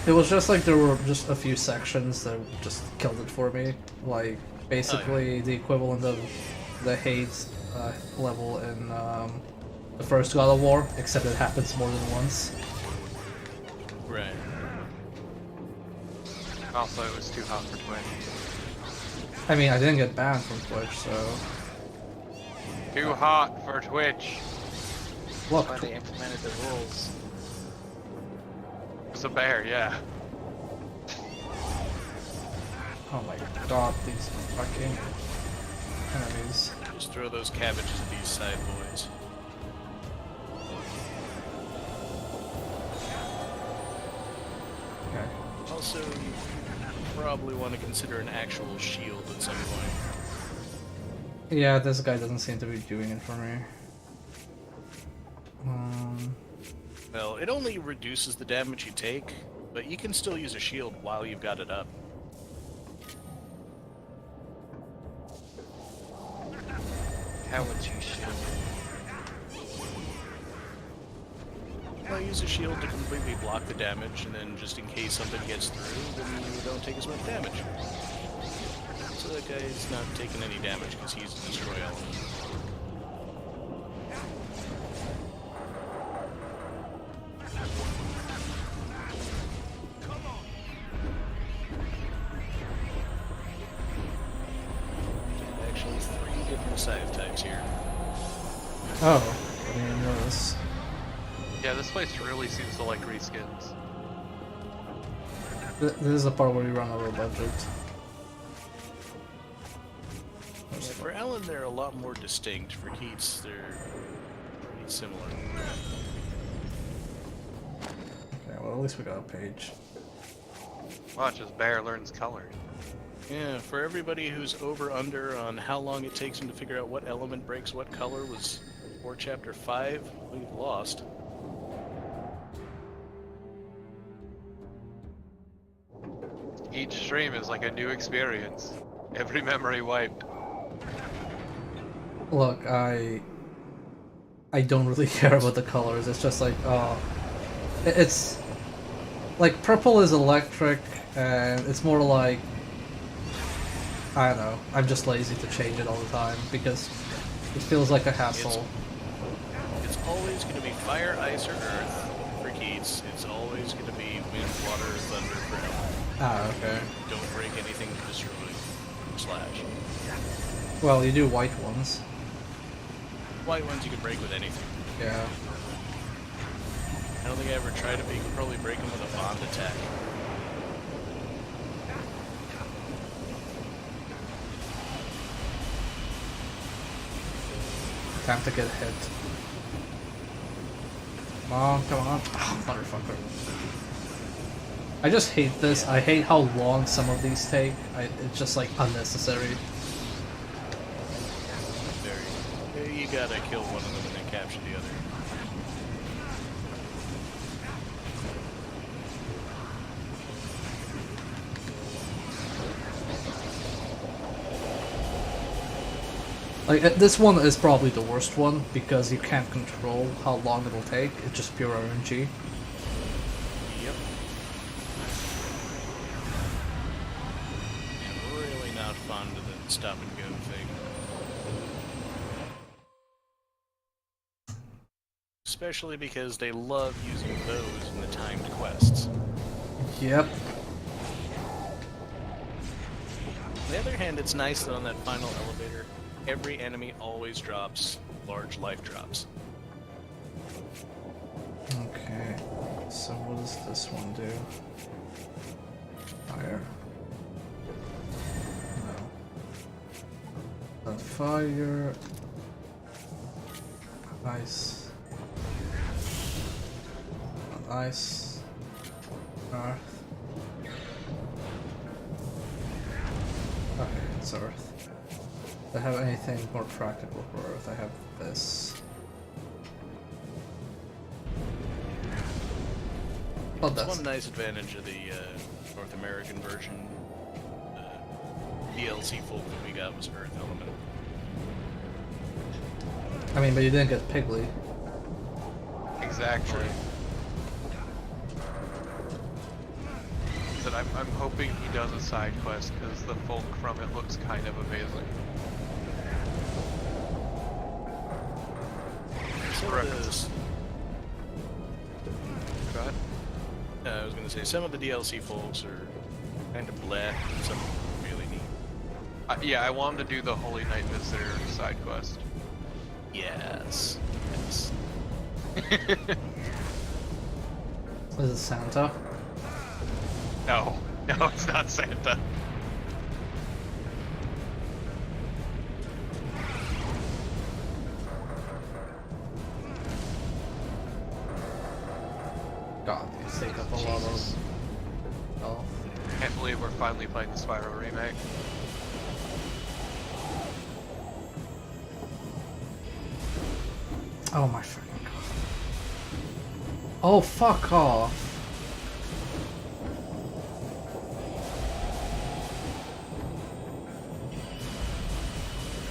It was just like there were just a few sections that just killed it for me. Like, basically the equivalent of the Hades level in the first God of War, except it happens more than once. Right. Also, it was too hot for Twitch. I mean, I didn't get banned from Twitch, so... Too hot for Twitch. Look, That's why they implemented the rules. It's a bear, yeah. oh my god, these fucking enemies. Just throw those cabbages at these side boys. Okay. Also, you probably want to consider an actual shield at some point. Yeah, this guy doesn't seem to be doing it for me. Well, it only reduces the damage you take, but you can still use a shield while you've got it up. How would you shield? Well, use a shield to completely block the damage, and then just in case something gets through, then you don't take as much damage. So that guy's not taking any damage because he's a destroy element. Actually, 3 different scythe types here. Oh, I didn't even notice. Yeah, this place really seems to like reskins. This is the part where you run over budget. Yeah, for Ellen, they're a lot more distinct. For Keats, they're pretty similar. Okay, well at least we got a page. Watch as bear learns color. Yeah, for everybody who's over-under on how long it takes them to figure out what element breaks what color was for Chapter 5, we've lost. Each stream is like a new experience. Every memory wiped. Look, I don't really care about the colors. It's just like, oh, it's like purple is electric, and it's more like, I don't know. I'm just lazy to change it all the time because it feels like a hassle. It's always going to be fire, ice, or earth for Keats. It's always going to be wind, water, thunder for Ellen. Ah, okay. Don't break anything to destroy. Slash. Well, you do white ones. White ones you can break with anything. Yeah. I don't think I ever tried it, but you can probably break them with a bond attack. Time to get hit. Come on, come on. Oh, motherfucker. I just hate this. I hate how long some of these take. It's just like unnecessary. Very. you gotta kill one of them and then capture the other. Like, this one is probably the worst one, because you can't control how long it'll take, it's just pure RNG. Yep. And really not fun to the stop and go thing. Especially because they love using those in the timed quests. Yep. On the other hand, it's nice that on that final elevator, every enemy always drops large life drops. Okay, so what does this one do? Fire. No. Not fire. Ice. Not ice. Earth. Okay, it's Earth. Do I have anything more practical for Earth? I have this. Oh, That's that's one nice advantage of the North American version. DLC folk that we got was Earth Element. I mean, but you didn't get Piggly. Exactly. But I'm hoping he does a side quest because the folk from it looks kind of amazing. Some of this, Go ahead. I was gonna say some of the DLC folks are kind of bleh, and some are really neat. Yeah, I wanted to do the Holy Night Visitor side quest. Yes. Yes. Is it Santa? No, no, it's not Santa. God, these take up a lot of health. Can't believe we're finally playing the Spyro remake. Oh my freaking god. Oh, fuck off.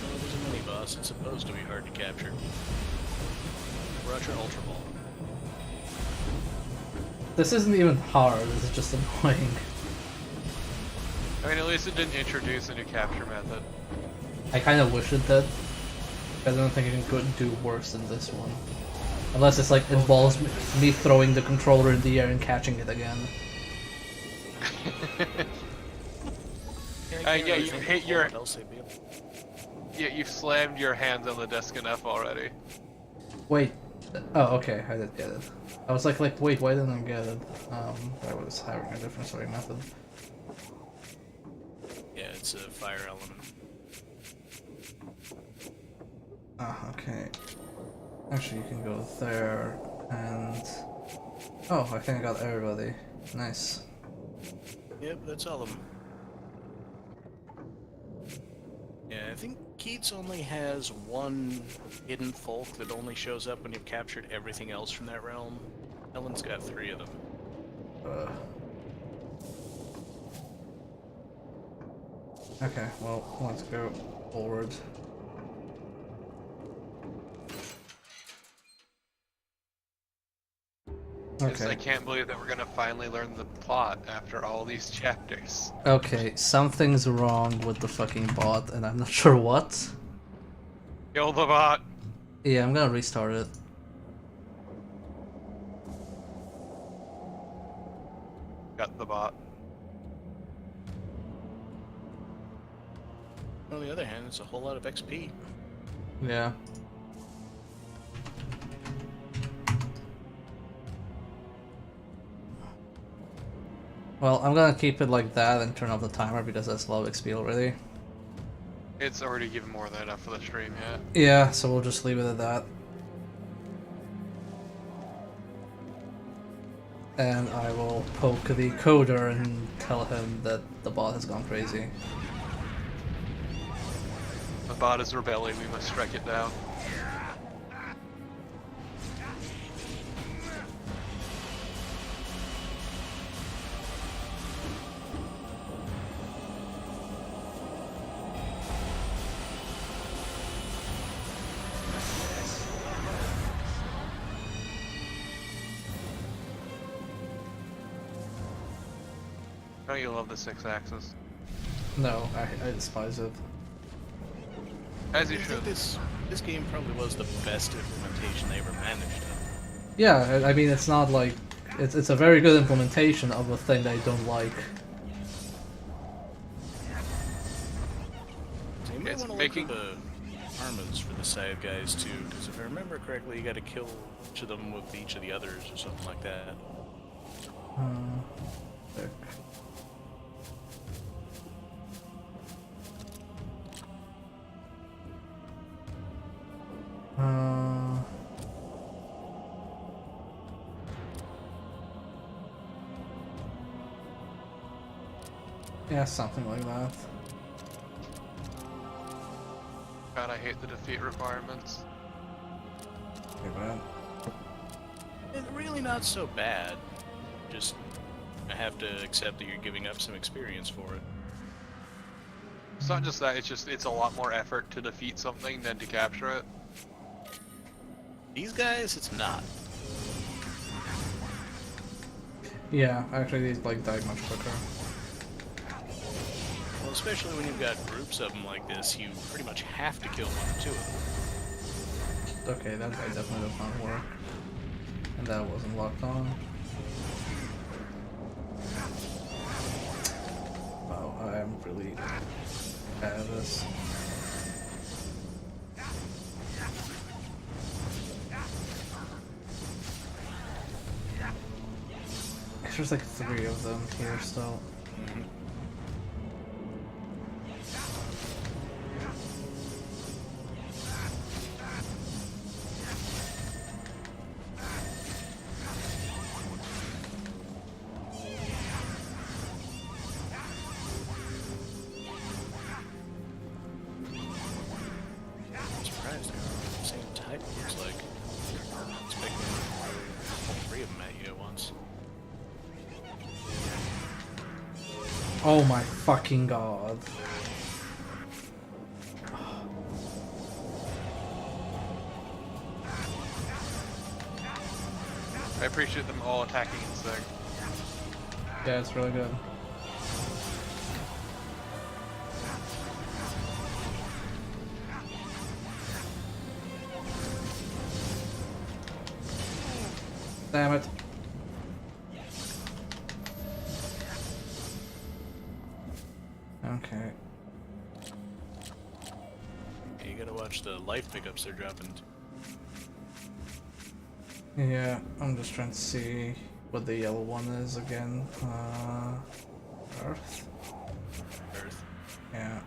Well, there's a mini boss. It's supposed to be hard to capture. Roger Ultra Ball. This isn't even hard, this is just annoying. I mean, at least it didn't introduce a new capture method. I kind of wish it did. I don't think it could do worse than this one. Unless it's like involves me throwing the controller in the air and catching it again. Yeah, you hit your... Yeah, you've slammed your hands on the desk enough already. Wait. Oh, okay, I did get it. I was like, wait, why didn't I get it? I was having a different sorting method. Yeah, it's a fire element. Ah, okay. Actually, you can go there, and... Oh, I think I got everybody. Nice. Yep, that's all of them. Yeah, I think Keats only has one hidden folk that only shows up when you've captured everything else from that realm. Ellen's got 3 of them. Okay, well, let's go forward. I Okay. can't believe that we're gonna finally learn the plot after all these chapters. Okay, something's wrong with the fucking bot, and I'm not sure what. Kill the bot! Yeah, I'm gonna restart it. Got the bot. On the other hand, it's a whole lot of XP. Yeah. Well, I'm gonna keep it like that and turn off the timer because that's a lot of XP already. It's already given more than enough for the stream, yeah. Yeah, so we'll just leave it at that. And I will poke the coder and tell him that the bot has gone crazy. The bot is rebelling, we must strike it down. Don't you love the 6-axis? No, I despise it. As I you think should. this game probably was the best implementation they ever managed. Yeah, I mean, it's not like it's a very good implementation of a thing that I don't like. So you might It's want to making- look at the armaments for the side guys too, because if I remember correctly, you got to kill each of them with each of the others or something like that. Sick. Uh, yeah, something like that. God, I hate the defeat requirements. Okay, man. It's really not so bad. Just I have to accept that you're giving up some experience for it. It's not just that, it's a lot more effort to defeat something than to capture it. These guys, it's not. Yeah, actually, these like die much quicker. Well, especially when you've got groups of them like this, you pretty much have to kill one or two of them. Okay, that guy definitely does not work. And that wasn't locked on. Wow, I am really bad at this. There's like 3 of them here still. I'm surprised they're all the same type, it looks like. Expecting all 3 of them at you at once. Oh my fucking god. I appreciate them all attacking in sync. Yeah, it's really good. Damn it. Okay. Yeah, you gotta watch the life pickups they're dropping. Yeah, I'm just trying to see what the yellow one is again. Earth? Earth. Yeah.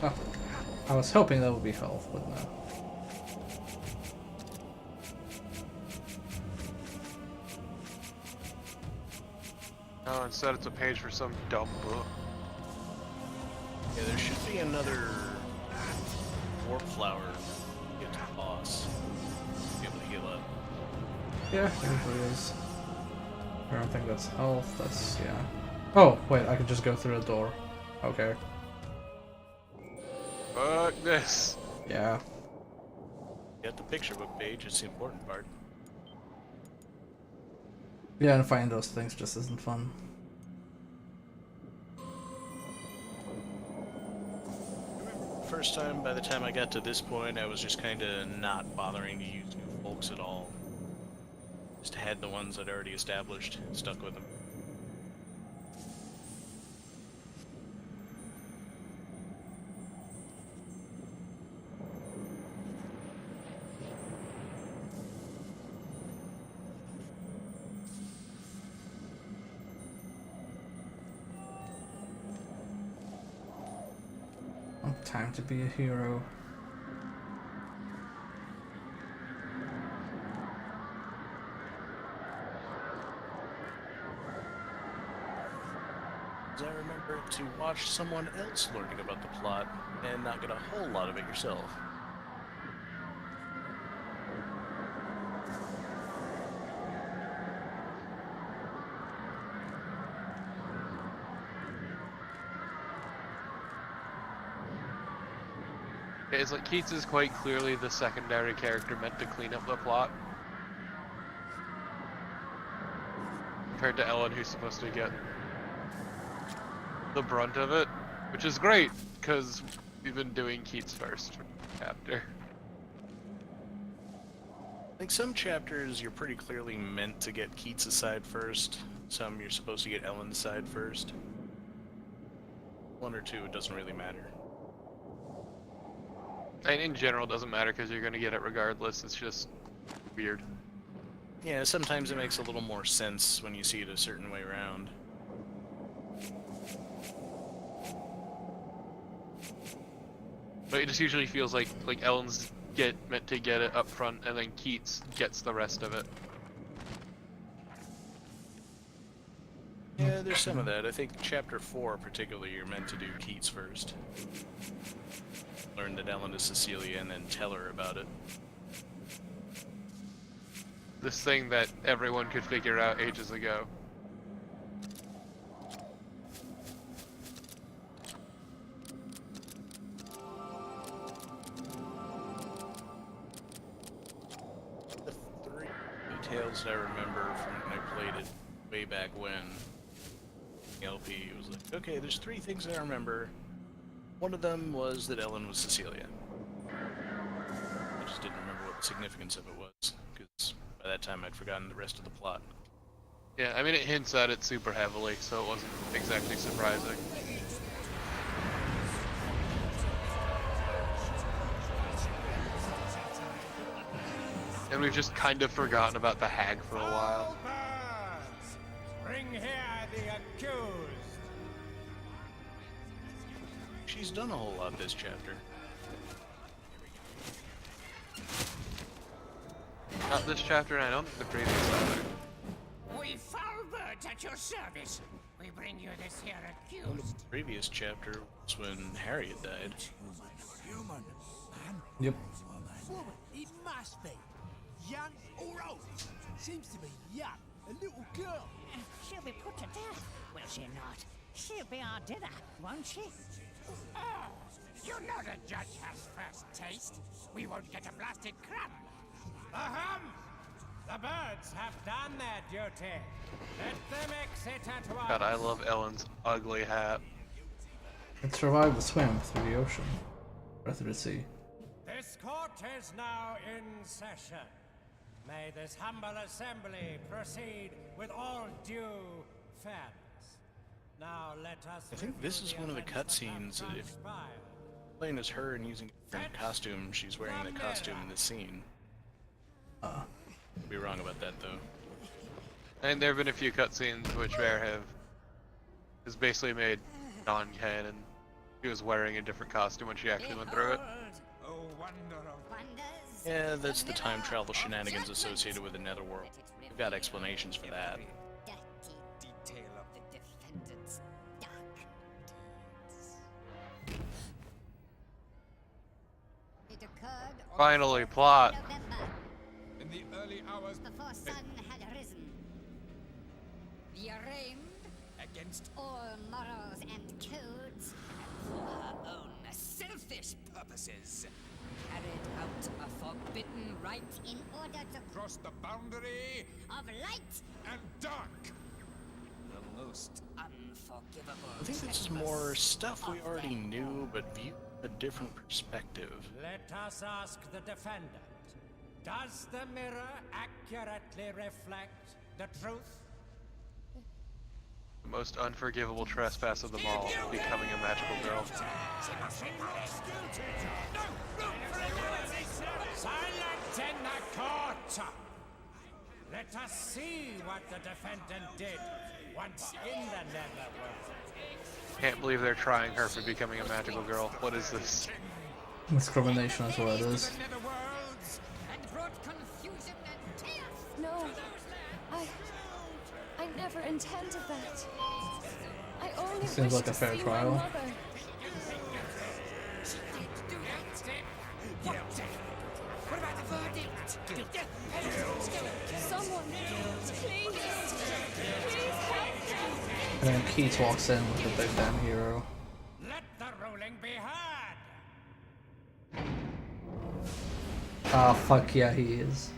Oh, I was hoping that would be health, but no. No, instead it's a page for some dumb book. Yeah, there should be another warp flower to get to the boss. Be able to heal up. Yeah, it usually is. I don't think that's health, that's, yeah. Oh, wait, I can just go through a door. Okay. Fuck this. Yeah. Get the picture book page, it's the important part. Yeah, and finding those things just isn't fun. First time, by the time I got to this point, I was just kind of not bothering to use new folks at all. Just had the ones I'd already established, stuck with them. Time to be a hero. is I remember to watch someone else learning about the plot and not get a whole lot of it yourself. It's like Keats is quite clearly the secondary character meant to clean up the plot. Compared to Ellen, who's supposed to get the brunt of it. Which is great, because we've been doing Keats first for the chapter. Like, some chapters you're pretty clearly meant to get Keats' side first, some you're supposed to get Ellen's side first. One or two, it doesn't really matter. And in general, it doesn't matter because you're going to get it regardless. It's just weird. Yeah, sometimes it makes a little more sense when you see it a certain way around. But it just usually feels like Ellen's meant to get it up front, and then Keats gets the rest of it. Yeah, there's some of that. I think chapter 4 particularly, you're meant to do Keats first. Learn that Ellen is Cecilia and then tell her about it. This thing that everyone could figure out ages ago. The 3 details that I remember from when I played it way back when, the LP, it was like, okay, there's 3 things that I remember. One of them was that Ellen was Cecilia. I just didn't remember what the significance of it was, because by that time I'd forgotten the rest of the plot. Yeah, I mean, it hints at it super heavily, so it wasn't exactly surprising. And we've just kind of forgotten about the hag for a while. Bring here the accused. She's done a whole lot this chapter. Not this chapter, and I don't think the previous either. We foul birds at your service. We bring you this here Well, the accused. previous chapter was when Harriet died. Human, man. Yep. Woman, it must be. Young or old? Seems to be young. A little girl. She'll be put to death, will she not? She'll be our dinner, won't she? Oh, you know the judge has first taste. We won't get a blasted crumb. Ahem! The birds have done their duty. Let them exit at once. God, I love Ellen's ugly hat. It survived the swim through the ocean, or through the sea. This court is now in session. May this humble assembly proceed with all due fairness. Now let us. I think this is one of the cutscenes that if playing as her and using a different costume, she's wearing the costume in the scene. Be wrong about that though. And there have been a few cutscenes which Bear have is basically made non-canon. She was wearing a different costume when she actually went through it. Oh, wonder of Wonders. Yeah, that's the time travel shenanigans associated with the Netherworld. We've got explanations for that. Dirty detail of the defendant's dark deeds. It occurred on Finally, plot. November, in the early hours before sun had risen. The arraigned against all morals and codes, and for her own selfish purposes, carried out a forbidden rite in order to cross the boundary of light, and dark. the most unforgivable. I think this is more stuff we already knew, but viewed from a different perspective. Let us ask the defendant. Does the mirror accurately reflect the truth? The most unforgivable trespass of them all, becoming a magical girl. Silent in the court! Let us see what the defendant did once in the Netherworld. Can't believe they're trying her for becoming a magical girl. What is this? Discrimination is what it is. and brought confusion and chaos. No, I never intended that. I only Seems wish like a to fair see trial. my mother. What about the verdict? Someone, please, please help me. And then Keats walks in with the big damn hero. Let the ruling be heard. Ah, fuck yeah, he is.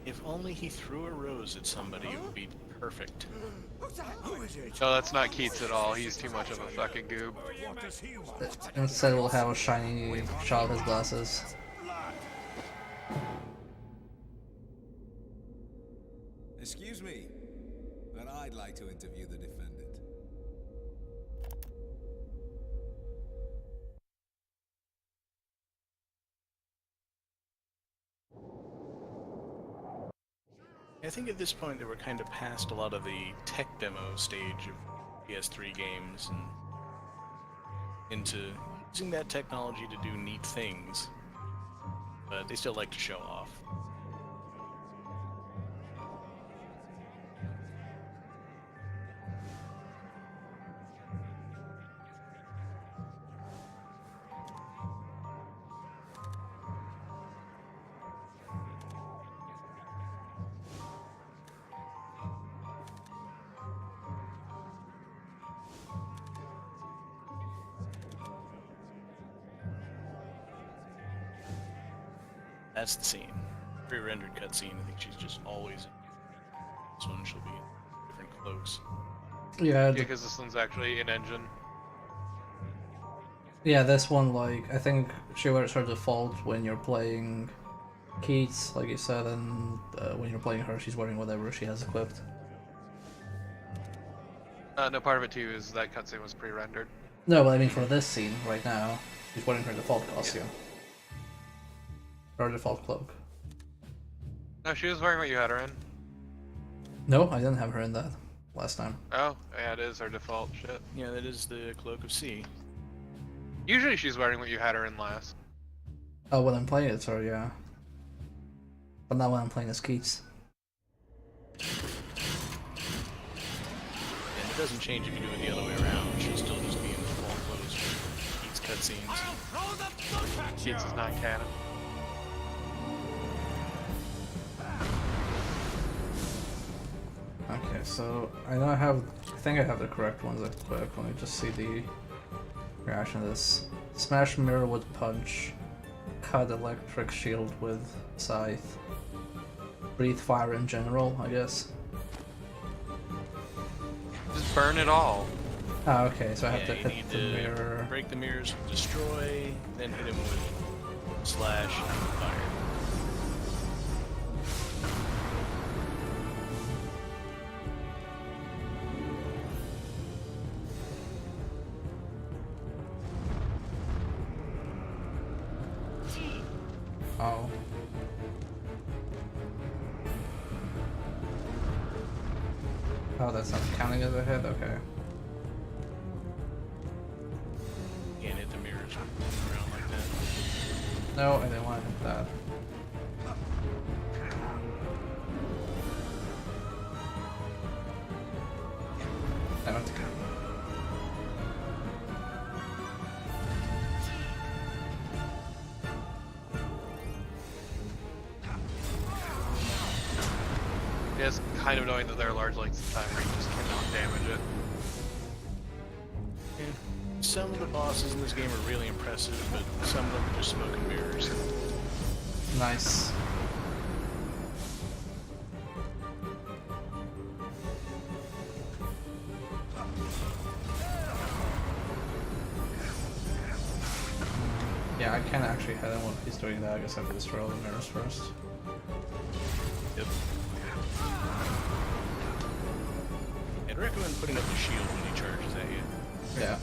If only he threw a rose at somebody, it would be perfect. Who is it? No, that's not Keats at all. He's too much of a fucking goob. What does he want? Instead, we'll have a shiny shot of his glasses. Excuse me, but I'd like to interview the defendant. I think at this point they were kind of past a lot of the tech demo stage of PS3 games and into using that technology to do neat things, but they still like to show off. That's the scene. Pre-rendered cutscene. I think she's just always. This one she'll be in different cloaks. Yeah, Because this one's actually in engine. yeah, this one, like, I think she wears her default when you're playing Keats, like you said, and when you're playing her, she's wearing whatever she has equipped. No, part of it too is that cutscene was pre-rendered. No, but I mean for this scene right now, she's wearing her default costume. Her default cloak. No, she was wearing what you had her in. No, I didn't have her in that last time. Oh, yeah, it is her default shit. Yeah, that is the Cloak of C. Usually she's wearing what you had her in last. Oh, when I'm playing it, so yeah. But not when I'm playing as Keats. And it doesn't change if you do it the other way around. She'll still just be in default clothes for Keats cutscenes. Keats is not canon. Okay, so I know I think I have the correct ones equipped. Let me just see the reaction to this. Smash mirror with punch. Cut electric shield with scythe. Breathe fire in general, I guess. Just burn it all. Ah, okay, so I have to you hit need the to mirror. break the mirrors, destroy, then hit him with slash and fire. Oh. Oh, that's not counting as a hit? Okay. Can't hit the mirrors around like that. No, I didn't want to hit that. I don't think It's kind of annoying that there are large lengths of time where you just cannot damage it. Yeah. Some of the bosses in this game are really impressive, but some of them are just smoke and mirrors. Nice. Yeah, I can't actually hit him when he's doing that. I guess I have to destroy all the mirrors first. Yep. I'd recommend putting up the shield when he charges at you. Yeah.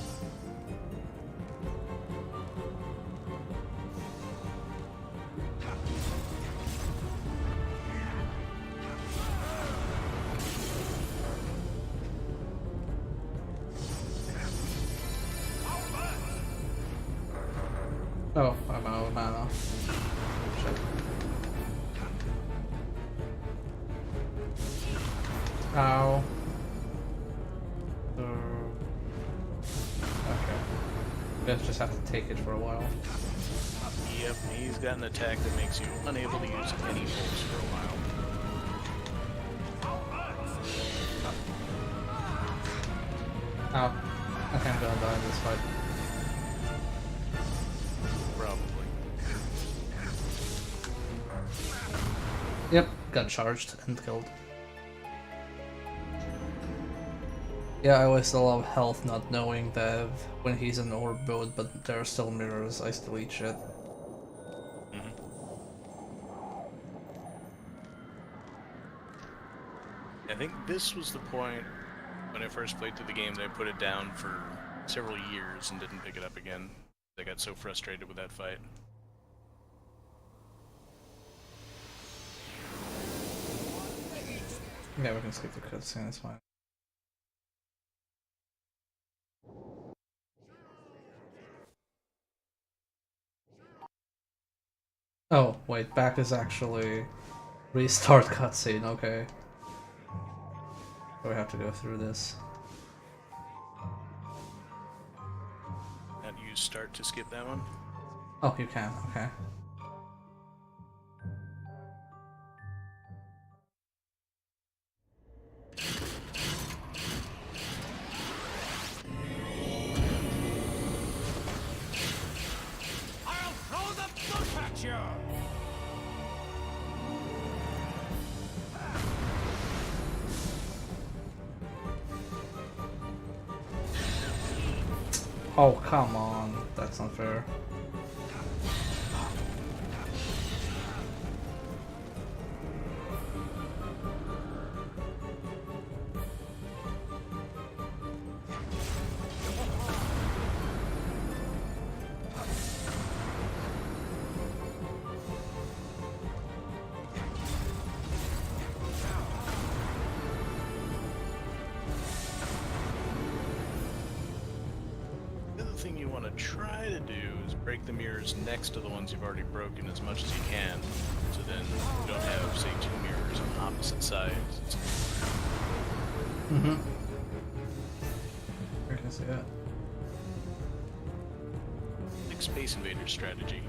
Oh, I'm out of mana. Shit. Ow. guys just have to take it for a while. Yep, he's got an attack that makes you unable to use any bolts for a while. Oh, I think I'm gonna die in this fight. Probably. Yep, got charged and killed. Yeah, I always love health not knowing that when he's in orb mode, but there are still mirrors, I still eat shit. I think this was the point when I first played through the game that I put it down for several years and didn't pick it up again. I got so frustrated with that fight. Yeah, we can skip the cutscene, it's fine. Oh, wait, back is actually restart cutscene, okay. So we have to go through this. Can't you start to skip that one? Oh, you can, okay. I'll throw the book at you! Oh, come on. That's not fair. The other thing you want to try to do is break the mirrors next to the ones you've already broken as much as you can, so then you don't have, say, two mirrors on opposite sides. Mm-hmm. I can see that. Like Space Invaders strategy.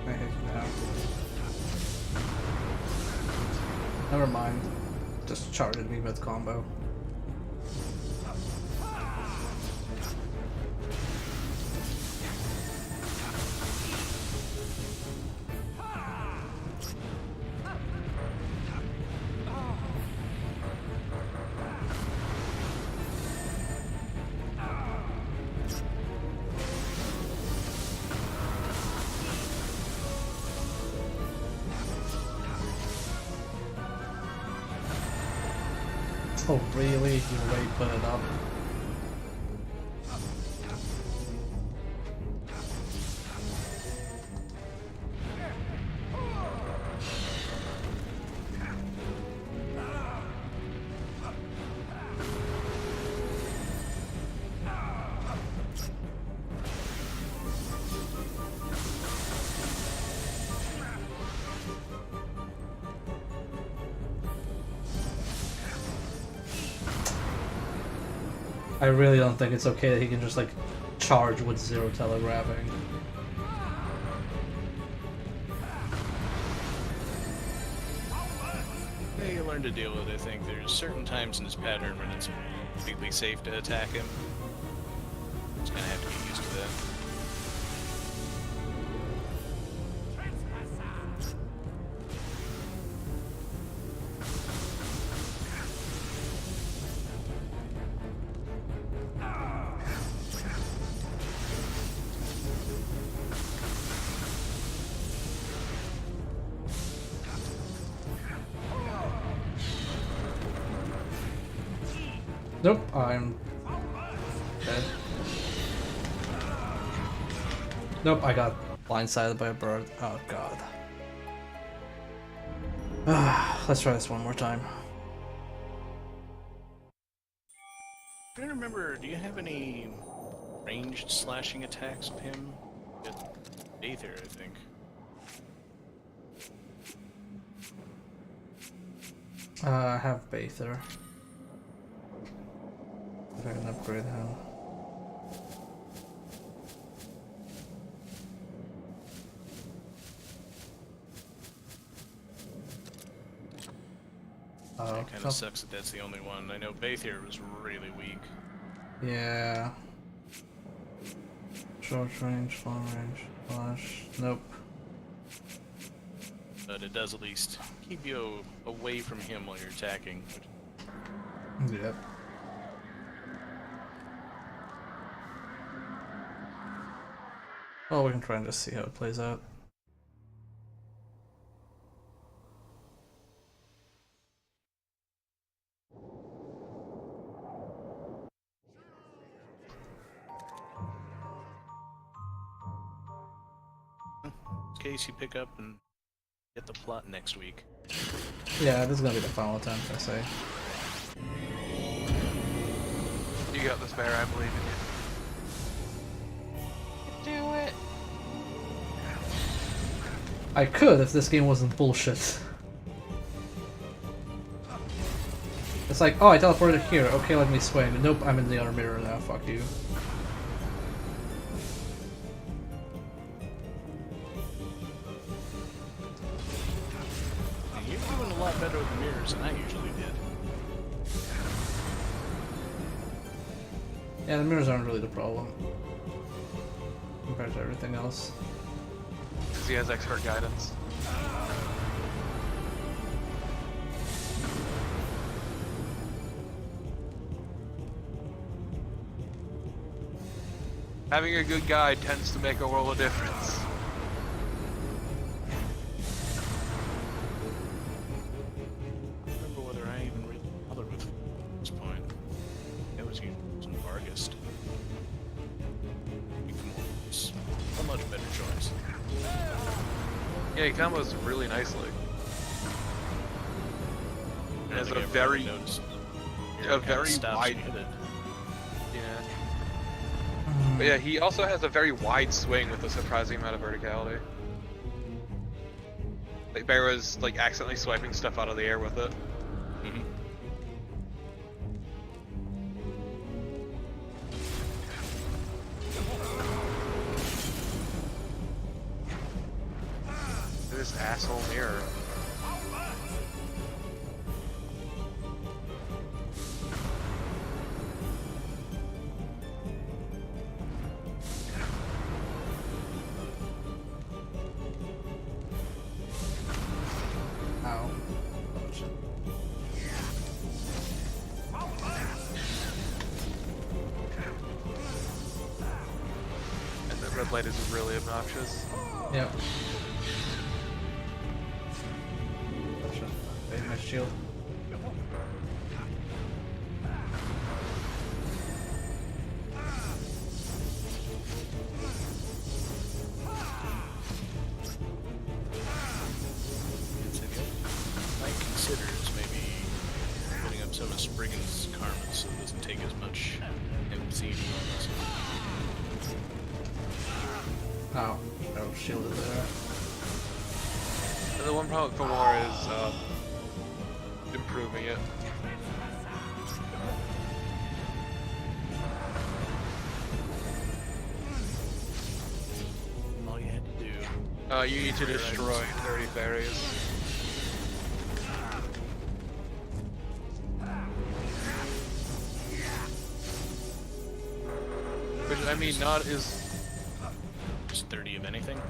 I hate you now. Never mind. Just charged me with combo. Oh really? You already put it up? I really don't think it's okay that he can just like charge with zero telegraphing. Yeah, you learn to deal with it. I think there's certain times in this pattern when it's completely safe to attack him. Just gonna have to get used to that. Nope, I'm dead. Nope, I got blindsided by a bird. Oh god. Let's try this one more time. I don't remember, do you have any ranged slashing attacks with him? With Aether, I think. I have Bather. If I can upgrade him. Oh, It kind of sucks that that's the only one. I know Bather was really weak. Yeah. Short range, long range, flash. Nope. But it does at least keep you away from him while you're attacking. Yep. Well, we can try and just see how it plays out. In case you pick up and get the plot next week. Yeah, this is gonna be the final attempt, I say. You got this, Bear. I believe in you. Do it. I could if this game wasn't bullshit. It's like, oh, I teleported here. Okay, let me swing. Nope, I'm in the other mirror now. Fuck you. You're doing a lot better with the mirrors than I usually did. Yeah, the mirrors aren't really the problem compared to everything else. Because he has expert guidance. Having a good guide tends to make a world of difference. I don't remember whether I even really bothered with at this point. It was using Vargast. It's a much better choice. Yeah, he combos really nicely. I Has think a I've very, really noticed. a very wide. Yeah. But yeah, he also has a very wide swing with a surprising amount of verticality. Like Bear was like accidentally swiping stuff out of the air with it. Mm-hmm. This asshole mirror. Ow. And the red light is really obnoxious. Yep. Save my shield. Might consider is maybe putting up some of Spriggan's karma so it doesn't take as much MC bonus. Ow. Oh, shielded there. And the one problem with Folklore is improving it. All you had to do. You need to destroy 30 fairies. I mean, not as... Just 30 of anything?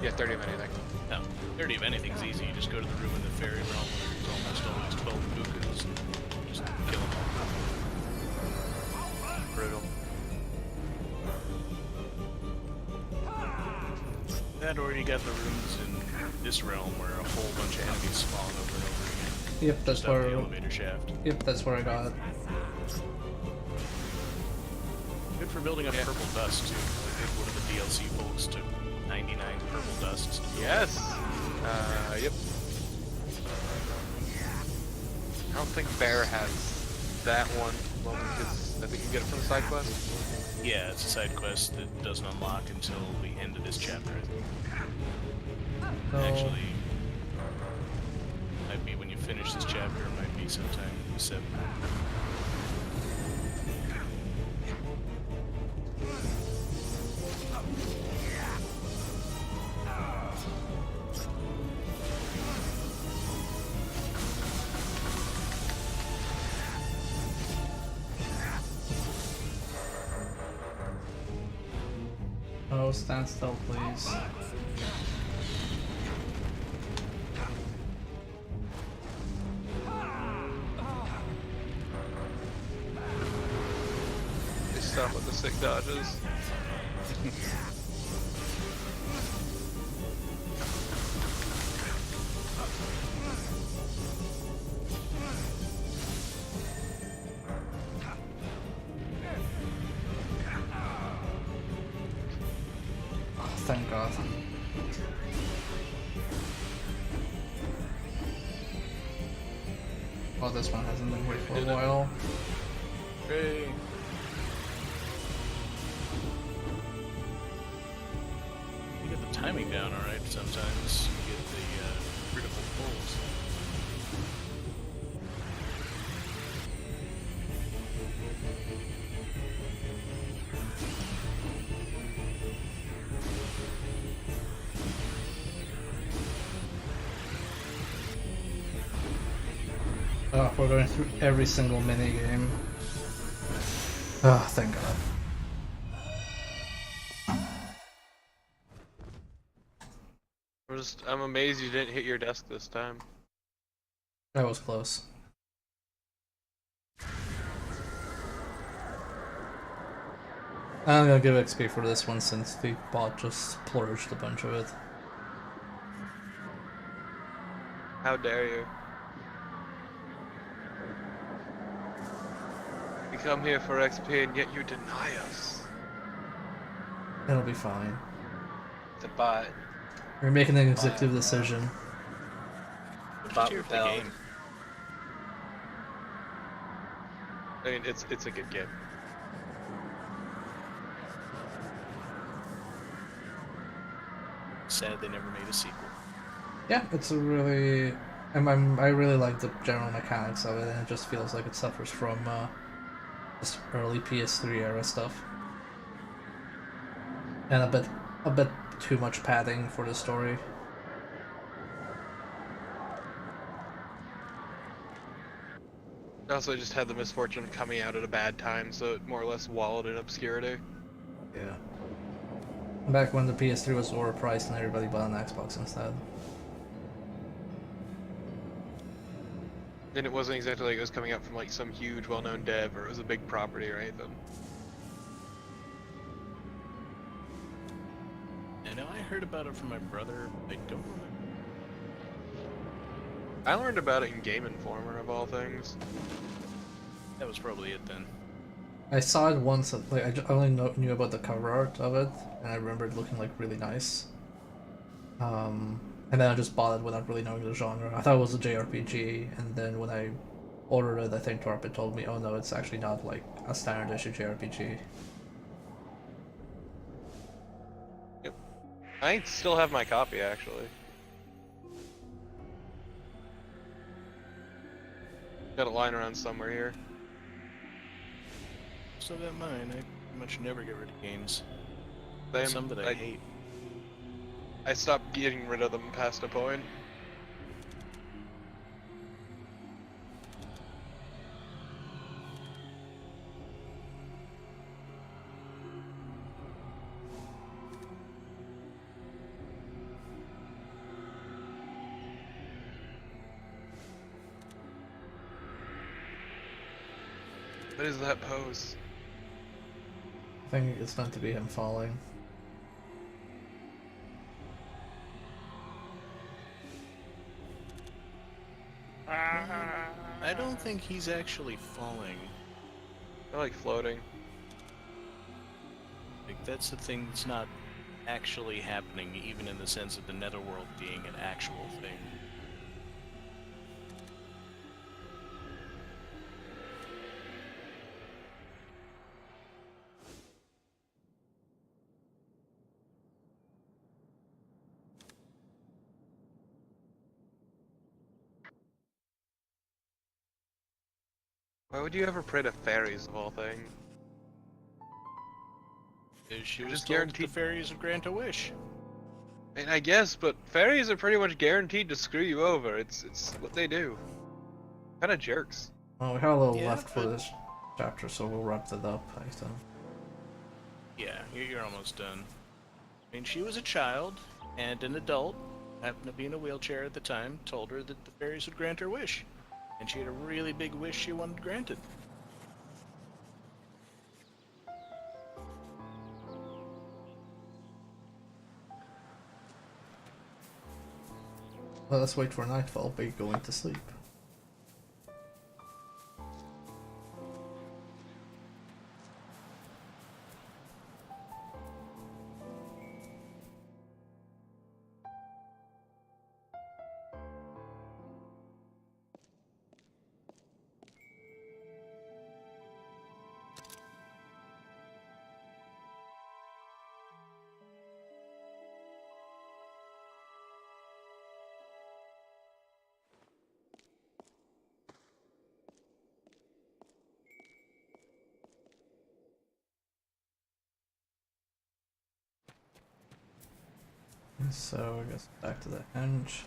Yeah, 30 of anything. No, 30 of anything's easy. You just go to the room in the fairy realm where there's almost always 12 bukas and just kill them all. Brutal. That, or you got the rooms in this realm where a whole bunch of enemies spawn over and over again. Yep, that's Just up where. the elevator shaft. Yep, that's where I got it. Good for building up purple dust, too. I think one of the DLC folks took 99 purple dusts. Yes! Yep. I don't think Bear has that one, because I think you get it from the side quest. Yeah, it's a side quest that doesn't unlock until the end of this chapter, I think. So, Actually, might be when you finish this chapter, it might be sometime in 7. oh, stand still, please. They stop with the sick dodges. Oh, thank God. Oh, this one hasn't been here for a while. Hey. You get the timing down alright sometimes. You get the critical pulls. Oh, we're going through every single mini game. Oh, thank God. I'm amazed you didn't hit your desk this time. That was close. I'm gonna give XP for this one since the bot just splurged a bunch of it. How dare you? We come here for XP and yet you deny us. It'll be fine. The bot. We're making an executive decision. The bot Cheer for the rebelled. game. I mean, it's a good game. Sad they never made a sequel. Yeah, it's a really... I really like the general mechanics of it, and it just feels like it suffers from just early PS3 era stuff. And a bit too much padding for the story. Also, just had the misfortune of coming out at a bad time, so it more or less wallowed in obscurity. Yeah. Back when the PS3 was overpriced and everybody bought an Xbox instead. And it wasn't exactly like it was coming out from like some huge well-known dev or it was a big property or anything. I know I heard about it from my brother. I don't remember. I learned about it in Game Informer of all things. That was probably it then. I saw it once, like I only knew about the cover art of it, and I remember it looking like really nice. And then I just bought it without really knowing the genre. I thought it was a JRPG, and then when I ordered it, I think Torpid told me, oh no, it's actually not like a standard issue JRPG. Yep. I still have my copy actually. Got it lying around somewhere here. Still got mine. I pretty much never get rid of games. Same. Some that I hate. I stopped getting rid of them past a point. is that pose? I think it's meant to be him falling. I don't think he's actually falling. I like floating. Like, that's the thing that's not actually happening, even in the sense of the netherworld being an actual thing. Why would you ever pray to fairies of all things? She You're was just told guaranteed- the fairies would grant a wish. I mean, I guess, but fairies are pretty much guaranteed to screw you over. It's what they do. Kind of jerks. Well, we have a little Yeah, left for but- this chapter, so we'll wrap that up, I think. Yeah, you're almost done. I mean, she was a child, and an adult, happened to be in a wheelchair at the time, told her that the fairies would grant her wish. And she had a really big wish she wanted granted. Well, let's wait for nightfall by going to sleep. So I guess back to the henge.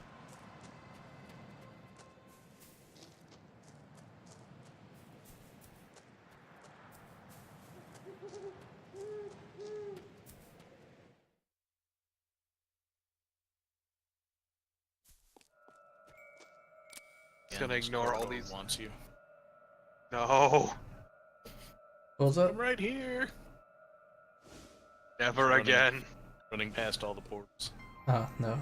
Just gonna ignore all these. Wants you. No, What was that? I'm right here. never Running. again. Running past all the portals. Ah, no.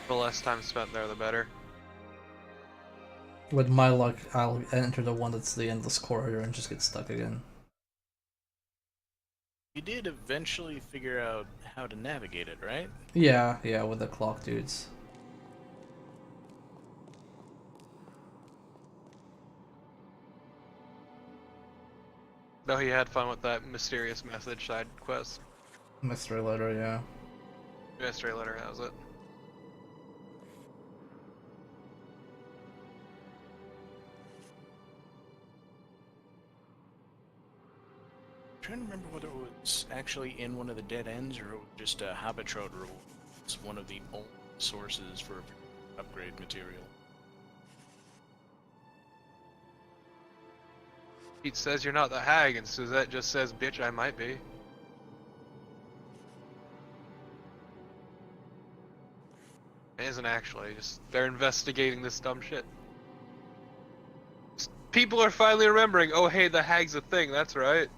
The less time spent there, the better. With my luck, I'll enter the one that's the endless corridor and just get stuck again. You did eventually figure out how to navigate it, right? Yeah, with the clock dudes. No, he had fun with that mysterious message side quest. Mystery letter, yeah. Mystery letter, that was it. I'm trying to remember whether it was actually in one of the dead ends or it was just a Habitrode rule. It's one of the only sources for upgrade material. Pete says you're not the hag, and Suzette just says, bitch, I might be. It isn't actually, just they're investigating this dumb shit. People are finally remembering, oh hey, the hag's a thing, that's right.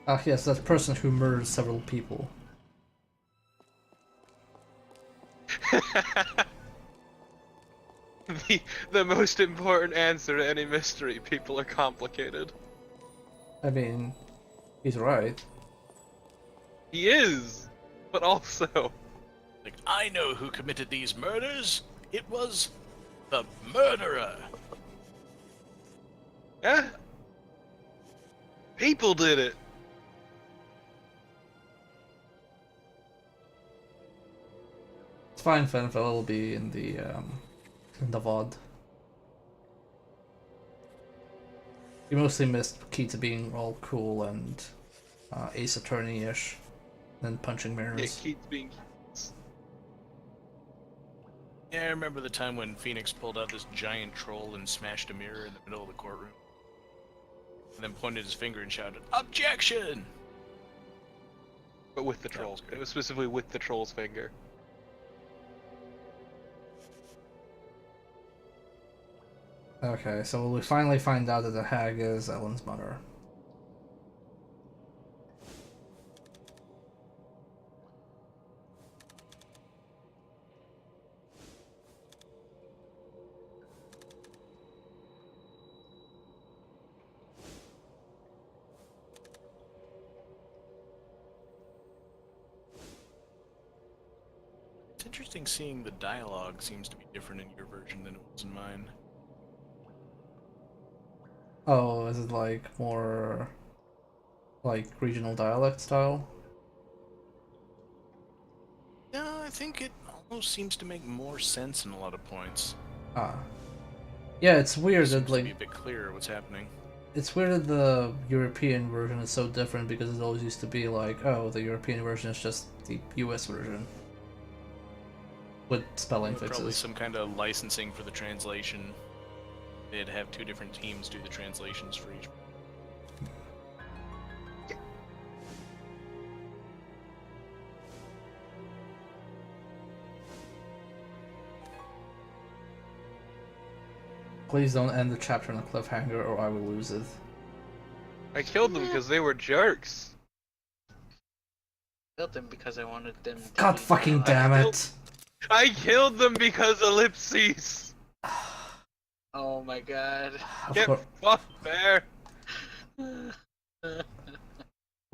Ah, yes, that person who murdered several people. the most important answer to any mystery, people are complicated. I mean, he's right. He is, but also... Like, I know who committed these murders. It was the murderer. Yeah? People did it. It's fine, Fenfel will be in the VOD. You mostly missed Keita being all cool and Ace Attorney-ish, and punching Yeah, mirrors. Keith's being... Yeah, I remember the time when Phoenix pulled out this giant troll and smashed a mirror in the middle of the courtroom. And then pointed his finger and shouted, "Objection!" But with the trolls. It was specifically with the troll's finger. Okay, so we finally find out that the hag is Ellen's mother. It's interesting seeing the dialogue seems to be different in your version than it was in mine. Oh, is it like more like regional dialect style? No, I think it almost seems to make more sense in a lot of points. Ah. Yeah, it's weird It that seems to be a like bit clearer what's happening. it's weird that the European version is so different because it always used to be like, oh, the European version is just the US version with spelling Probably fixes. some kind of licensing for the translation. They'd have two different teams do the translations for each. Please don't end the chapter on a cliffhanger or I will lose it. I killed them because they were jerks. Killed them because I wanted them to God be fucking mad. damn it! I killed them because ellipses. Oh my god. Of Get course. fucked there.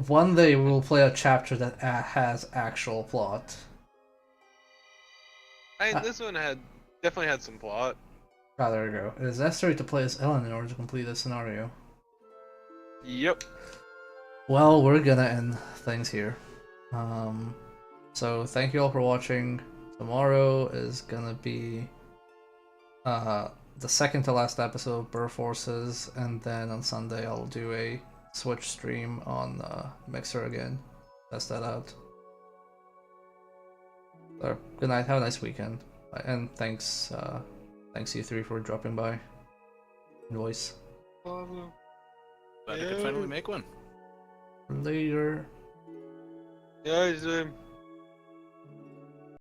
One day we will play a chapter that has actual plot. This one definitely had some plot. Ah, there we go. It is necessary to play as Ellen in order to complete this scenario. Yep. Well, we're gonna end things here. So thank you all for watching. Tomorrow is gonna be the second to last episode of Burr Forces, and then on Sunday I'll do a Switch stream on Mixer again. Test that out. So, good night, have a nice weekend. And thanks you three for dropping by. Voice. Glad I could finally make one. Later. Yeah,